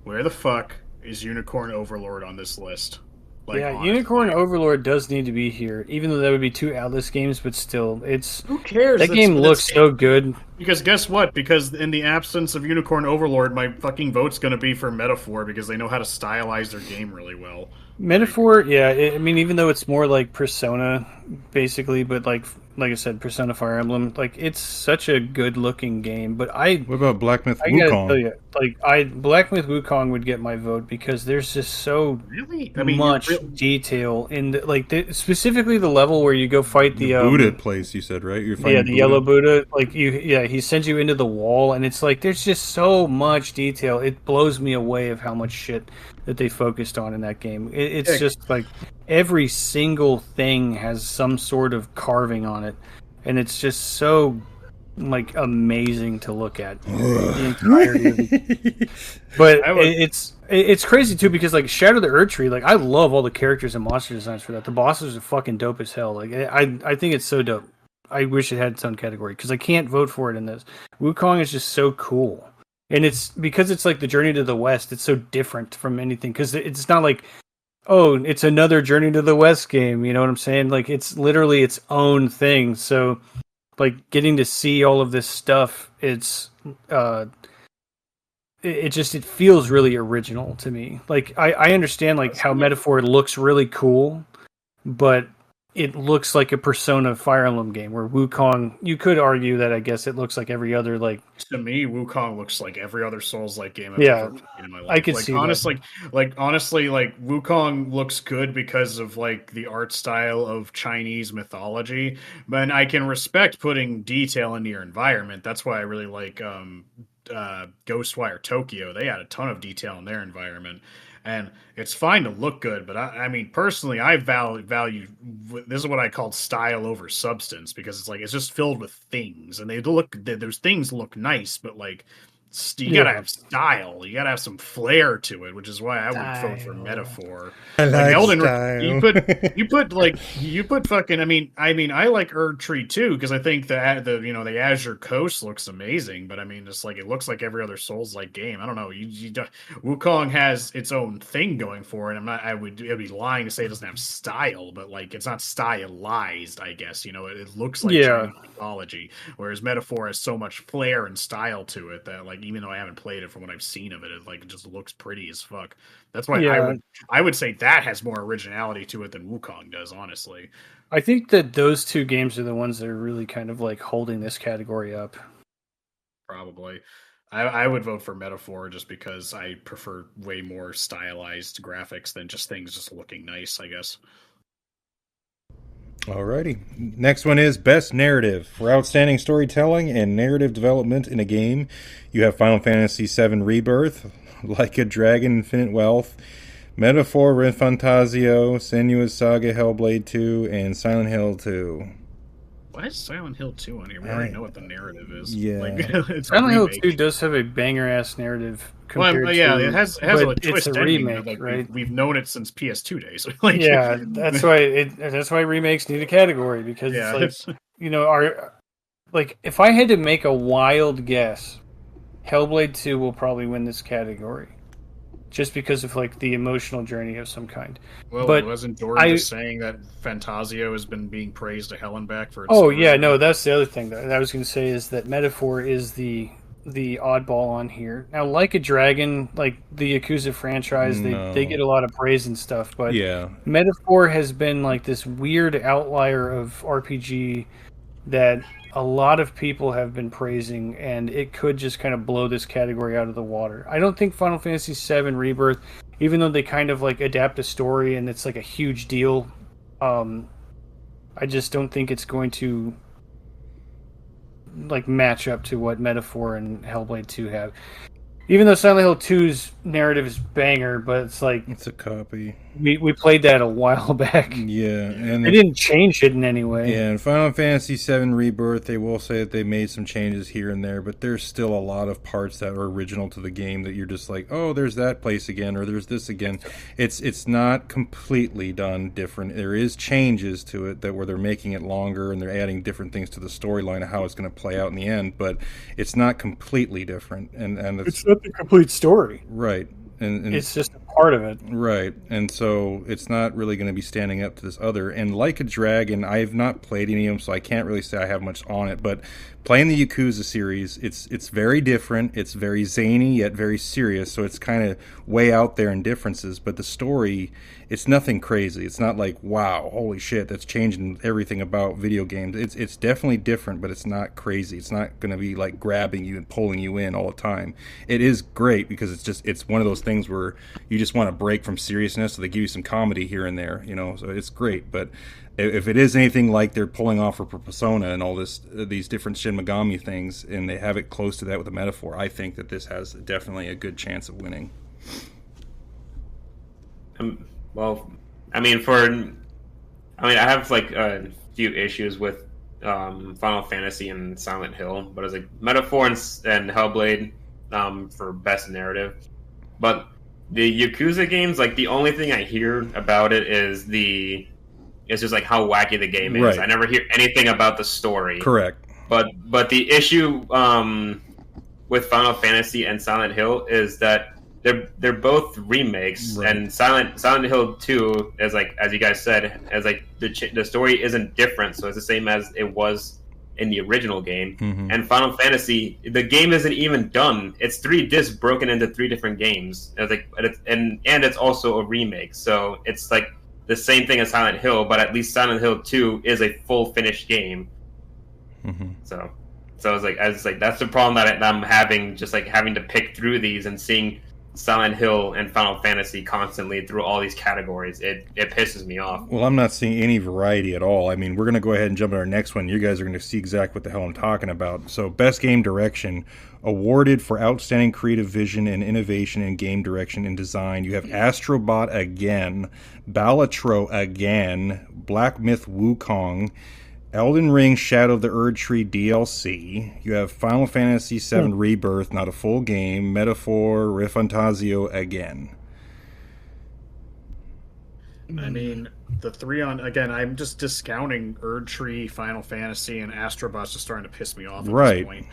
Where the fuck is Unicorn Overlord on this list? Like, yeah, honestly. Unicorn Overlord does need to be here, even though that would be two Atlas games, but still, it's... Who cares? That game looks so good. Because guess what? Because in the absence of Unicorn Overlord, my fucking vote's going to be for Metaphor, because they know how to stylize their game really well. Metaphor, yeah, I mean, even though it's more like Persona, basically, but like I said, Persona Fire Emblem, like, it's such a good-looking game, but What about Black Myth Wukong? I gotta tell you, like, Black Myth Wukong would get my vote, because there's just so much detail in the, like, specifically the level where you go fight the Buddha place, you said, right? You're fighting the Buddha? Yellow Buddha, like, he sends you into the wall, and it's like, there's just so much detail. It blows me away of how much shit that they focused on in that game. It's just like every single thing has some sort of carving on it, and it's just so like amazing to look at. The entirety of it. But it's crazy too, because like Shadow of the Erdtree, like I love all the characters and monster designs for that. The bosses are fucking dope as hell. Like I think it's so dope. I wish it had its own category because I can't vote for it in this. Wukong is just so cool. And it's because it's like the Journey to the West, it's so different from anything, because it's not like, oh, it's another Journey to the West game, you know what I'm saying? Like, it's literally its own thing. So, like, getting to see all of this stuff, it feels really original to me. Like, I understand, like, how Metaphor looks really cool, but it looks like a Persona Fire Emblem game, where Wukong, you could argue that I guess it looks like every other, like... To me, Wukong looks like every other Souls-like game I've ever played in my life. I could see honestly, honestly, Wukong looks good because of, like, the art style of Chinese mythology, but I can respect putting detail into your environment. That's why I really like Ghostwire Tokyo. They had a ton of detail in their environment. And it's fine to look good, but I mean, personally, I value this is what I call style over substance, because it's like it's just filled with things, and those things look nice, but like you gotta have style, you gotta have some flair to it, which is why I would vote for Metaphor. I like Elden Ring. You put fucking. I mean, I like Erdtree too, because I think the Azure Coast looks amazing, but I mean, it's like it looks like every other Souls-like game. I don't know. Wukong has its own thing going for it. I'd be lying to say it doesn't have style, but like it's not stylized. I guess it looks like Chinese mythology, whereas Metaphor has so much flair and style to it that like. Even though I haven't played it, from what I've seen of it, it just looks pretty as fuck. That's why I would say that has more originality to it than Wukong does, honestly. I think that those two games are the ones that are really kind of like holding this category up. Probably. I would vote for Metaphor just because I prefer way more stylized graphics than just things just looking nice, I guess. Alrighty. Next one is Best Narrative. For outstanding storytelling and narrative development in a game, you have Final Fantasy VII Rebirth, Like a Dragon Infinite Wealth, Metaphor ReFantazio, Senua's Saga Hellblade 2, and Silent Hill 2. Why is Silent Hill 2 on here? We already know what the narrative is. Yeah. Silent Hill 2 does have a banger-ass narrative. It has a twist. It's a remake, right? We've known it since PS2 days. That's why remakes need a category, because it's like, if I had to make a wild guess, Hellblade 2 will probably win this category. Just because of like the emotional journey of some kind. Well, but wasn't Jordan just saying that Fantasio has been being praised to hell and back for its that's the other thing that I was going to say, is that Metaphor is the oddball on here. Now, Like a Dragon, like the Yakuza franchise, they get a lot of praise and stuff, but Metaphor has been like this weird outlier of RPG that a lot of people have been praising, and it could just kind of blow this category out of the water. I don't think Final Fantasy VII Rebirth, even though they kind of like adapt a story and it's like a huge deal, I just don't think it's going to like match up to what Metaphor and Hellblade 2 have. Even though Silent Hill 2's narrative is banger, but it's like... It's a copy. We played that a while back. Yeah. And they didn't change it in any way. Yeah, in Final Fantasy VII Rebirth, they will say that they made some changes here and there, but there's still a lot of parts that are original to the game that you're just like, oh, there's that place again, or there's this again. It's not completely done different. There is changes to it where they're making it longer and they're adding different things to the storyline of how it's going to play out in the end, but it's not completely different. And it's not the complete story. Right. And it's just a part of it. Right. And so it's not really going to be standing up to this other. And Like a Dragon, I have not played any of them, so I can't really say I have much on it. But playing the Yakuza series, it's very different. It's very zany, yet very serious. So it's kind of way out there in differences. But the story, it's nothing crazy. It's not like, wow, holy shit, that's changing everything about video games. It's definitely different, but it's not crazy. It's not going to be like grabbing you and pulling you in all the time. It is great because it's one of those things where you just want to break from seriousness, so they give you some comedy here and there, so it's great. But if it is anything like they're pulling off for Persona and all these different Shin Megami things, and they have it close to that with a Metaphor, I think that this has definitely a good chance of winning. Well, I have like a few issues with Final Fantasy and Silent Hill, but it's like Metaphor and Hellblade for best narrative. But the Yakuza games, like the only thing I hear about it is it's just like how wacky the game is. Right. I never hear anything about the story. Correct. But the issue with Final Fantasy and Silent Hill is that they're both remakes, right. And Silent Hill 2 is like, as you guys said, as like the story isn't different, so it's the same as it was in the original game. Mm-hmm. And Final Fantasy, the game isn't even done. It's 3 discs broken into 3 different games. It's like, and it's also a remake. So it's like the same thing as Silent Hill, but at least Silent Hill 2 is a full finished game. Mm-hmm. So I was like, that's the problem that I'm having, just like having to pick through these and seeing Silent Hill and Final Fantasy constantly through all these categories. It pisses me off. Well, I'm not seeing any variety at all. I mean, we're going to go ahead and jump to our next one. You guys are going to see exactly what the hell I'm talking about. So, Best Game Direction, awarded for outstanding creative vision and innovation in game direction and design. You have Astrobot again, Balatro again, Black Myth Wukong, Elden Ring Shadow of the Erdtree DLC. You have Final Fantasy VII Rebirth, not a full game, Metaphor, ReFantazio again. I mean, the three on, again, I'm just discounting Erdtree, Final Fantasy, and Astrobot's just starting to piss me off at this point.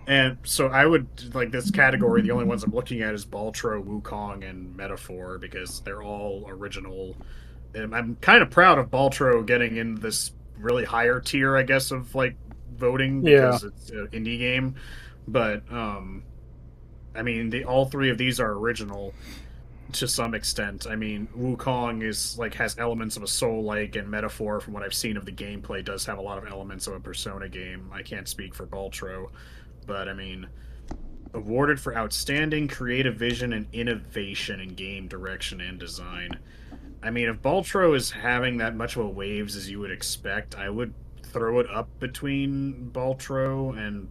And so I would, like, this category, the only ones I'm looking at is Baltro, Wukong, and Metaphor, because they're all original. And I'm kind of proud of Baltro getting in this really higher tier, I guess, of like voting because it's an indie game. But I mean, all three of these are original to some extent. I mean, Wukong is like has elements of a Soul-like, and Metaphor, from what I've seen of the gameplay, does have a lot of elements of a Persona game. I can't speak for Baltro, but I mean, awarded for outstanding creative vision and innovation in game direction and design. I mean, if Baltro is having that much of a waves as you would expect, I would throw it up between Baltro and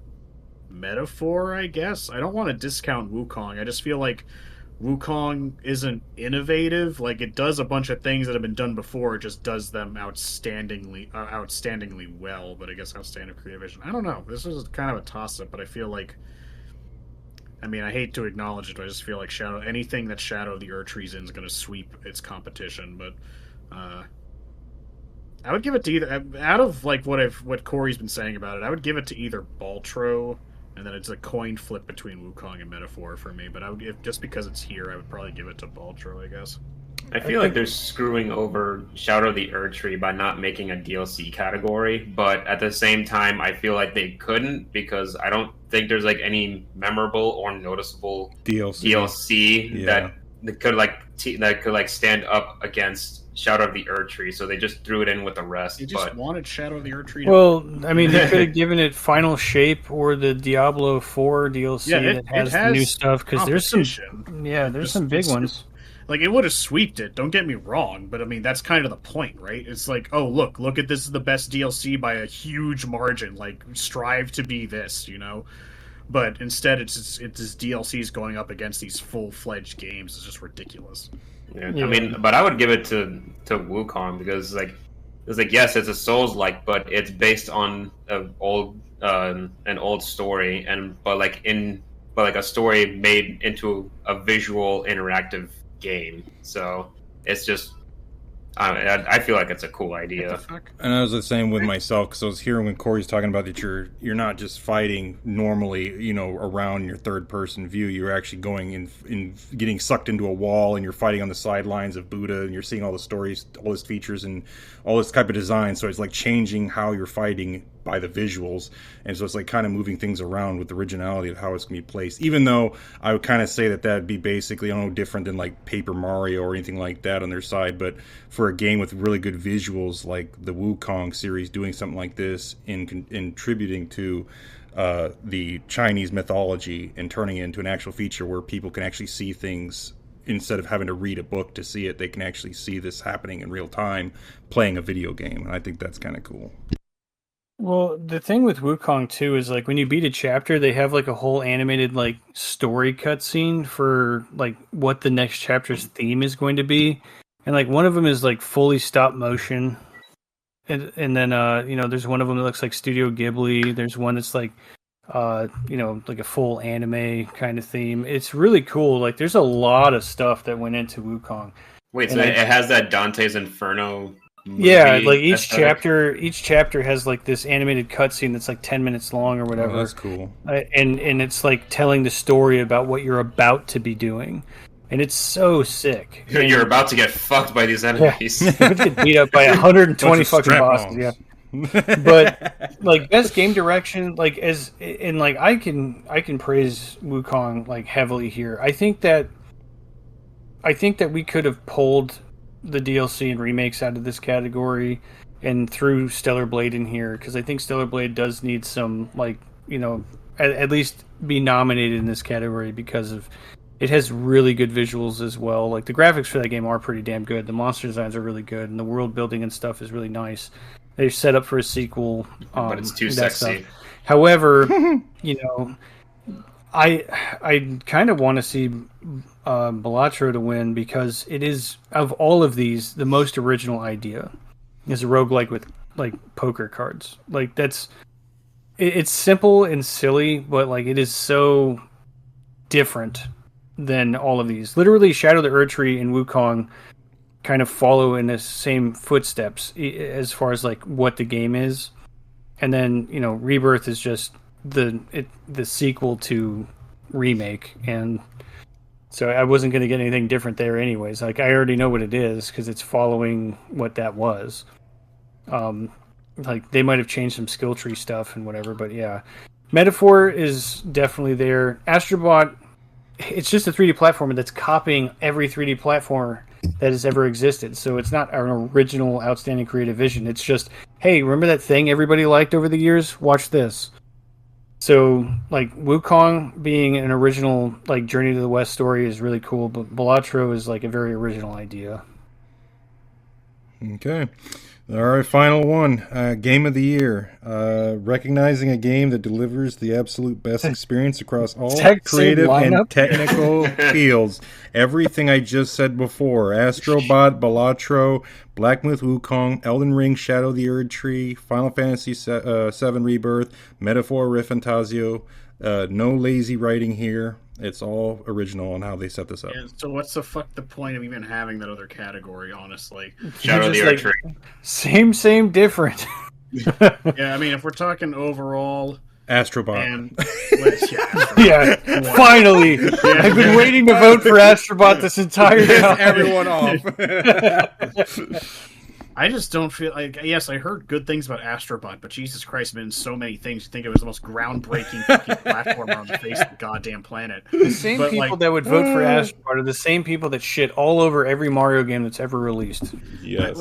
Metaphor, I guess. I don't want to discount Wukong. I just feel like Wukong isn't innovative. Like, it does a bunch of things that have been done before. It just does them outstandingly well. But I guess outstanding creative vision. I don't know. This is kind of a toss-up, but I feel like, I mean, I hate to acknowledge it, but I just feel like anything that Shadow of the Erdtree's in is going to sweep its competition. But I would give it to either, out of like what Corey's been saying about it, I would give it to either Baltro, and then it's a coin flip between Wukong and Metaphor for me. But I would, just because it's here, I would probably give it to Baltro, I guess. I feel like they're screwing over Shadow of the Erdtree by not making a DLC category, but at the same time, I feel like they couldn't, because I don't think there's like any memorable or noticeable DLC that could stand up against Shadow of the Erdtree. So they just threw it in with the rest. They just wanted Shadow of the Erdtree. Well, I mean, they could have given it Final Shape or the Diablo 4 DLC that has the new stuff, because there's some big ones. Like, it would have sweeped it, don't get me wrong, but I mean, that's kind of the point, right? It's like, oh, look at this is the best DLC by a huge margin, like, strive to be this, you know? But instead, it's DLCs going up against these full-fledged games. It's just ridiculous. Yeah. I mean, but I would give it to Wukong, because, like, it's like, yes, it's a Souls-like, but it's based on an old story, but a story made into a visual, interactive game. So it's just, I feel like it's a cool idea. And I was the same with myself, because I was hearing when Corey's talking about that you're not just fighting normally, you know, around your third person view. You're actually going in getting sucked into a wall, and you're fighting on the sidelines of Buddha, and you're seeing all the stories, all his features, and all this type of design. So it's like changing how you're fighting by the visuals, and so it's like kind of moving things around with the originality of how it's going to be placed. Even though I would kind of say that'd be basically, I don't know, different than like Paper Mario or anything like that on their side, but for a game with really good visuals like the Wukong series, doing something like this in contributing to the Chinese mythology and turning it into an actual feature where people can actually see things instead of having to read a book to see it, they can actually see this happening in real time playing a video game, and I think that's kind of cool. Well, the thing with Wukong too is, like, when you beat a chapter, they have like a whole animated like story cutscene for like what the next chapter's theme is going to be, and like one of them is like fully stop motion, and then you know, there's one of them that looks like Studio Ghibli. There's one that's like you know, like a full anime kind of theme. It's really cool. Like, there's a lot of stuff that went into Wukong. Wait, so it has that Dante's Inferno movie? Yeah, like each chapter has like this animated cutscene that's like 10 minutes long or whatever. Oh, that's cool. And it's like telling the story about what you're about to be doing. And it's so sick. You're about to get fucked by these enemies. Yeah. You're get beat up by 120 fucking bosses. Yeah. But like, best game direction, like, I can praise Wukong like heavily here. I think that we could have pulled the DLC and remakes out of this category and threw Stellar Blade in here because I think Stellar Blade does need some, like, you know, at least be nominated in this category because of it has really good visuals as well. Like, the graphics for that game are pretty damn good. The monster designs are really good, and the world building and stuff is really nice. They're set up for a sequel. But it's too sexy. Stuff. However, you know, I kind of want to see Balatro to win because it is, of all of these, the most original idea. Is a roguelike with, like, poker cards. Like, it's simple and silly, but, like, it is so different than all of these. Literally, Shadow the Erdtree and Wukong kind of follow in the same footsteps as far as, like, what the game is. And then, you know, Rebirth is just the sequel to Remake, and so I wasn't going to get anything different there anyways. Like, I already know what it is because it's following what that was. Like, they might have changed some skill tree stuff and whatever, but yeah. Metaphor is definitely there. Astrobot, it's just a 3D platformer that's copying every 3D platformer that has ever existed. So it's not an original, outstanding creative vision. It's just, hey, remember that thing everybody liked over the years? Watch this. So, like, Wukong being an original, like, Journey to the West story is really cool, but Balatro is, like, a very original idea. Okay. All right, final one. Game of the year. Recognizing a game that delivers the absolute best experience across all creative and technical fields. Everything I just said before. Astrobot, Balatro, Black Myth Wukong, Elden Ring, Shadow the Erdtree, Final Fantasy VII Rebirth, Metaphor ReFantazio. No lazy writing here. It's all original on how they set this up. Yeah, so what's the point of even having that other category, honestly? Shadow the Erdtree. Like, same, different. Yeah, I mean, if we're talking overall... Astrobot. And, yeah, finally! Yeah. I've been waiting to vote for Astrobot this entire time. Everyone off. I just don't feel like... Yes, I heard good things about Astrobot, but Jesus Christ, been in so many things. You think it was the most groundbreaking fucking platformer on the face of the goddamn planet. The same people that would vote for Astrobot are the same people that shit all over every Mario game that's ever released. Yes.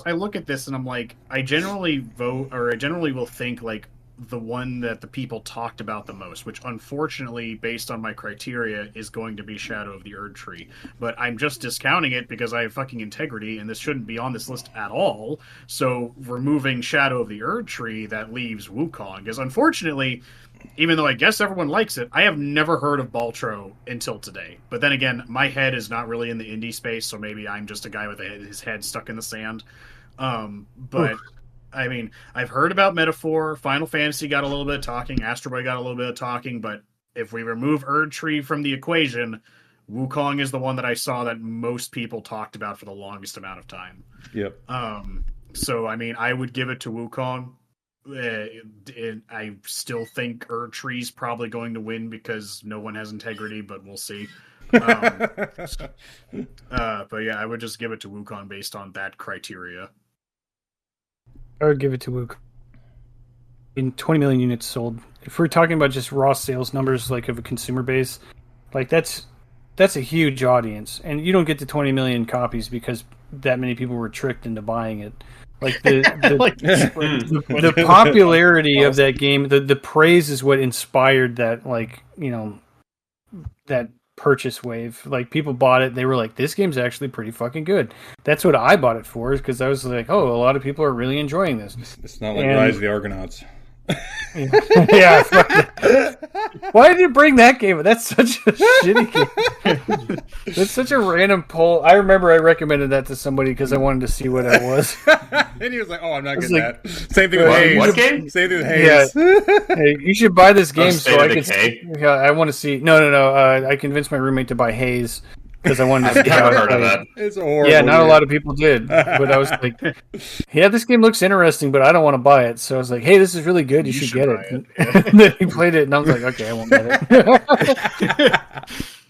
I look at this and I'm like, I generally will think, like, the one that the people talked about the most, which unfortunately, based on my criteria, is going to be Shadow of the Erdtree. But I'm just discounting it because I have fucking integrity, and this shouldn't be on this list at all. So removing Shadow of the Erdtree, that leaves Wukong. Because unfortunately, even though I guess everyone likes it, I have never heard of Balatro until today. But then again, my head is not really in the indie space, so maybe I'm just a guy with his head stuck in the sand. But... I mean, I've heard about Metaphor. Final Fantasy got a little bit of talking. Astro Boy got a little bit of talking. But if we remove Erdtree from the equation, Wukong is the one that I saw that most people talked about for the longest amount of time. Yep. So, I mean, I would give it to Wukong. I still think Erdtree's probably going to win because no one has integrity, but we'll see. But yeah, I would just give it to Wukong based on that criteria. I would give it to Wukong. In 20 million units sold. If we're talking about just raw sales numbers, like, of a consumer base, like, that's a huge audience, and you don't get to 20 million copies because that many people were tricked into buying it. Like, the popularity of that game, the praise is what inspired that, like, you know, that purchase wave. Like, people bought it, they were like, this game's actually pretty fucking good. That's what I bought it for, because I was like, oh, a lot of people are really enjoying this. It's not like Rise of the Argonauts. Yeah. Why did you bring that game? That's such a shitty game. That's such a random poll. I remember I recommended that to somebody because I wanted to see what it was. And he was like, "Oh, I'm not getting that." Same thing with Hayes. What game? Same thing with Hayes. Yeah. Hey, you should buy this game so I can. Yeah, I want to see. No. I convinced my roommate to buy Hayes. Because I wanted to see how heard of that. It's horrible. Yeah, not a lot of people did. But I was like, yeah, this game looks interesting, but I don't want to buy it. So I was like, hey, this is really good. You should get it. And then he played it, and I was like, okay, I won't get it.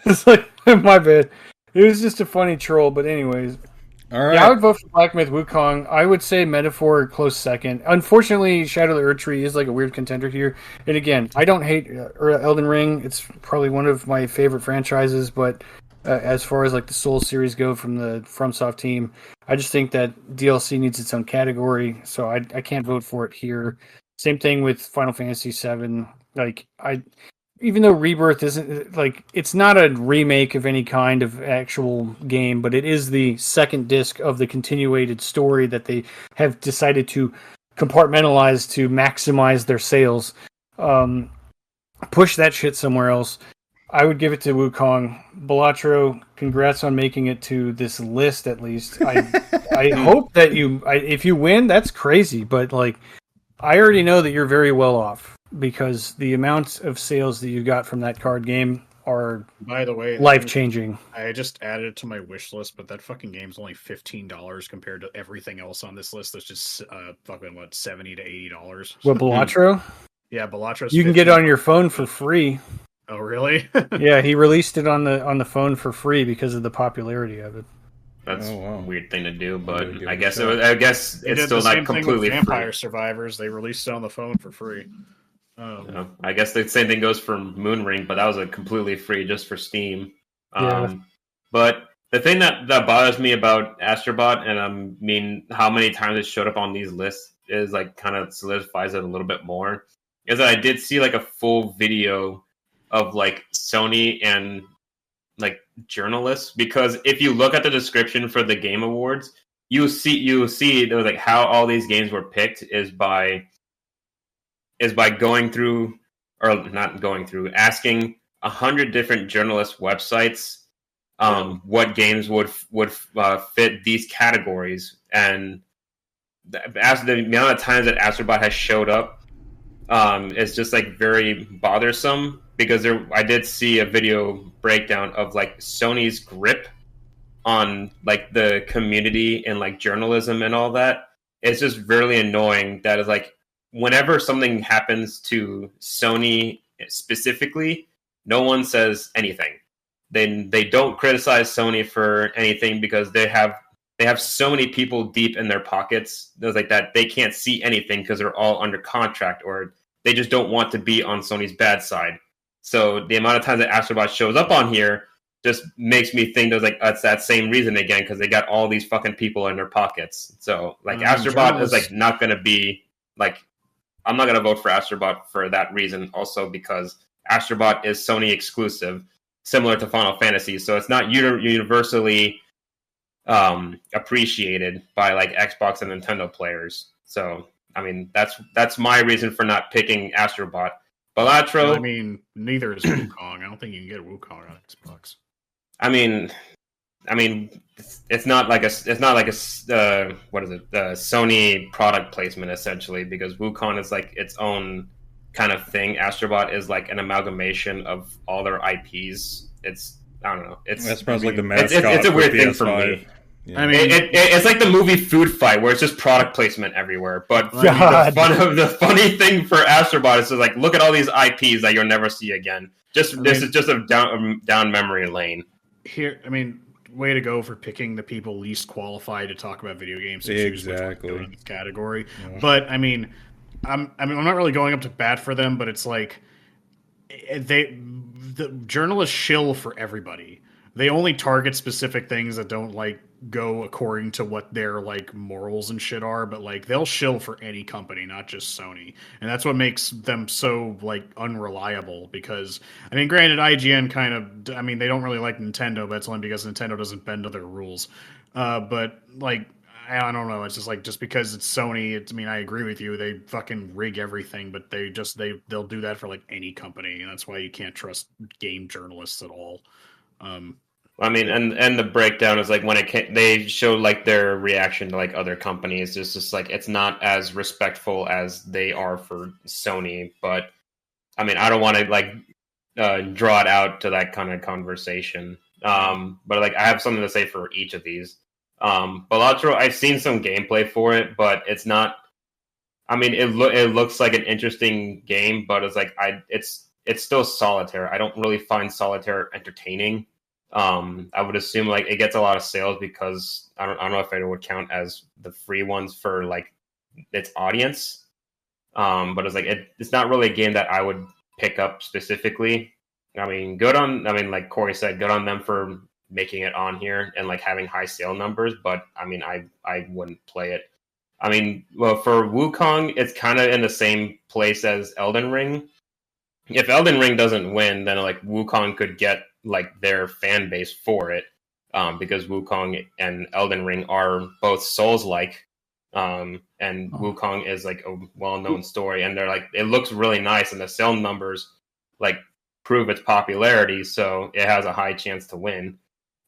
It's like, my bad. It was just a funny troll, but anyways. All right. Yeah, I would vote for Black Myth Wukong. I would say Metaphor close second. Unfortunately, Shadow of the Erdtree is like a weird contender here. And again, I don't hate Elden Ring. It's probably one of my favorite franchises, but as far as like the Souls series go from the FromSoft team. I just think that DLC needs its own category, so I can't vote for it here. Same thing with Final Fantasy VII. Like even though Rebirth isn't like it's not a remake of any kind of actual game, but it is the second disc of the continuated story that they have decided to compartmentalize to maximize their sales. Push that shit somewhere else. I would give it to Wukong. Balatro, congrats on making it to this list at least. I hope that if you win, that's crazy, but like I already know that you're very well off because the amounts of sales that you got from that card game are, by the way, life-changing. I just added it to my wish list, but that fucking game's only $15 compared to everything else on this list that's just fucking what, $70 to $80. What, Balatro? Yeah, Balatro. You can get it on your phone for free. Oh, really? Yeah, he released it on the phone for free because of the popularity of it. That's a weird thing to do, but I guess it's still not completely free. Vampire Survivors, they released it on the phone for free. I guess the same thing goes for Moonring, but that was a completely free just for Steam. But the thing that bothers me about Astrobot, and I mean how many times it showed up on these lists, is like kind of solidifies it a little bit more. Is that I did see like a full video of like Sony and like journalists, because if you look at the description for the Game Awards, you see there was like how all these games were picked is by going through, or not going through, asking 100 different journalist websites what games would fit these categories, and the amount of times that Astrobot has showed up is just like very bothersome, because I did see a video breakdown of like Sony's grip on like the community and like journalism and all that. It's just really annoying that is like whenever something happens to Sony specifically, no one says anything. They don't criticize Sony for anything because they have so many people deep in their pockets. There's like that they can't see anything because they're all under contract, or they just don't want to be on Sony's bad side. So the amount of times that Astrobot shows up on here just makes me think there's like that's that same reason again, because they got all these fucking people in their pockets. So like Astrobot is like not going to be like, I'm not going to vote for Astrobot for that reason. Also because Astrobot is Sony exclusive, similar to Final Fantasy, so it's not universally appreciated by like Xbox and Nintendo players. So I mean that's my reason for not picking Astrobot. Balatro. I mean, neither is Wukong. I don't think you can get Wukong on Xbox. I mean, it's not like a what is it? Sony product placement essentially, because Wukong is like its own kind of thing. Astrobot is like an amalgamation of all their IPs. I don't know. That sounds like the mascot. It's a weird thing for me. Yeah. I mean, it's like the movie Food Fight, where it's just product placement everywhere. But the funny thing for Astrobot is to like look at all these IPs that you'll never see again. This is just a down memory lane. Here, I mean, way to go for picking the people least qualified to talk about video games and choose which one to go in this category. Yeah. But I mean, I'm not really going up to bat for them, but it's like the journalists shill for everybody. They only target specific things that don't like go according to what their like morals and shit are, but like they'll shill for any company, not just Sony. And that's what makes them so like unreliable, because I mean, granted, IGN kind of, I mean, they don't really like Nintendo, but it's only because Nintendo doesn't bend to their rules. But like, I don't know. It's just like, just because it's Sony, I mean, I agree with you. They fucking rig everything, but they'll do that for like any company. And that's why you can't trust game journalists at all. I mean, and the breakdown is like when they show like their reaction to like other companies. It's just like it's not as respectful as they are for Sony. But I mean, I don't want to like draw it out to that kind of conversation. But like I have something to say for each of these. Balatro, I've seen some gameplay for it, but it's not. I mean, it looks like an interesting game, but it's like it's still solitaire. I don't really find solitaire entertaining. I would assume like it gets a lot of sales because I don't know if it would count as the free ones for like its audience. But it's like it's not really a game that I would pick up specifically. I mean, like Corey said, good on them for making it on here and like having high sale numbers, but I mean, I wouldn't play it. I mean, well, for Wukong, it's kind of in the same place as Elden Ring. If Elden Ring doesn't win, then like Wukong could get like their fan base for it, because Wukong and Elden Ring are both Souls-like, and Wukong is like a well-known story, and they're like, it looks really nice, and the sale numbers like prove its popularity, so it has a high chance to win.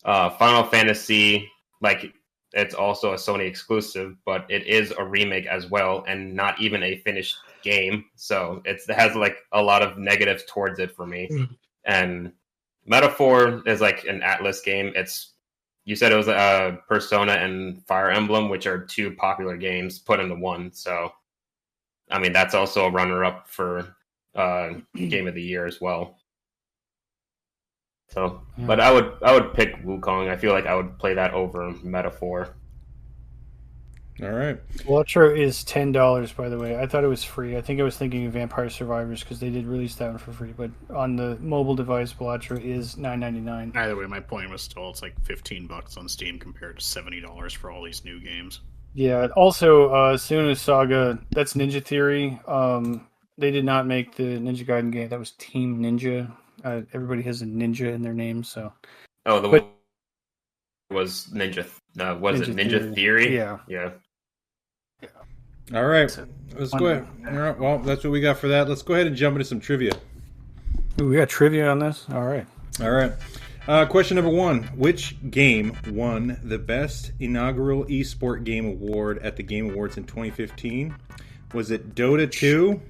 Final Fantasy, like, it's also a Sony exclusive, but it is a remake as well, and not even a finished game. So it has like a lot of negatives towards it for me. And Metaphor is like an Atlas game. You said it was Persona and Fire Emblem, which are two popular games put into one. So, I mean, that's also a runner-up for Game of the Year as well. So, but I would pick Wukong. I feel like I would play that over Metaphor. All right. Balatro is $10, by the way. I thought it was free. I think I was thinking of Vampire Survivors because they did release that one for free. But on the mobile device, Balatro is $9.99. Either way, my point was still it's like $15 on Steam compared to $70 for all these new games. Yeah. Also, Sunu Saga, that's Ninja Theory. They did not make the Ninja Gaiden game. That was Team Ninja. Everybody has a ninja in their name, so. Oh, the one was Ninja. Was it Ninja Theory? Yeah. Yeah. All right. Let's go ahead. All right. Well, that's what we got for that. Let's go ahead and jump into some trivia. Ooh, we got trivia on this? All right. All right. Question number 1. Which game won the Best Inaugural Esport Game Award at the Game Awards in 2015? Was it Dota 2,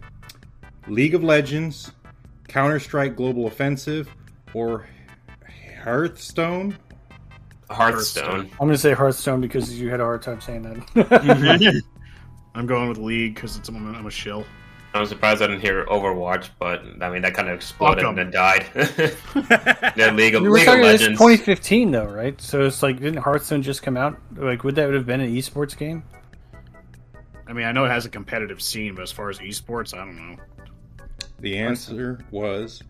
League of Legends, Counter-Strike Global Offensive, or Hearthstone? Hearthstone. I'm going to say Hearthstone because you had a hard time saying that. I'm going with League because I'm a shill. I'm surprised I didn't hear Overwatch, but I mean that kind of exploded and then died. The League of Legends. 2015 though, right? So it's like, didn't Hearthstone just come out? Like, would that have been an esports game? I mean, I know it has a competitive scene, but as far as esports, I don't know. The answer was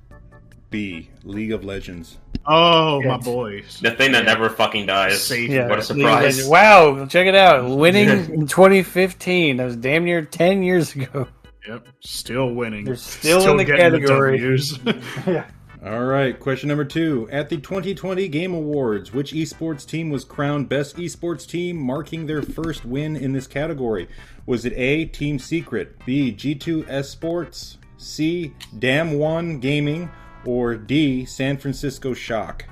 B, League of Legends. Oh, my boys. The thing that never fucking dies. Yeah, what a surprise. Wow, check it out. Winning in 2015. That was damn near 10 years ago. Yep, still winning. They're still in the category. Yeah. All right, question number 2. At the 2020 Game Awards, which esports team was crowned Best Esports Team, marking their first win in this category? Was it A, Team Secret, B, G2 Esports, C, Damwon Gaming, or D, San Francisco Shock?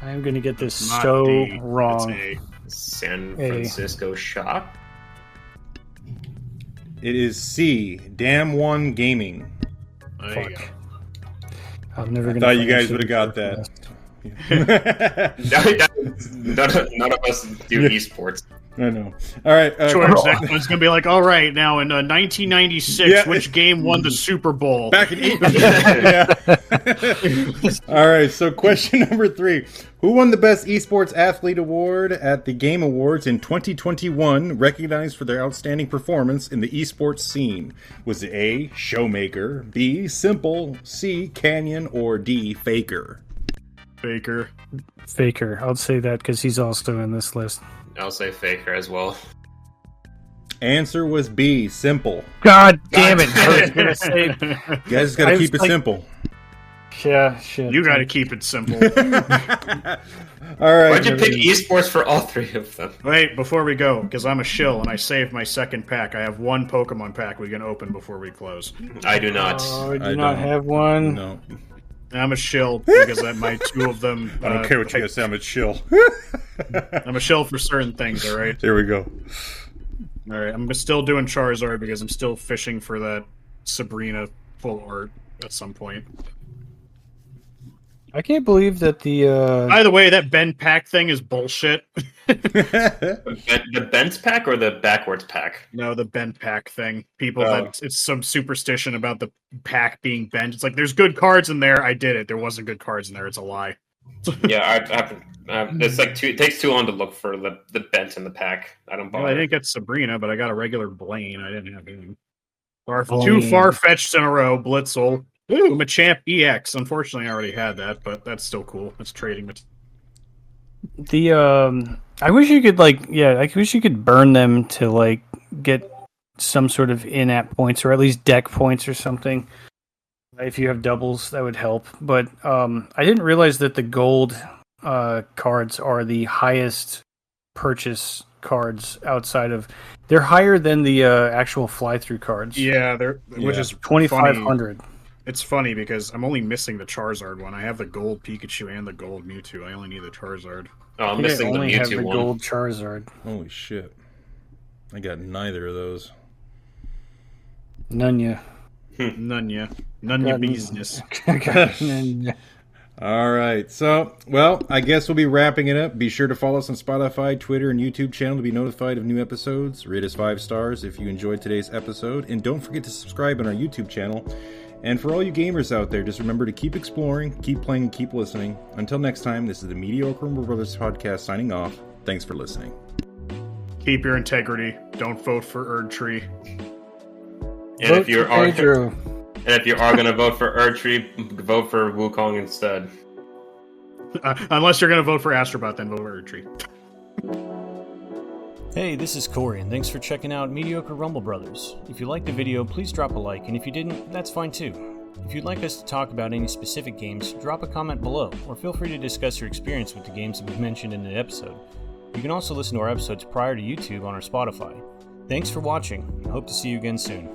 I'm going to get this Not so D. wrong. San Francisco Shock? It is C, Damwon Gaming. Fuck. I'm never I gonna thought you guys would have got that. None of us do esports. I know. All right. George, next one's going to be like, all right, now in 1996, which game won the Super Bowl? Back in yeah. All right, so question number 3. Who won the Best Esports Athlete Award at the Game Awards in 2021, recognized for their outstanding performance in the esports scene? Was it A, Showmaker, B, Simple, C, Canyon, or D, Faker? Faker. I'll say that because he's also in this list. I'll say Faker as well. Answer was B, Simple. God damn it! I was gonna say, You guys got to keep it simple. Yeah, shit. You got to keep it simple. All right. Why'd you pick esports for all 3 of them? Wait, before we go, because I'm a shill and I saved my second pack. I have one Pokemon pack we can open before we close. I do not. Oh, I don't have one. No. I'm a shill because my 2 of them. I don't care what you guys say. I'm a chill. I'm a shill for certain things. All right. There we go. All right. I'm still doing Charizard because I'm still fishing for that Sabrina full art at some point. I can't believe that the. By the way, that Ben pack thing is bullshit. The bent pack or the backwards pack? No, the bent pack thing. People that it's some superstition about the pack being bent. It's like there's good cards in there. I did it. There wasn't good cards in there. It's a lie. Yeah, it's like it takes too long to look for the bent in the pack. I don't bother. Well, I didn't get Sabrina, but I got a regular Blaine. I didn't have him. 2 far-fetched in a row. Blitzel. Ooh, Machamp EX. Unfortunately, I already had that, but that's still cool. That's trading. I wish you could I wish you could burn them to like get some sort of in-app points or at least deck points or something. If you have doubles, that would help. But I didn't realize that the gold cards are the highest purchase cards outside of. They're higher than the actual fly-through cards. Yeah, which is 2,500. It's funny because I'm only missing the Charizard one. I have the gold Pikachu and the gold Mewtwo. I only need the Charizard. Oh, I'm missing the Mewtwo have the one. gold Charizard. Holy shit! I got neither of those. None ya. None ya business. All right. So, well, I guess we'll be wrapping it up. Be sure to follow us on Spotify, Twitter, and YouTube channel to be notified of new episodes. Rate us 5 stars if you enjoyed today's episode. And don't forget to subscribe on our YouTube channel. And for all you gamers out there, just remember to keep exploring, keep playing, and keep listening. Until next time, this is the Mediocre Rumble Brothers podcast signing off. Thanks for listening. Keep your integrity. Don't vote for Erdtree. And if you are going to vote for Erdtree, vote for Wukong instead. Unless you're going to vote for Astrobot, then vote for Erdtree. Hey, this is Corey, and thanks for checking out Mediocre Rumble Brothers. If you liked the video, please drop a like, and if you didn't, that's fine too. If you'd like us to talk about any specific games, drop a comment below, or feel free to discuss your experience with the games that we mentioned in the episode. You can also listen to our episodes prior to YouTube on our Spotify. Thanks for watching, and hope to see you again soon.